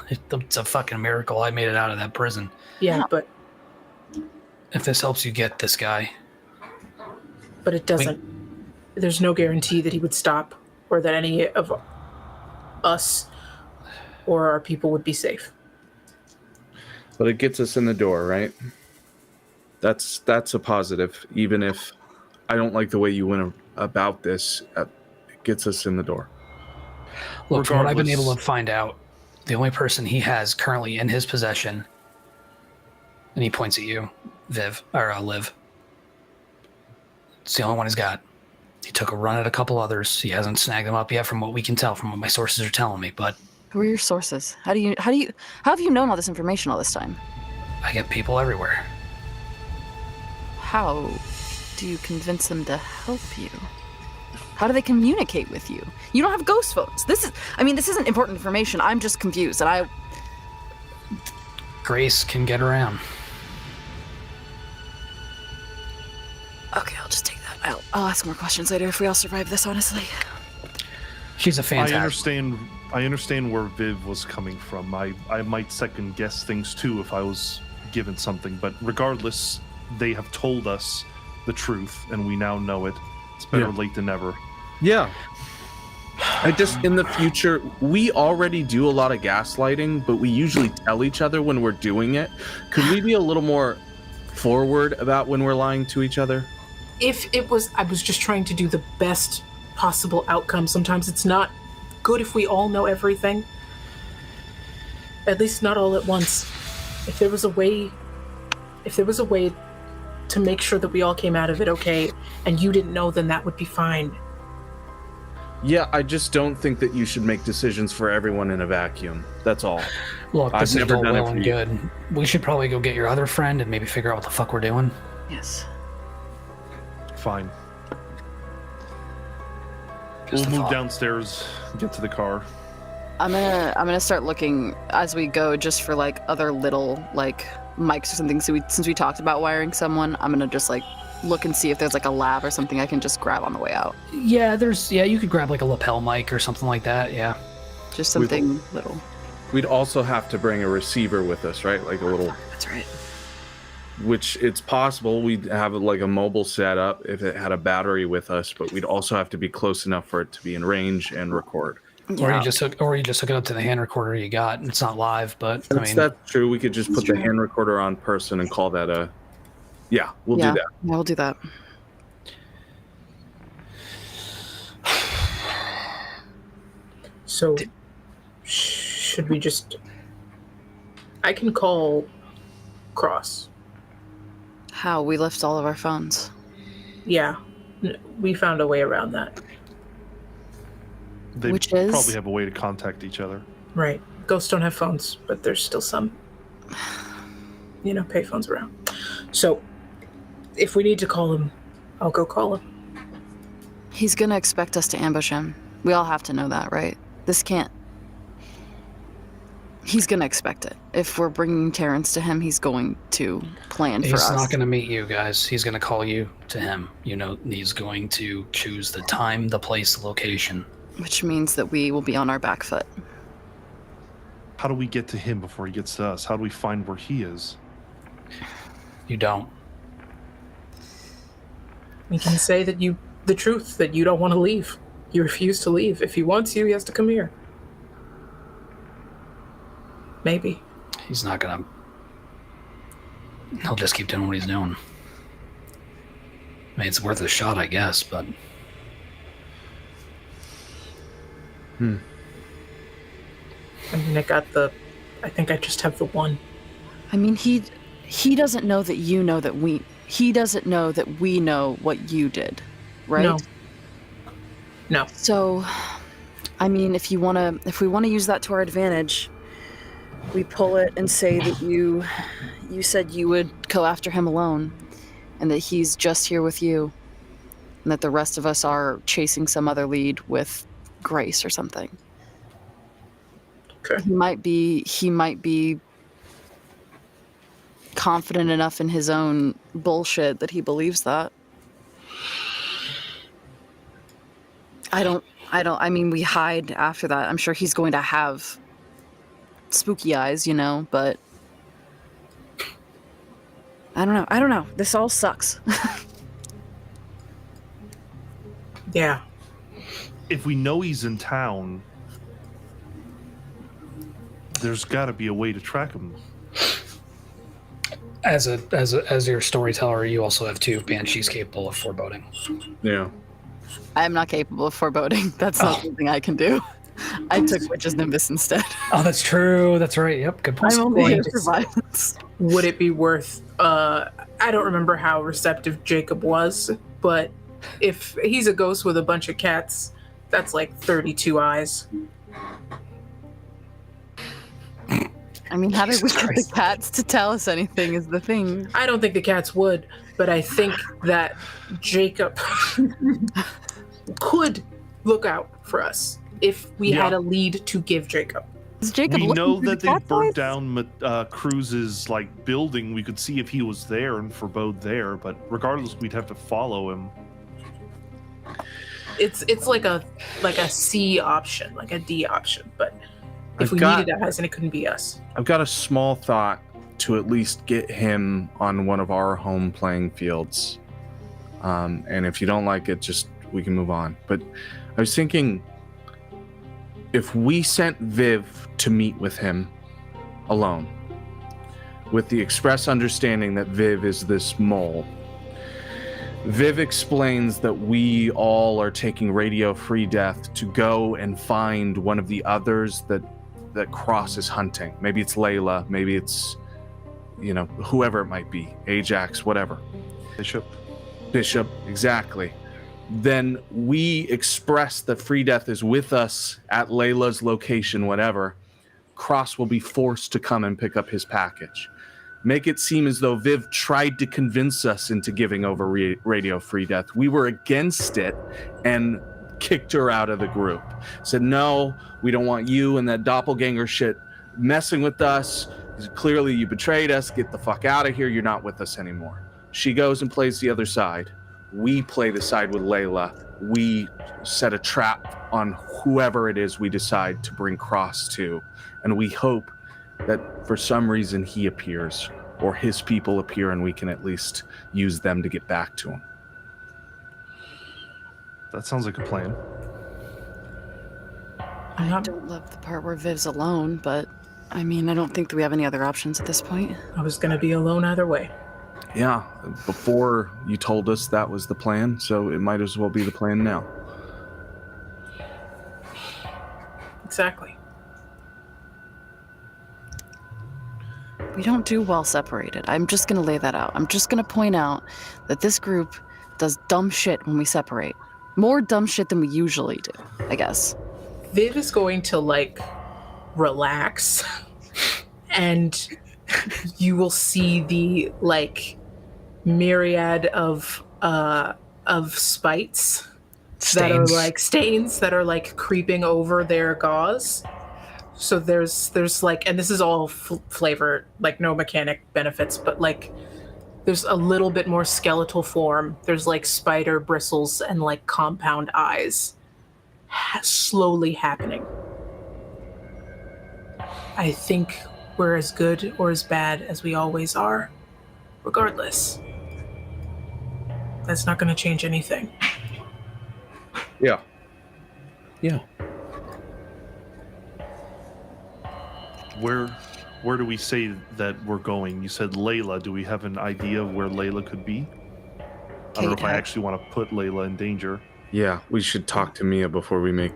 It's a fucking miracle I made it out of that prison. Yeah, but if this helps you get this guy. But it doesn't. There's no guarantee that he would stop or that any of us or our people would be safe. But it gets us in the door, right? That's a positive. Even if I don't like the way you went about this, it gets us in the door. Look, from what I've been able to find out, the only person he has currently in his possession, and he points at you, Liv. It's the only one he's got. He took a run at a couple others. He hasn't snagged them up yet, from what we can tell, from what my sources are telling me. But who are your sources? How have you known all this information all this time? I get people everywhere. How do you convince them to help you? How do they communicate with you? You don't have ghost phones. This isn't important information. I'm just confused, and Grace can get around. Okay, I'll just take that. I'll ask more questions later if we all survive this, honestly. She's a fantastic. I understand where Viv was coming from. I might second guess things too if I was given something, but regardless, they have told us the truth and we now know it. It's better late than never. Yeah. In the future, we already do a lot of gaslighting, but we usually tell each other when we're doing it. Could we be a little more forward about when we're lying to each other? I was just trying to do the best possible outcome. Sometimes it's not good if we all know everything. At least not all at once. If there was a way to make sure that we all came out of it okay, and you didn't know, then that would be fine. Yeah, I just don't think that you should make decisions for everyone in a vacuum. That's all. Look, this is all well and good. We should probably go get your other friend and maybe figure out what the fuck we're doing. Yes. Fine. We'll move downstairs, get to the car. I'm gonna start looking as we go, just for like other little like mics or something. So since we talked about wiring someone, I'm gonna just like look and see if there's like a lab or something I can just grab on the way out. Yeah, you could grab like a lapel mic or something like that. Yeah, just something little. We'd also have to bring a receiver with us, right? Like a little. That's right. Which it's possible we'd have like a mobile setup if it had a battery with us, but we'd also have to be close enough for it to be in range and record. Or Yeah. you just hook it up to the hand recorder you got. It's not live, but I mean, That's true. We could just put the hand recorder on person and call that a. Yeah, we'll do that. Yeah, we'll do that. So, should we just... I can call Cross. How? We left all of our phones. Yeah, we found a way around that. They Which is? probably have a way to contact each other. Right. Ghosts don't have phones, but there's still some, pay phones around. So, if we need to call him, I'll go call him. He's gonna expect us to ambush him. We all have to know that, right? This can't... He's gonna expect it. If we're bringing Terrence to him, he's going to plan for us. he's not going to meet you guys. He's going to call you to him. He's going to choose the time, the place, the location. Which means that we will be on our back foot. How do we get to him before he gets to us? How do we find where he is? You don't. We can say that the truth, that you don't want to leave. You refuse to leave. If he wants you, he has to come here. Maybe. He's not going to... He'll just keep doing what he's doing. I mean, it's worth a shot, I guess, but... I mean, I think I just have the one. I mean, he doesn't know that you know that we... He doesn't know that we know what you did, right? No. So, I mean, if we want to use that to our advantage, we pull it and say that you said you would go after him alone, and that he's just here with you, and that the rest of us are chasing some other lead with Grace or something. Okay. He might be confident enough in his own bullshit that he believes that. I mean, we hide after that. I'm sure he's going to have spooky eyes, but I don't know. This all sucks. Yeah. If we know he's in town, there's got to be a way to track him. As your storyteller, you also have two banshees capable of foreboding. Yeah. I am not capable of foreboding. That's not something I can do. I took Witch's Nimbus instead. Oh, that's true. That's right. Yep. Good point. I'm only here for violence. Would it be worth... I don't remember how receptive Jacob was, but if he's a ghost with a bunch of cats, that's like 32 eyes. I mean, how did we get the cats to tell us anything is the thing. I don't think the cats would, but I think that Jacob could look out for us if we had a lead to give Jacob. Is Jacob We looking know for the that they cat burnt eyes? down Cruz's building. We could see if he was there and forebode there, but regardless, we'd have to follow him. It's like a C option, like a D option, but if we needed eyes, then it couldn't be us. I've got a small thought to at least get him on one of our home playing fields. And if you don't like it, we can move on. But I was thinking, if we sent Viv to meet with him alone, with the express understanding that Viv is this mole, Viv explains that we all are taking Radio Free Death to go and find one of the others that Cross is hunting. Maybe it's Layla, maybe it's, whoever it might be, Ajax, whatever. Bishop, exactly. Then we express that Free Death is with us at Layla's location, whatever. Cross will be forced to come and pick up his package. Make it seem as though Viv tried to convince us into giving over Radio Free Death. We were against it and kicked her out of the group. Said, no, we don't want you and that doppelganger shit messing with us. Clearly you betrayed us. Get the fuck out of here. You're not with us anymore. She goes and plays the other side. We play the side with Layla. We set a trap on whoever it is we decide to bring Cross to. And we hope that for some reason he appears or his people appear and we can at least use them to get back to him. That sounds like a plan. I don't love the part where Viv's alone, but I mean, I don't think that we have any other options at this point. I was gonna be alone either way. Yeah, before you told us that was the plan, so it might as well be the plan now. Exactly. We don't do well separated. I'm just going to lay that out. I'm just going to point out that this group does dumb shit when we separate. More dumb shit than we usually do, I guess. Viv is going to, like, relax, and you will see the, like, myriad of spites that are, like, stains that are, like, creeping over their gauze. So there's like, and this is all flavor, like no mechanic benefits, but like there's a little bit more skeletal form. There's like spider bristles and like compound eyes slowly happening. I think we're as good or as bad as we always are, regardless. That's not going to change anything. Yeah. Where do we say that we're going? You said Layla. Do we have an idea of where Layla could be? I don't know if I actually want to put Layla in danger. Yeah, we should talk to Mia before we make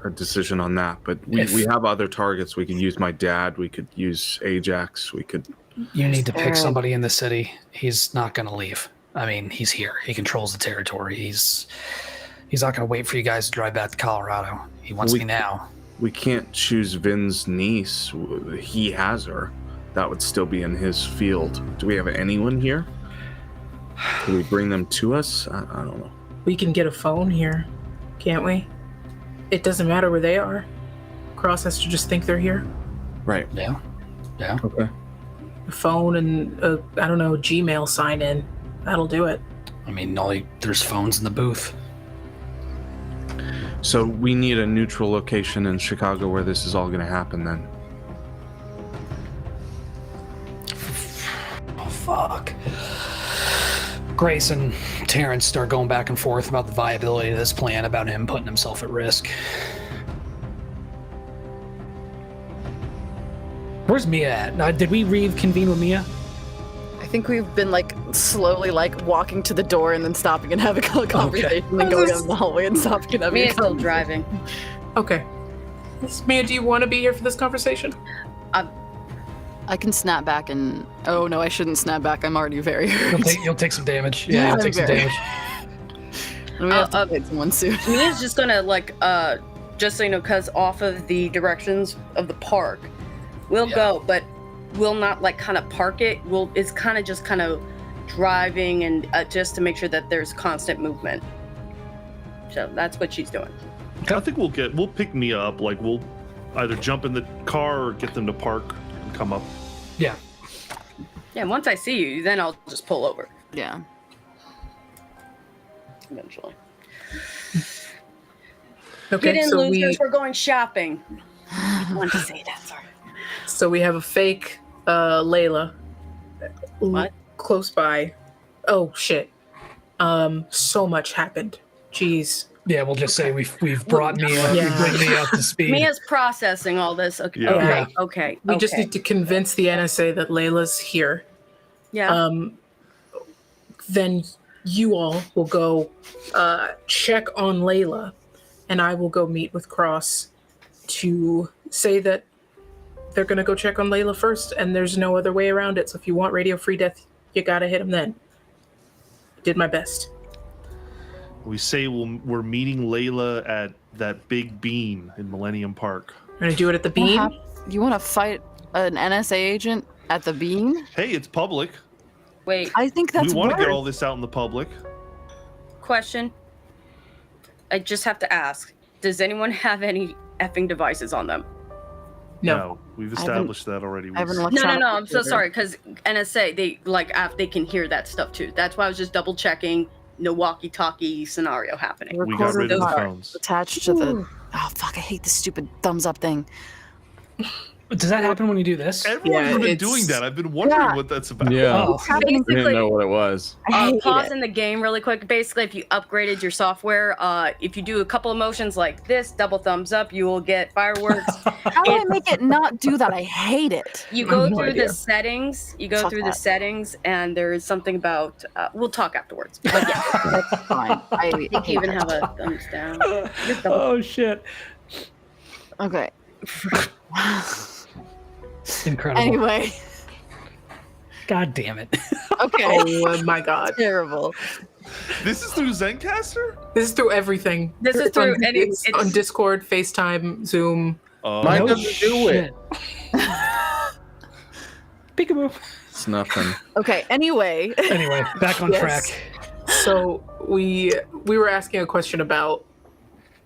a decision on that. But we have other targets. We could use my dad. We could use Ajax. We could... You need to pick somebody in the city. He's not going to leave. I mean, he's here. He controls the territory. He's not going to wait for you guys to drive back to Colorado. He wants me now. We can't choose Vin's niece. He has her. That would still be in his field. Do we have anyone here? Can we bring them to us? I don't know. We can get a phone here, can't we? It doesn't matter where they are. Cross has to just think they're here. Right. Yeah. Okay. A phone and a Gmail sign in. That'll do it. I mean, there's phones in the booth. So we need a neutral location in Chicago where this is all going to happen then. Oh, fuck. Grace and Terrence start going back and forth about the viability of this plan, about him putting himself at risk. Where's Mia at? Did we reconvene with Mia? I think we've been like slowly like walking to the door and then stopping and having a conversation, and then going down the hallway and stopping and having Mia's still driving. Okay. Mia, do you want to be here for this conversation? I can snap back and... Oh, no, I shouldn't snap back. I'm already very hurt. You'll take some damage. Yeah, you'll take some damage. And we have to fight someone soon. Mia's just gonna, like, just so you know, because off of the directions of the park, we'll go, but we'll not, like, kind of park it. It's kind of just kind of driving and just to make sure that there's constant movement. So that's what she's doing. I think we'll pick Mia up. Like, we'll either jump in the car or get them to park and come up. Yeah. Yeah, once I see you, then I'll just pull over. Yeah. Eventually. Okay, Get in, so losers. We're going shopping. I want to say that, sorry. So we have a fake Layla. What? Close by. Oh, shit. So much happened. Jeez. Yeah, we'll just say we've brought Mia. Yeah. We bring Mia up to speed. Mia's processing all this. Okay. Yeah. Okay. We just need to convince the NSA that Layla's here. Yeah. Then you all will go check on Layla, and I will go meet with Cross to say that they're going to go check on Layla first, and there's no other way around it. So if you want radio-free death, you got to hit him then. Did my best. We say we're meeting Layla at that big beam in Millennium Park. We're going to do it at the beam. You want to fight an NSA agent at the beam? Hey, it's public. Wait. I think that's we want to get worse. all this out in the public. Question. I just have to ask. Does anyone have any effing devices on them? No. We've established that already. I have an No. electronic I'm so computer. sorry, because NSA, they can hear that stuff too. That's why I was just double checking. No walkie-talkie scenario happening. We got rid of the Recorder phones. attached to the... Oh, fuck, I hate this stupid thumbs up thing. Does that happen when you do this? Everyone's been doing that. I've been wondering what that's about. Yeah. Oh. I didn't know what it was. Pausing the game really quick. Basically, if you upgraded your software, if you do a couple of motions like this, double thumbs up, you will get fireworks. How do I make it not do that? I hate it. You go through the settings. You go through the settings, and there is something about. We'll talk afterwards. But yeah, That's fine. I think you even have a thumbs down. Oh shit! Okay. Incredible. Anyway. God damn it. Okay. Oh my god. Terrible. This is through Zencaster? This is through everything. This is through it's on Discord, FaceTime, Zoom. Mine No doesn't do it. Peekaboo. It's nothing. Okay, anyway. Anyway, back on track. So we were asking a question about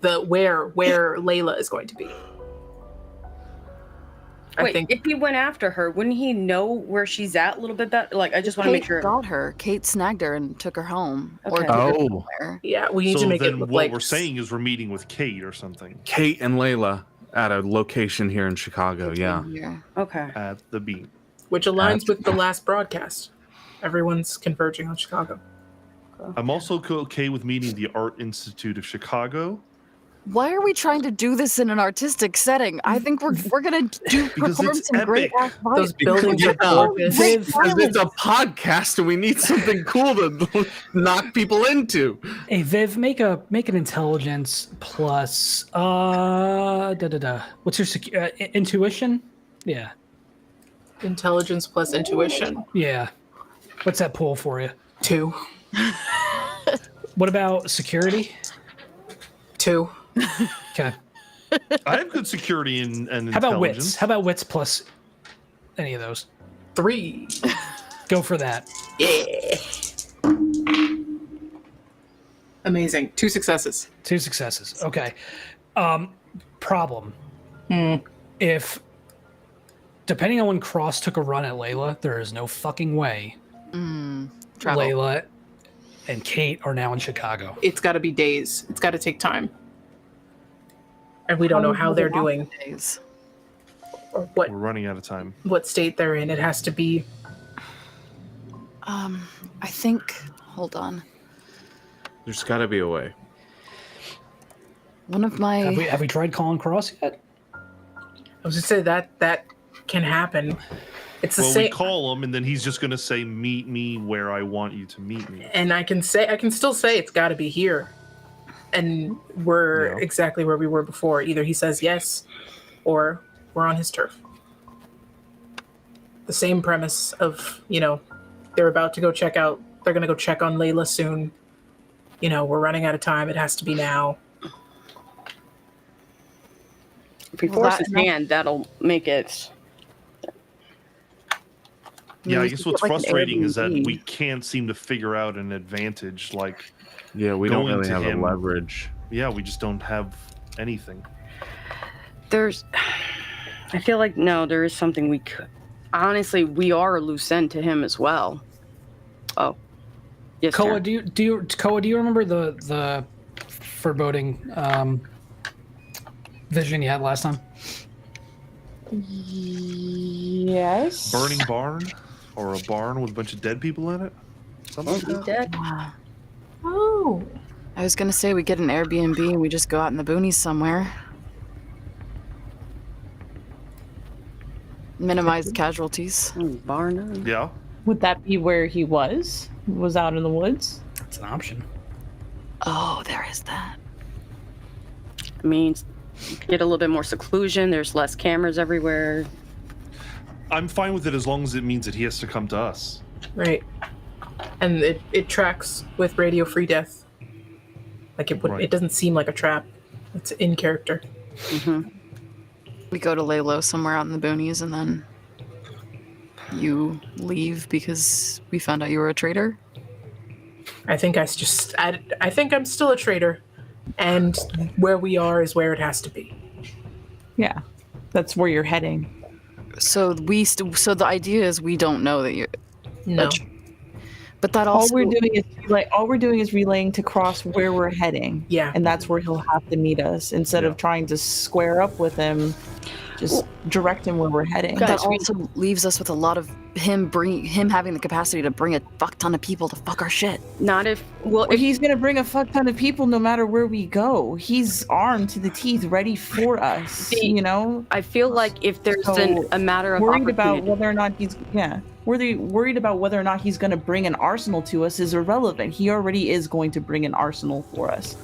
the where Layla is going to be. Wait, if he went after her, wouldn't he know where she's at a little bit better? Like, I just want to make sure. Got her. Kate snagged her and took her home. Okay. Or took her somewhere. Yeah, we need to make it look what like we're saying is we're meeting with Kate or something. Kate and Layla at a location here in Chicago. Yeah. Yeah. Okay. At the beat. which aligns with the last broadcast. Everyone's converging on Chicago. I'm also okay with meeting the Art Institute of Chicago. Why are we trying to do this in an artistic setting? I think we're gonna perform some great act Those buildings are gorgeous. Because it's a podcast and we need something cool to knock people into. Hey Viv, make an intelligence plus what's your intuition? Yeah. Intelligence plus intuition. Yeah. What's that pull for you? 2. What about security? 2. Okay. I have good security and How about intelligence. wits? How about wits plus any of those? 3. Go for that. Yeah. Amazing. 2 successes. 2 successes. Okay. Problem. If, depending on when Cross took a run at Layla, there is no fucking way Travel. Layla and Kate are now in Chicago. It's got to be days. It's got to take time. And we don't know how they're doing Days. or what We're running out of time. state they're in. It has to be. I think. Hold on. There's got to be a way. One of my. Have we tried calling Cross yet? I was just say that can happen. It's the Well, same. we call him, and then he's just going to say, "Meet me where I want you to meet me." And I can still say it's got to be here. And we're exactly where we were before. Either he says yes, or we're on his turf. The same premise of, they're about to go check out. They're going to go check on Layla soon. We're running out of time. It has to be now. If he forces his hand, that'll make it. Yeah, I we guess should what's get, like, an frustrating is that Airbnb. we can't seem to figure out an advantage. Like, Yeah, we don't Going really to have him. a leverage. yeah, we just don't have anything. I feel like, no, there is something we could. Honestly, we are a loose end to him as well. Oh. Yes, Koa, sir. do you remember the foreboding vision you had last time? Yes. Burning barn, or a barn with a bunch of dead people in it. Something like that. Dead? Oh. I was gonna say we get an Airbnb and we just go out in the boonies somewhere. Minimize casualties. Barn. Yeah. Would that be where he was? Was out in the woods? That's an option. Oh, there is that. Means get a little bit more seclusion. There's less cameras everywhere. I'm fine with it as long as it means that he has to come to us. Right. And it tracks with Radio Free Death. Like it doesn't seem like a trap. It's in character. We go to lay low somewhere out in the boonies and then you leave because we found out you were a traitor? I think I think I'm still a traitor, and where we are is where it has to be. Yeah. That's where you're heading. So so the idea is we don't know that you're No. but that also All we're doing is relaying to Cross where we're heading. Yeah. And that's where he'll have to meet us instead of trying to square up with him just direct him where we're heading. That also leaves us with a lot of him having the capacity to bring a fuck ton of people to fuck our shit. Not if if he's gonna bring a fuck ton of people no matter where we go. He's armed to the teeth, ready for us. You know. I feel like if there's a matter of worried about whether or not he's worried about whether or not he's gonna bring an arsenal to us is irrelevant. He already is going to bring an arsenal for us.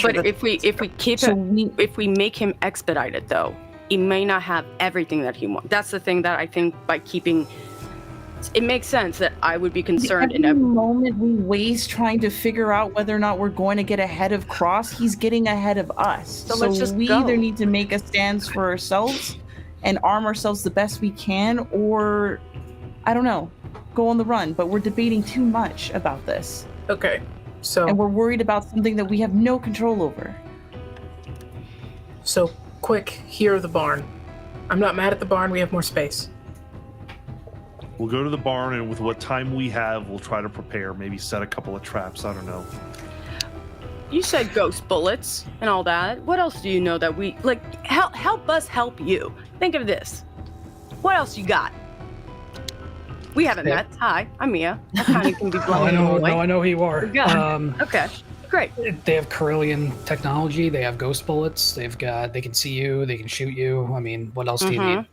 But if we make him expedite it though, he may not have everything that he wants. That's the thing that I think by keeping it makes sense that I would be concerned every moment we waste trying to figure out whether or not we're going to get ahead of Cross, he's getting ahead of us. So let's just we go. either need to make a stance for ourselves and arm ourselves the best we can, or I don't know, go on the run. But we're debating too much about this. Okay. So and we're worried about something that we have no control over. So quick, here the barn. I'm not mad at the barn, we have more space. We'll go to the barn, and with what time we have, we'll try to prepare. Maybe set a couple of traps. I don't know. You said ghost bullets and all that. What else do you know that we like? Help us help you. Think of this. What else you got? We haven't met. Hi, I'm Mia. I kind of can be blown away. I know who you are. Okay, great. They have Carillion technology. They have ghost bullets. They can see you. They can shoot you. I mean, what else do you need?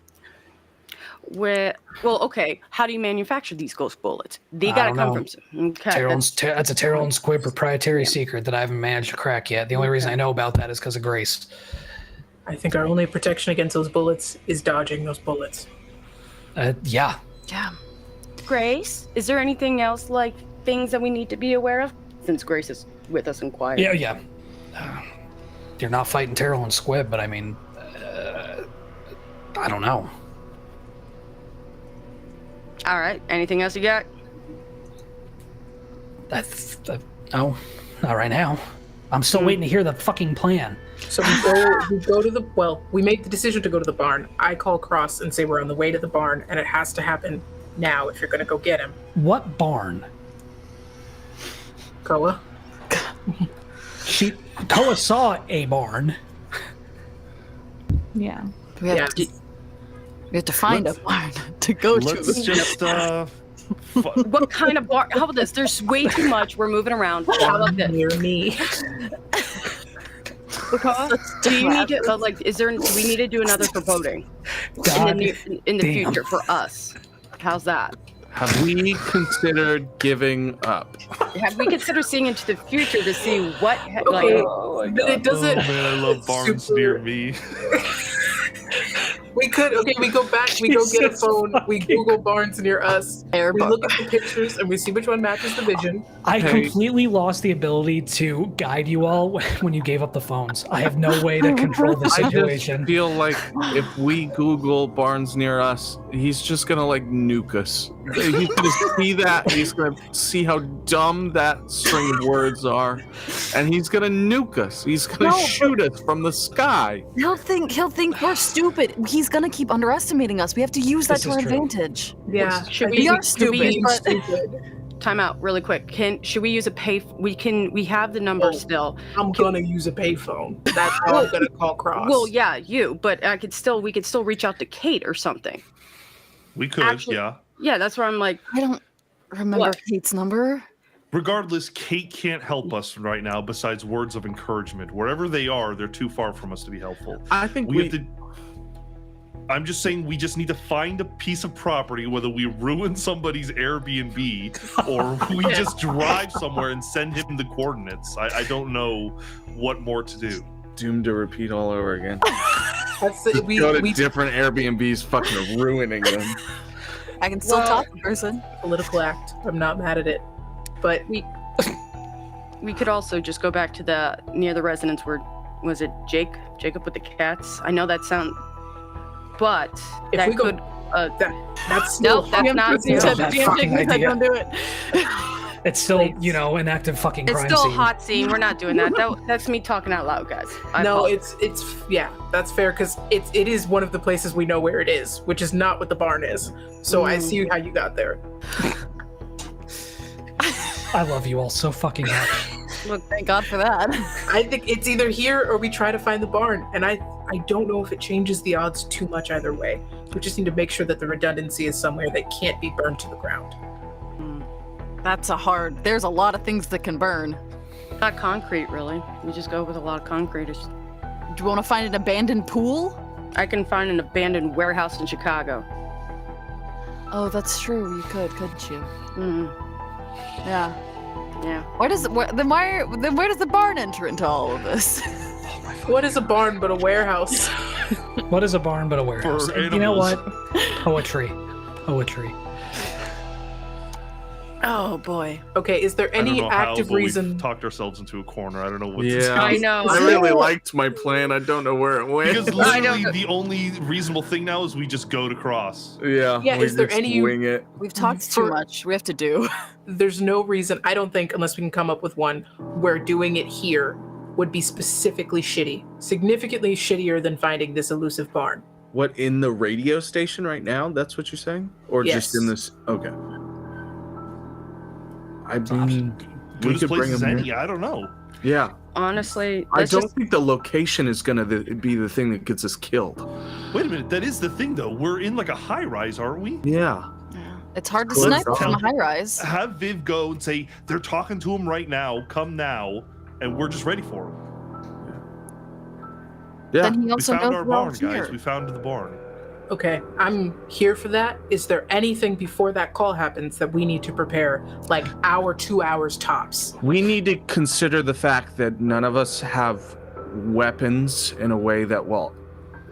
Okay. How do you manufacture these ghost bullets? They gotta come from some. Okay. That's a Terrell and Squid proprietary secret that I haven't managed to crack yet. The only reason I know about that is because of Grace. I think our only protection against those bullets is dodging those bullets. Yeah. Grace, is there anything else, like things that we need to be aware of? Since Grace is with us in quiet. Yeah. You're not fighting Terrell and Squib, but I mean, I don't know. All right. Anything else you got? No, not right now. I'm still waiting to hear the fucking plan. So we go to we made the decision to go to the barn. I call Cross and say we're on the way to the barn, and it has to happen now if you're going to go get him. What barn? Koa. Koa saw a barn. Yeah. We have to find a barn to go to. Let's just what kind of barn? How about this? There's way too much. We're moving around. How about this? Near me. Do you need to do we need to do another foreboding in the future for us? How's that? Have we considered giving up? Have we considered seeing into the future to see what? Okay, like, it doesn't. Oh man, I love barns near me. We could. Okay, we go back. We go get a phone. We Google barns near us. We look at the pictures and we see which one matches the vision. I completely lost the ability to guide you all when you gave up the phones. I have no way to control the situation. I just feel like if we Google barns near us, he's just gonna like nuke us. He's gonna see that. He's gonna see how dumb that string of words are, and he's gonna nuke us. He's gonna shoot us from the sky. He'll think we're stupid. He's gonna keep underestimating us. We have to use that to our advantage. Yeah, We are stupid. Time out, really quick. Should we use a pay? We have the number still. I'm gonna use a payphone. That's how I'm gonna call Cross. Well, yeah, but we could still reach out to Kate or something. We could, actually, yeah. Yeah, that's where I'm like. I don't remember Kate's number. Regardless, Kate can't help us right now besides words of encouragement. Wherever they are, they're too far from us to be helpful. I think we have to. I'm just saying we just need to find a piece of property, whether we ruin somebody's Airbnb or we just drive somewhere and send him the coordinates. I don't know what more to do. Doomed to repeat all over again. We go to different Airbnbs, fucking ruining them. I can still talk in person. Political act. I'm not mad at it, but we could also just go back to near the residence where was it Jacob with the cats? I know that sounds. But if that we could. That's nope. That's not. Don't do it. It's still, an active fucking crime scene. It's still a hot scene. We're not doing that. That's me talking out loud, guys. That's fair because it is one of the places we know where it is, which is not what the barn is. So I see how you got there. I love you all so fucking much. Look, thank God for that. I think it's either here or we try to find the barn. And I don't know if it changes the odds too much either way. We just need to make sure that the redundancy is somewhere that can't be burned to the ground. There's a lot of things that can burn. Not concrete, really. We just go with a lot of concrete. Do you want to find an abandoned pool? I can find an abandoned warehouse in Chicago. Oh, that's true. You could, couldn't you? Yeah. Yeah. Where does the barn enter into all of this? What is a barn but a warehouse? What is a barn but a warehouse? For And you know animals. what? Poetry. Oh boy. Okay, is there I don't any know how, active but we've reason? talked ourselves into a corner. I don't know what to Yeah, say. I know. I really liked my plan. I don't know where it went. Because literally the only reasonable thing now is we just go to cross. Yeah. Yeah, we is there just any- wing it? We've talked too much. We have to do. There's no reason, I don't think, unless we can come up with one, where doing it here would be specifically shitty. Significantly shittier than finding this elusive barn. What, in the radio station right now? That's what you're saying? Or Yes. just in this? Okay. I mean, we Good as could place bring as them any. here. I don't know. Yeah. Honestly, I let's don't just think the location is going to be the thing that gets us killed. Wait a minute. That is the thing, though. We're in like a high rise, aren't we? Yeah. It's hard to Let's snipe from a go. high rise. Have Viv go and say they're talking to him right now. Come now, and we're just ready for him. Yeah. Then he We also found knows our we're all barn, here. guys. We found the barn. Okay, I'm here for that. Is there anything before that call happens that we need to prepare, like hour, 2 hours tops? We need to consider the fact that none of us have weapons in a way that will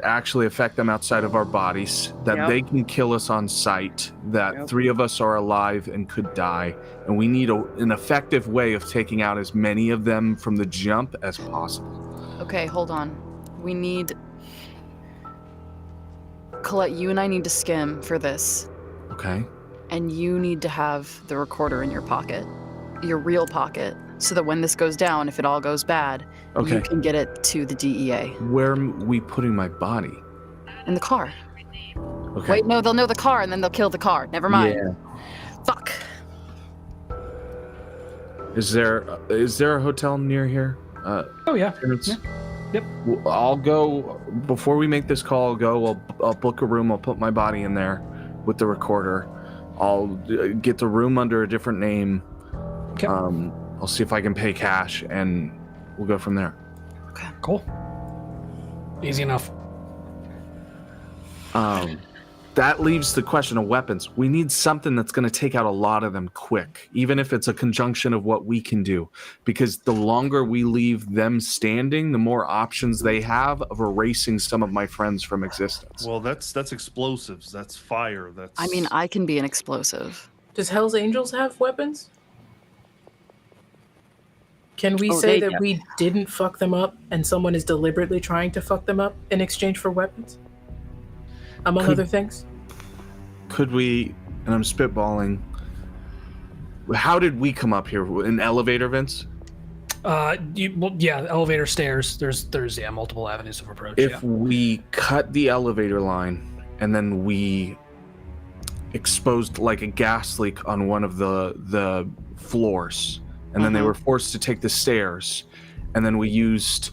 actually affect them outside of our bodies, that Yep. they can kill us on sight, that Yep. 3 of us are alive and could die, and we need an effective way of taking out as many of them from the jump as possible. Okay, hold on. We need... Colette, you and I need to skim for this. Okay? And you need to have the recorder in your pocket. Your real pocket. So that when this goes down, if it all goes bad, Okay. you can get it to the DEA. Where am we putting my body? In the car. Okay. Wait, no, they'll know the car and then they'll kill the car. Never mind. Yeah. Fuck. Is there a hotel near here? Oh yeah. Terrence? Yeah. Yep. Well, I'll go before we make this call. I'll book a room. I'll put my body in there with the recorder. I'll get the room under a different name. Okay. I'll see if I can pay cash, and we'll go from there. Cool. Easy enough. That leaves the question of weapons. We need something that's going to take out a lot of them quick, even if it's a conjunction of what we can do. Because the longer we leave them standing, the more options they have of erasing some of my friends from existence. Well, that's explosives. That's fire. That's. I mean, I can be an explosive. Does Hell's Angels have weapons? Can we Oh, say they- that we didn't fuck them up and someone is deliberately trying to fuck them up in exchange for weapons? Among Could- other things? Could we, and I'm spitballing, how did we come up here? An elevator, Vince? Elevator, stairs. There's multiple avenues of approach. If we cut the elevator line and then we exposed like a gas leak on one of the floors, and then they were forced to take the stairs, and then we used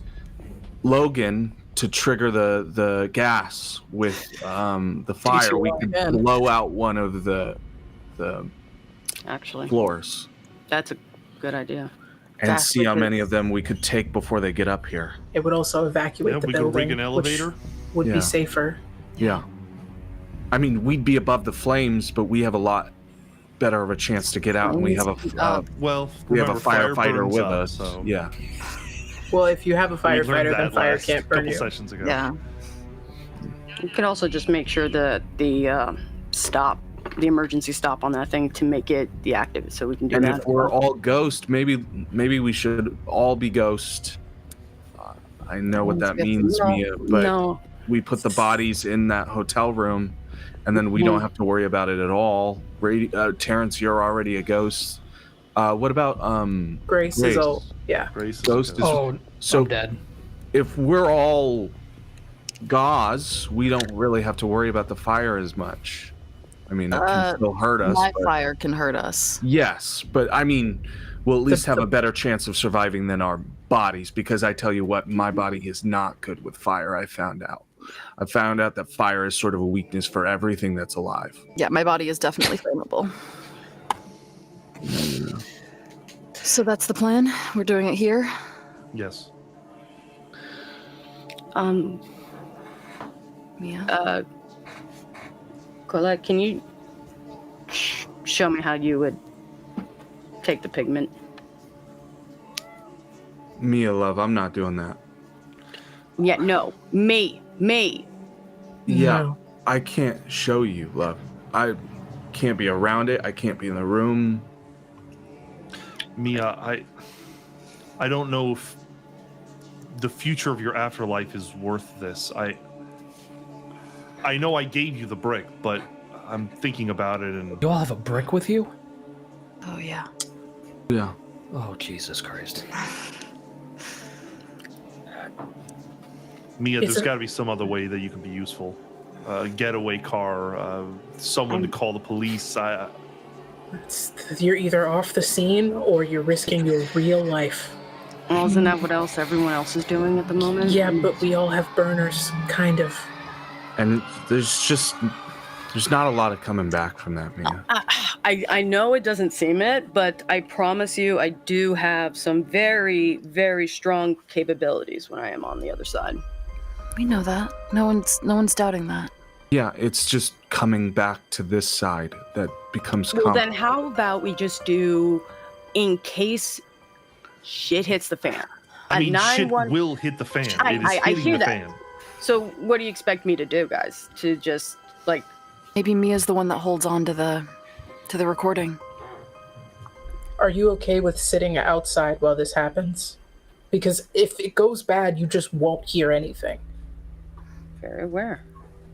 Logan to trigger the gas with the fire, we could blow out one of the actually, floors that's a good idea. and Gas see how liquid. many of them we could take before they get up here. It would also evacuate Yeah, the we could building, rig an elevator. which would Yeah. be safer. Yeah. I mean, we'd be above the flames, but we have a lot better of a chance to get out, and we have a Well, we have a remember, fire firefighter burns with up, us. So Yeah. Well, if you have a we learned firefighter, then that fire last can't burn couple you. sessions ago. Yeah. You could also just make sure that the the emergency stop on that thing to make it deactivated, so we can do And that. if we're all ghost, maybe we should all be ghost. I know what that means, Mia, but no, we put the bodies in that hotel room, and then we don't have to worry about it at all. Terrence, you're already a ghost. What about Grace is all, yeah. Grace is Ghost good. is- Oh, so I'm dead. if we're all gauze, we don't really have to worry about the fire as much. I mean, it can still hurt us. My but- fire can hurt us. Yes, but I mean, we'll at least have a better chance of surviving than our bodies, because I tell you what, my body is not good with fire. I found out that fire is sort of a weakness for everything that's alive. Yeah, my body is definitely flammable. So that's the plan. We're doing it here. Yes. Mia. Colette, can you show me how you would take the pigment? Mia, love, I'm not doing that. Yeah, no. Me. Yeah, No. I can't show you, love. I can't be around it. I can't be in the room. Mia, I don't know if the future of your afterlife is worth this. I know I gave you the brick, but I'm thinking about it, and You all have a brick with you? Oh, yeah. Yeah. Oh, Jesus Christ. Mia, Is there's it- got to be some other way that you can be useful. Getaway car, someone to call the police. You're either off the scene or you're risking your real life. Well, isn't that what else everyone else is doing at the moment? Yeah, but we all have burners, kind of. And there's not a lot of coming back from that, Mia. I know it doesn't seem it, but I promise you I do have some very, very strong capabilities when I am on the other side. We know that. No one's doubting that. Yeah, it's just coming back to this side that becomes Well, then how about we just do, in case shit hits the fan? I mean, shit 911 will hit the fan. I- It is I hitting hear the that. fan. So what do you expect me to do, guys? To just, like... Maybe Mia's the one that holds on to the recording. Are you okay with sitting outside while this happens? Because if it goes bad, you just won't hear anything. Very aware.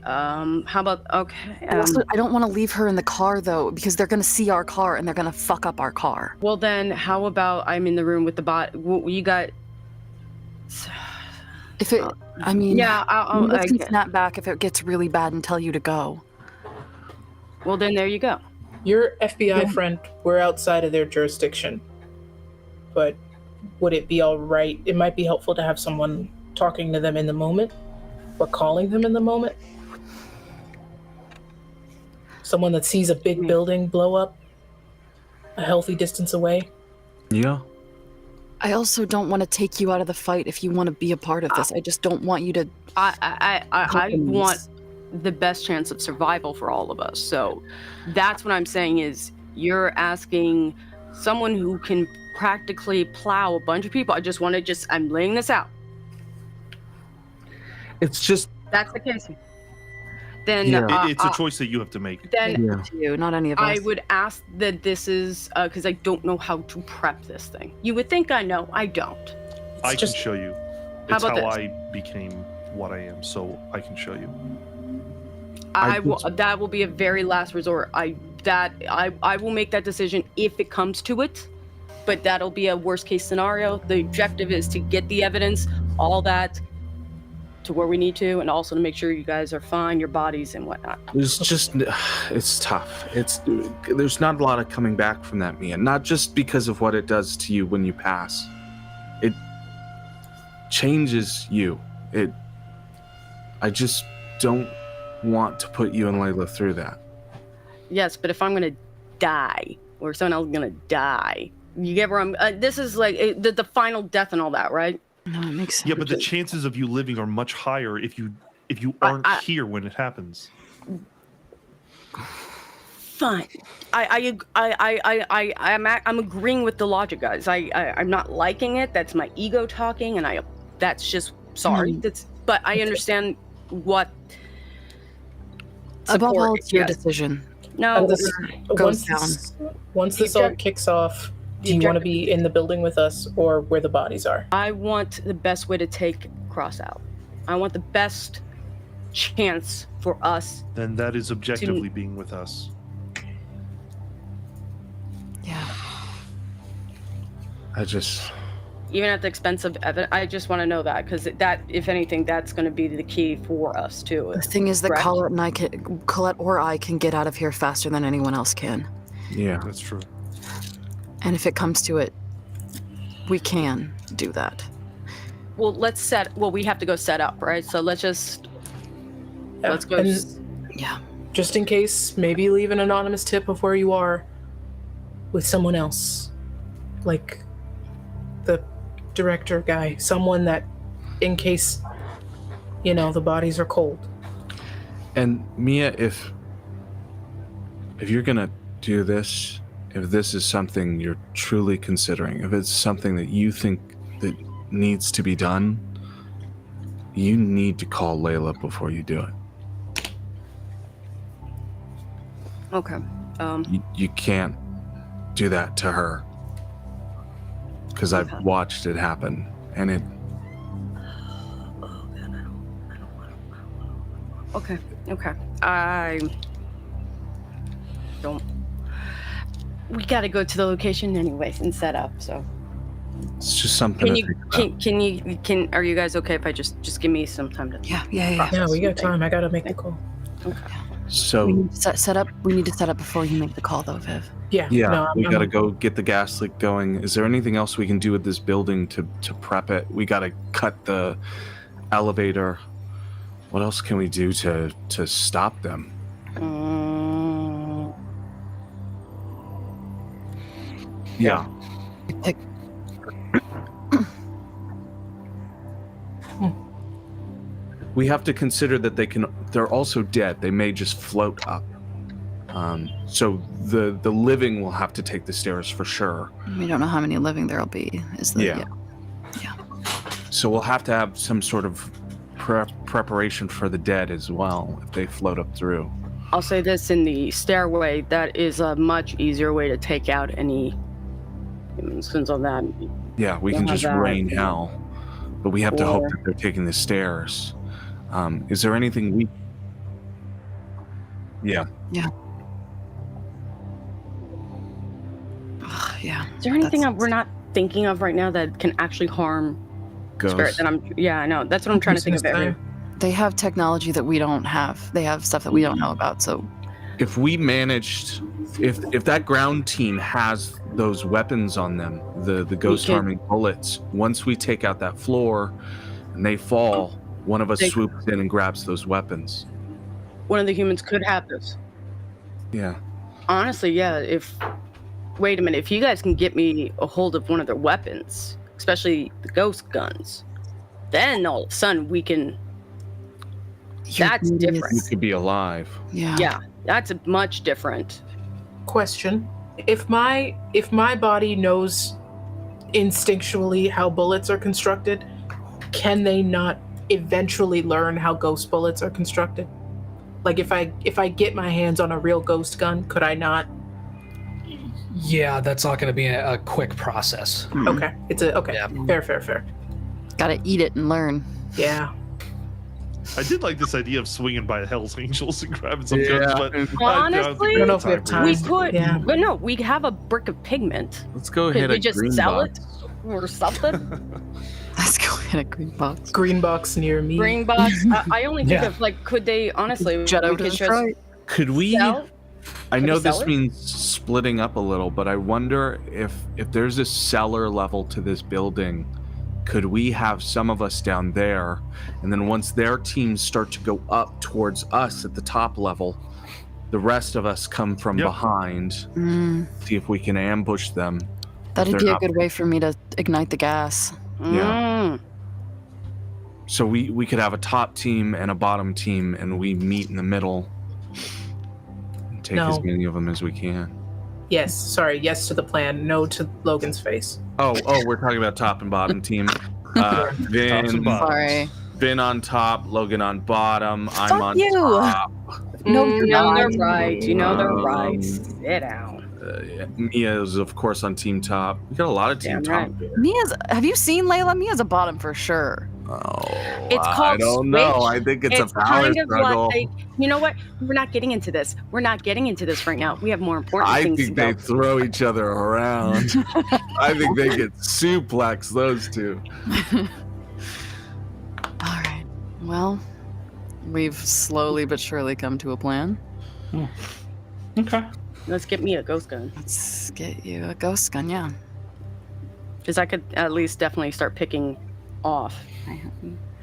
How about... Okay. I don't want to leave her in the car, though, because they're going to see our car and they're going to fuck up our car. Well, then, how about I'm in the room with the bot... You got... If it... I mean... Yeah, I can snap back if it gets really bad and tell you to go. Well, then there you go. Your FBI friend, we're outside of their jurisdiction. But would it be all right? It might be helpful to have someone talking to them in the moment, or calling them in the moment. Someone that sees a big building blow up a healthy distance away. Yeah. I also don't want to take you out of the fight if you want to be a part of this. I just don't want you to... I want the best chance of survival for all of us. So that's what I'm saying is you're asking someone who can practically plow a bunch of people. I'm laying this out. It's just... That's the case. Then Yeah. It's a choice that you have to make. then Yeah. You, not any of us. I would ask that this is because I don't know how to prep this thing. You would think I know. I don't. I just- can show you. How It's about how this? I became what I am, so I can show you. I will. That will be a very last resort. I will make that decision if it comes to it, but that'll be a worst case scenario. The objective is to get the evidence, all that, to where we need to, and also to make sure you guys are fine, your bodies and whatnot. It's tough. There's not a lot of coming back from that, Mia. Not just because of what it does to you when you pass. It changes you. I just don't want to put you and Layla through that. Yes, but if I'm gonna die, or someone else is gonna die, you get where I'm. This is like the final death and all that, right? No, it makes sense. Yeah, but the chances of you living are much higher if you aren't here when it happens. Fine. I'm agreeing with the logic, guys. I'm not liking it. That's my ego talking, and that's just sorry. But I understand what. Above all, support, it's your yes. decision. No, And this, goes once this all kicks off, do you want to be in the building with us or where the bodies are? I want the best way to take Cross out. I want the best chance for us. Then that is objectively being with us. Yeah. I just... even at the expense of evidence. I just want to know that, because that, if anything, that's going to be the key for us too. The thing is that Colette or I can get out of here faster than anyone else can. Yeah, That's true. And if it comes to it, we can do that. Well, we have to go set up, right? So let's go. Yeah. Just in case, maybe leave an anonymous tip of where you are with someone else. Like the director guy. Someone that, in case, the bodies are cold. and Mia, if you're gonna do this, if this is something you're truly considering, if it's something that you think that needs to be done, you need to call Layla before you do it. Okay. You can't do that to her, because I've watched it happen, and it. Okay. I don't. We got to go to the location anyways and set up. So. It's just something. Are you guys okay if I just give me some time to? Yeah. Yeah, we got time. I gotta make the call. Okay. So We need to set up. We need to set up before you make the call, though, Viv. Yeah. we gotta go get the gas leak going. Is there anything else we can do with this building to prep it? We gotta cut the elevator. What else can we do to stop them? Yeah. We have to consider that they're also dead. They may just float up. So the living will have to take the stairs for sure. We don't know how many living there'll be. Yeah. So we'll have to have some sort of preparation for the dead as well if they float up through. I'll say this: in the stairway, that is a much easier way to take out any humans on that. Yeah, we can just rain hell, but we have to hope that they're taking the stairs. Is there anything we? Yeah. Yeah. Is there anything we're not thinking of right now that can actually harm spirit? That I know. That's what I'm trying to think of. They have technology that we don't have. They have stuff that we don't know about. So, if we managed, if that ground team has those weapons on them, the ghost harming bullets, once we take out that floor and they fall, one of us swoops in and grabs those weapons. One of the humans could have this. Yeah. Honestly, yeah. Wait a minute. If you guys can get me a hold of one of their weapons, especially the ghost guns, then all of a sudden we can. That's different. You could be alive. Yeah. Yeah, that's a much different. Question: If my body knows instinctually how bullets are constructed, can they not eventually learn how ghost bullets are constructed? Like if I get my hands on a real ghost gun, could I not? Yeah, that's not going to be a quick process. Okay, fair. Gotta eat it and learn. Yeah. I did like this idea of swinging by the Hell's Angels and grabbing some guns, but honestly, I don't know if we have time. We could, but no, we have a brick of pigment. Let's go Could ahead we and just green sell box. it or something? Let's go in a green box. Green box near me. Green box. I only think of could they honestly? Jet over to just Detroit. Could we? sell? I know we sell this it? means splitting up a little, but I wonder if there's a cellar level to this building, could we have some of us down there, and then once their teams start to go up towards us at the top level, the rest of us come from behind, see if we can ambush them. That'd be a good way for me to ignite the gas. Yeah. So we could have a top team and a bottom team, and we meet in the middle and take as many of them as we can. Yes, sorry. Yes to the plan. No to Logan's face. Oh, we're talking about top and bottom team. Vin, Sorry. Vin on top, Logan on bottom. I'm Fuck on you. top. No, You you're know not. they're right. You know they're right. Sit down. Mia is of course on team top. We got a lot of team top. Damn Mia's. Have you seen Layla? Mia's a bottom for sure. It's I called don't know. switch. I think it's a It's power kind of struggle. like, you know what? We're not getting into this. We're not getting into this right now. We have more important I things to think go. they throw each other around. I think they get suplex, those two. All right. Well, we've slowly but surely come to a plan. Okay. Let's get me a ghost gun. Let's get you a ghost gun, yeah. Because I could at least definitely start picking off.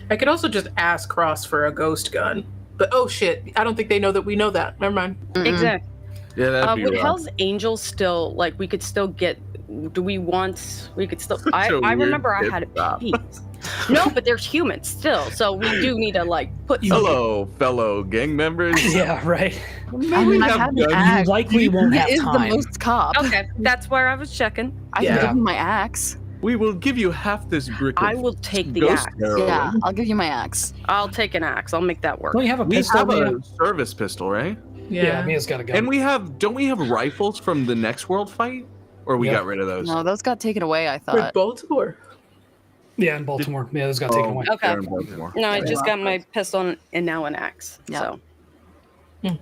I could also just ask Cross for a ghost gun. But oh shit, I don't think they know that we know that. Never mind. Exactly. Yeah, that'd be Would rough. Hell's Angels still, like, we could still get, we could still, I Such a remember I weird had pit stop. peas. No, but there's humans still, so we do need to, like, put some. Hello, fellow gang members. Yeah, right. I mean, I have have an guns. You axe. likely won't have He is time. the most cop. Okay, that's where I was checking. I Yeah. can give you my axe. We will give you half this brick of I will take the ghost axe. heroin. Yeah, I'll give you my axe. I'll take an axe. I'll make that work. Don't you have a We pistol? have Mia? a service pistol, right? Yeah, Mia's got a gun. And don't we have rifles from the next world fight? Or we Yeah. got rid of those? No, those got taken away, I With thought. Baltimore. Yeah, in Baltimore. Yeah, those got taken away. Okay. they're in Baltimore. No, I just got my pistol and now an axe. Yeah. So.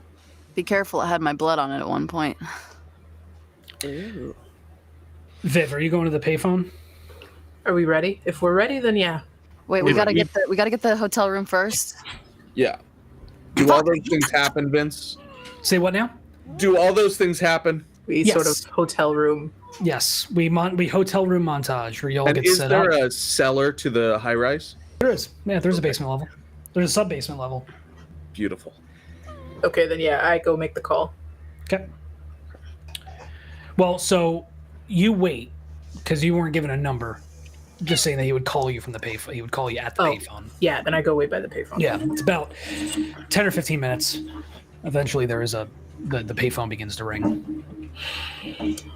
Be careful, it had my blood on it at one point. Ooh. Viv, are you going to the payphone? Are we ready? If we're ready, then yeah. Wait, we Yeah, gotta get the hotel room first. Yeah. Do all those things happen, Vince? Say what now? Do all those things happen? We Yes. sort of hotel room. Yes, we hotel room montage where you all And get is set there up. a cellar to the high rise? There is. Yeah, there's a basement level. There's a sub basement level. Beautiful. Okay, then yeah, I go make the call. Okay. Well, so you wait because you weren't given a number. Just saying that he would call you from the payphone. He would call you at the Oh. payphone. Yeah, then I go wait by the payphone. Yeah, it's about 10 or 15 minutes. Eventually, there is the payphone begins to ring.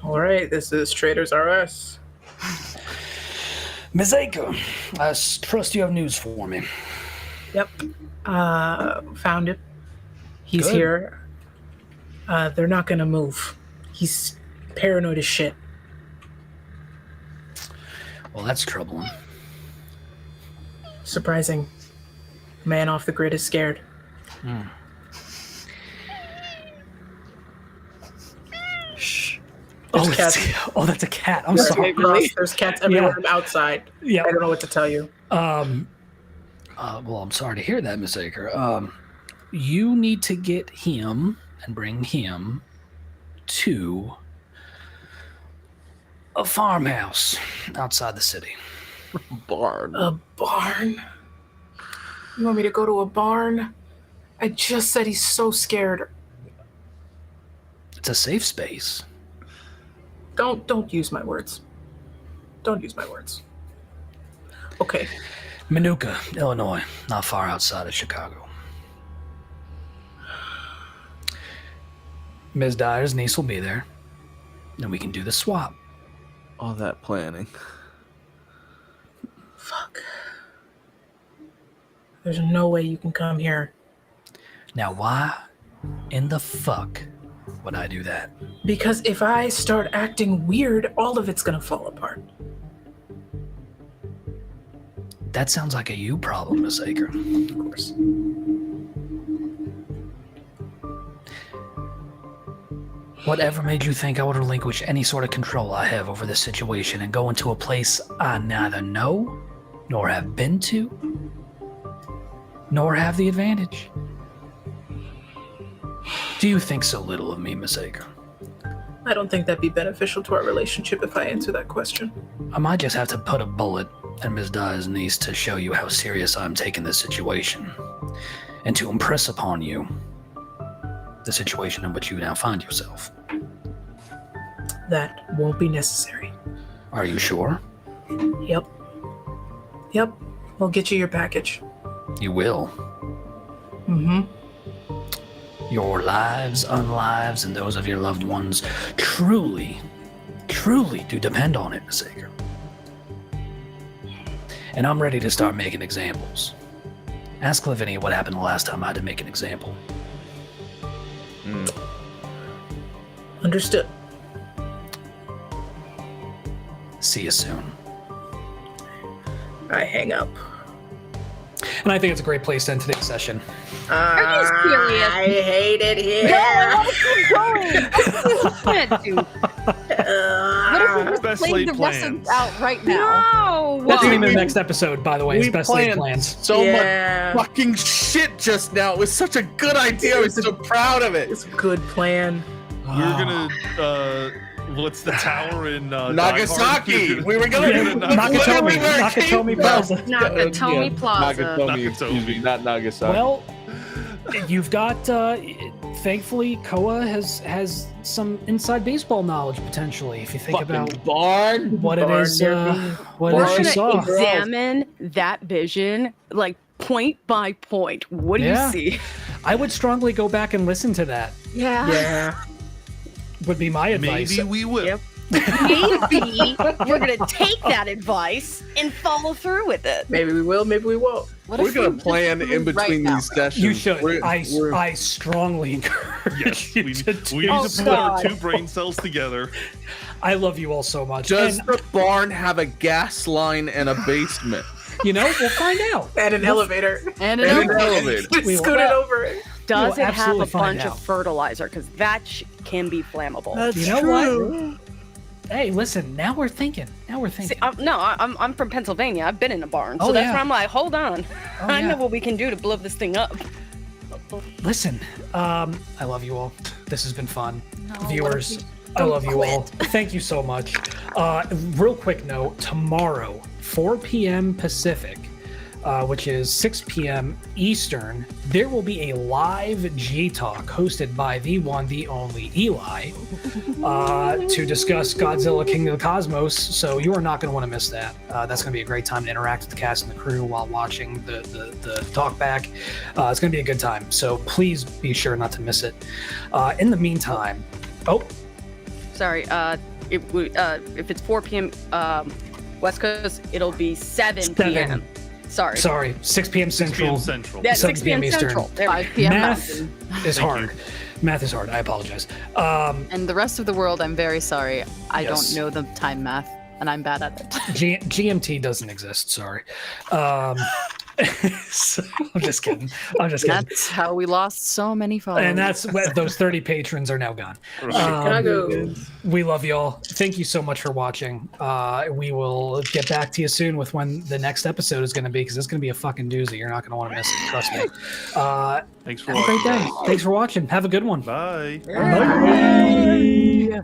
All right, this is Traders R.Us. Ms. Aaker, I trust you have news for me. Yep. Found him. He's Good. here. They're not gonna move. He's paranoid as shit. Well, that's troubling. Surprising. Man off the grid is scared. Shh. There's Oh, cats. that's a cat. I'm sorry. There's cats everywhere. I'm outside. Yeah. I don't know what to tell you. Well, I'm sorry to hear that, Miss Aaker. You need to get him and bring him to a farmhouse outside the city. Barn. A barn? You want me to go to a barn? I just said he's so scared. It's a safe space. Don't use my words. Don't use my words. Okay. Manuka, Illinois, not far outside of Chicago. Ms. Dyer's niece will be there. Then we can do the swap. All that planning. Fuck. There's no way you can come here. Now, why in the fuck would I do that? Because if I start acting weird, all of it's gonna fall apart. That sounds like a you problem, Miss Aaker. Of course. Whatever made you think I would relinquish any sort of control I have over this situation and go into a place I neither know, nor have been to, nor have the advantage? Do you think so little of me, Miss Aaker? I don't think that'd be beneficial to our relationship if I answer that question. I might just have to put a bullet in Ms. Dyer's niece to show you how serious I'm taking this situation, and to impress upon you the situation in which you now find yourself. That won't be necessary. Are you sure? Yep. Yep. We'll get you your package. You will. Mm-hmm. Your lives, unlives, and those of your loved ones truly, truly do depend on it, Miss Aaker. And I'm ready to start making examples. Ask Lavinia what happened the last time I had to make an example. Understood. See you soon. I hang up. And I think it's a great place to end today's session. Are you serious? I hate it here. No, I want to keep going. What if we just Best played laid the rest plans. of out right now? No. That's the name of the next episode, by the way. Is We Best Laid planned Plans. so Yeah. much fucking shit just now. It was such a good idea. I was so proud of it. It's a good plan. We're gonna what's the tower in Nagasaki. Die We were gonna Yeah, do Nakatomi. Nakatomi Plaza. Nakatomi Plaza. Nakatomi, not Nagasaki. Well, you've got. Thankfully, Koa has some inside baseball knowledge potentially. If you think about barn. what it is, what We're it is she gonna saw. examine that vision like point by point. What do Yeah. you see? I would strongly go back and listen to that. Yeah. Would be my advice. Maybe we will. Yep. Maybe we're gonna take that advice and follow through with it. Maybe we will, maybe we won't. What We're if gonna we just plan move in right between now? these sessions. You should. We're- I strongly encourage Yes, you we to need do to so. put our two brain cells together. I love you all so much. Does And, the barn have a gas line and a basement? you know, we'll find out. And an elevator. And And an an elevator? Just We scoot will. it over it. Does We'll it have absolutely a find bunch out. of fertilizer? Because that can be flammable. You know what? Hey, listen. Now we're thinking. See, I'm from Pennsylvania. I've been in a barn, so Oh, that's yeah. where I'm like, hold on. Oh, I yeah. know what we can do to blow this thing up. Listen, I love you all. This has been fun. No, Viewers, what if I love you all. Thank you so much. Real quick note, tomorrow, 4 p.m. Pacific, which is 6 p.m. Eastern, there will be a live G-Talk hosted by the one, the only Eli, to discuss Godzilla King of the Cosmos. So you are not going to want to miss that. That's going to be a great time to interact with the cast and the crew while watching the talk back. It's going to be a good time. So please be sure not to miss it. In the meantime, Sorry, if it's 4 p.m. West Coast, it'll be 7 p.m. Sorry. 6 p.m. 6 p.m. Central. Central. Yeah, 7 6 p.m. Eastern. Central. There we 5 p.m. Math Mountain. is Thank hard. Math is hard. I apologize. And the rest of the world, I'm very sorry. I Yes. don't know the time math, and I'm bad at it. GMT doesn't exist. Sorry. So, I'm just kidding. That's how we lost so many followers. And that's those 30 patrons are now gone. Chicago. We love y'all. Thank you so much for watching. We will get back to you soon with when the next episode is going to be, because it's going to be a fucking doozy. You're not going to want to miss it. Trust me. Thanks for Have a watching. great day. Thanks for watching. Have a good one. Bye. Bye.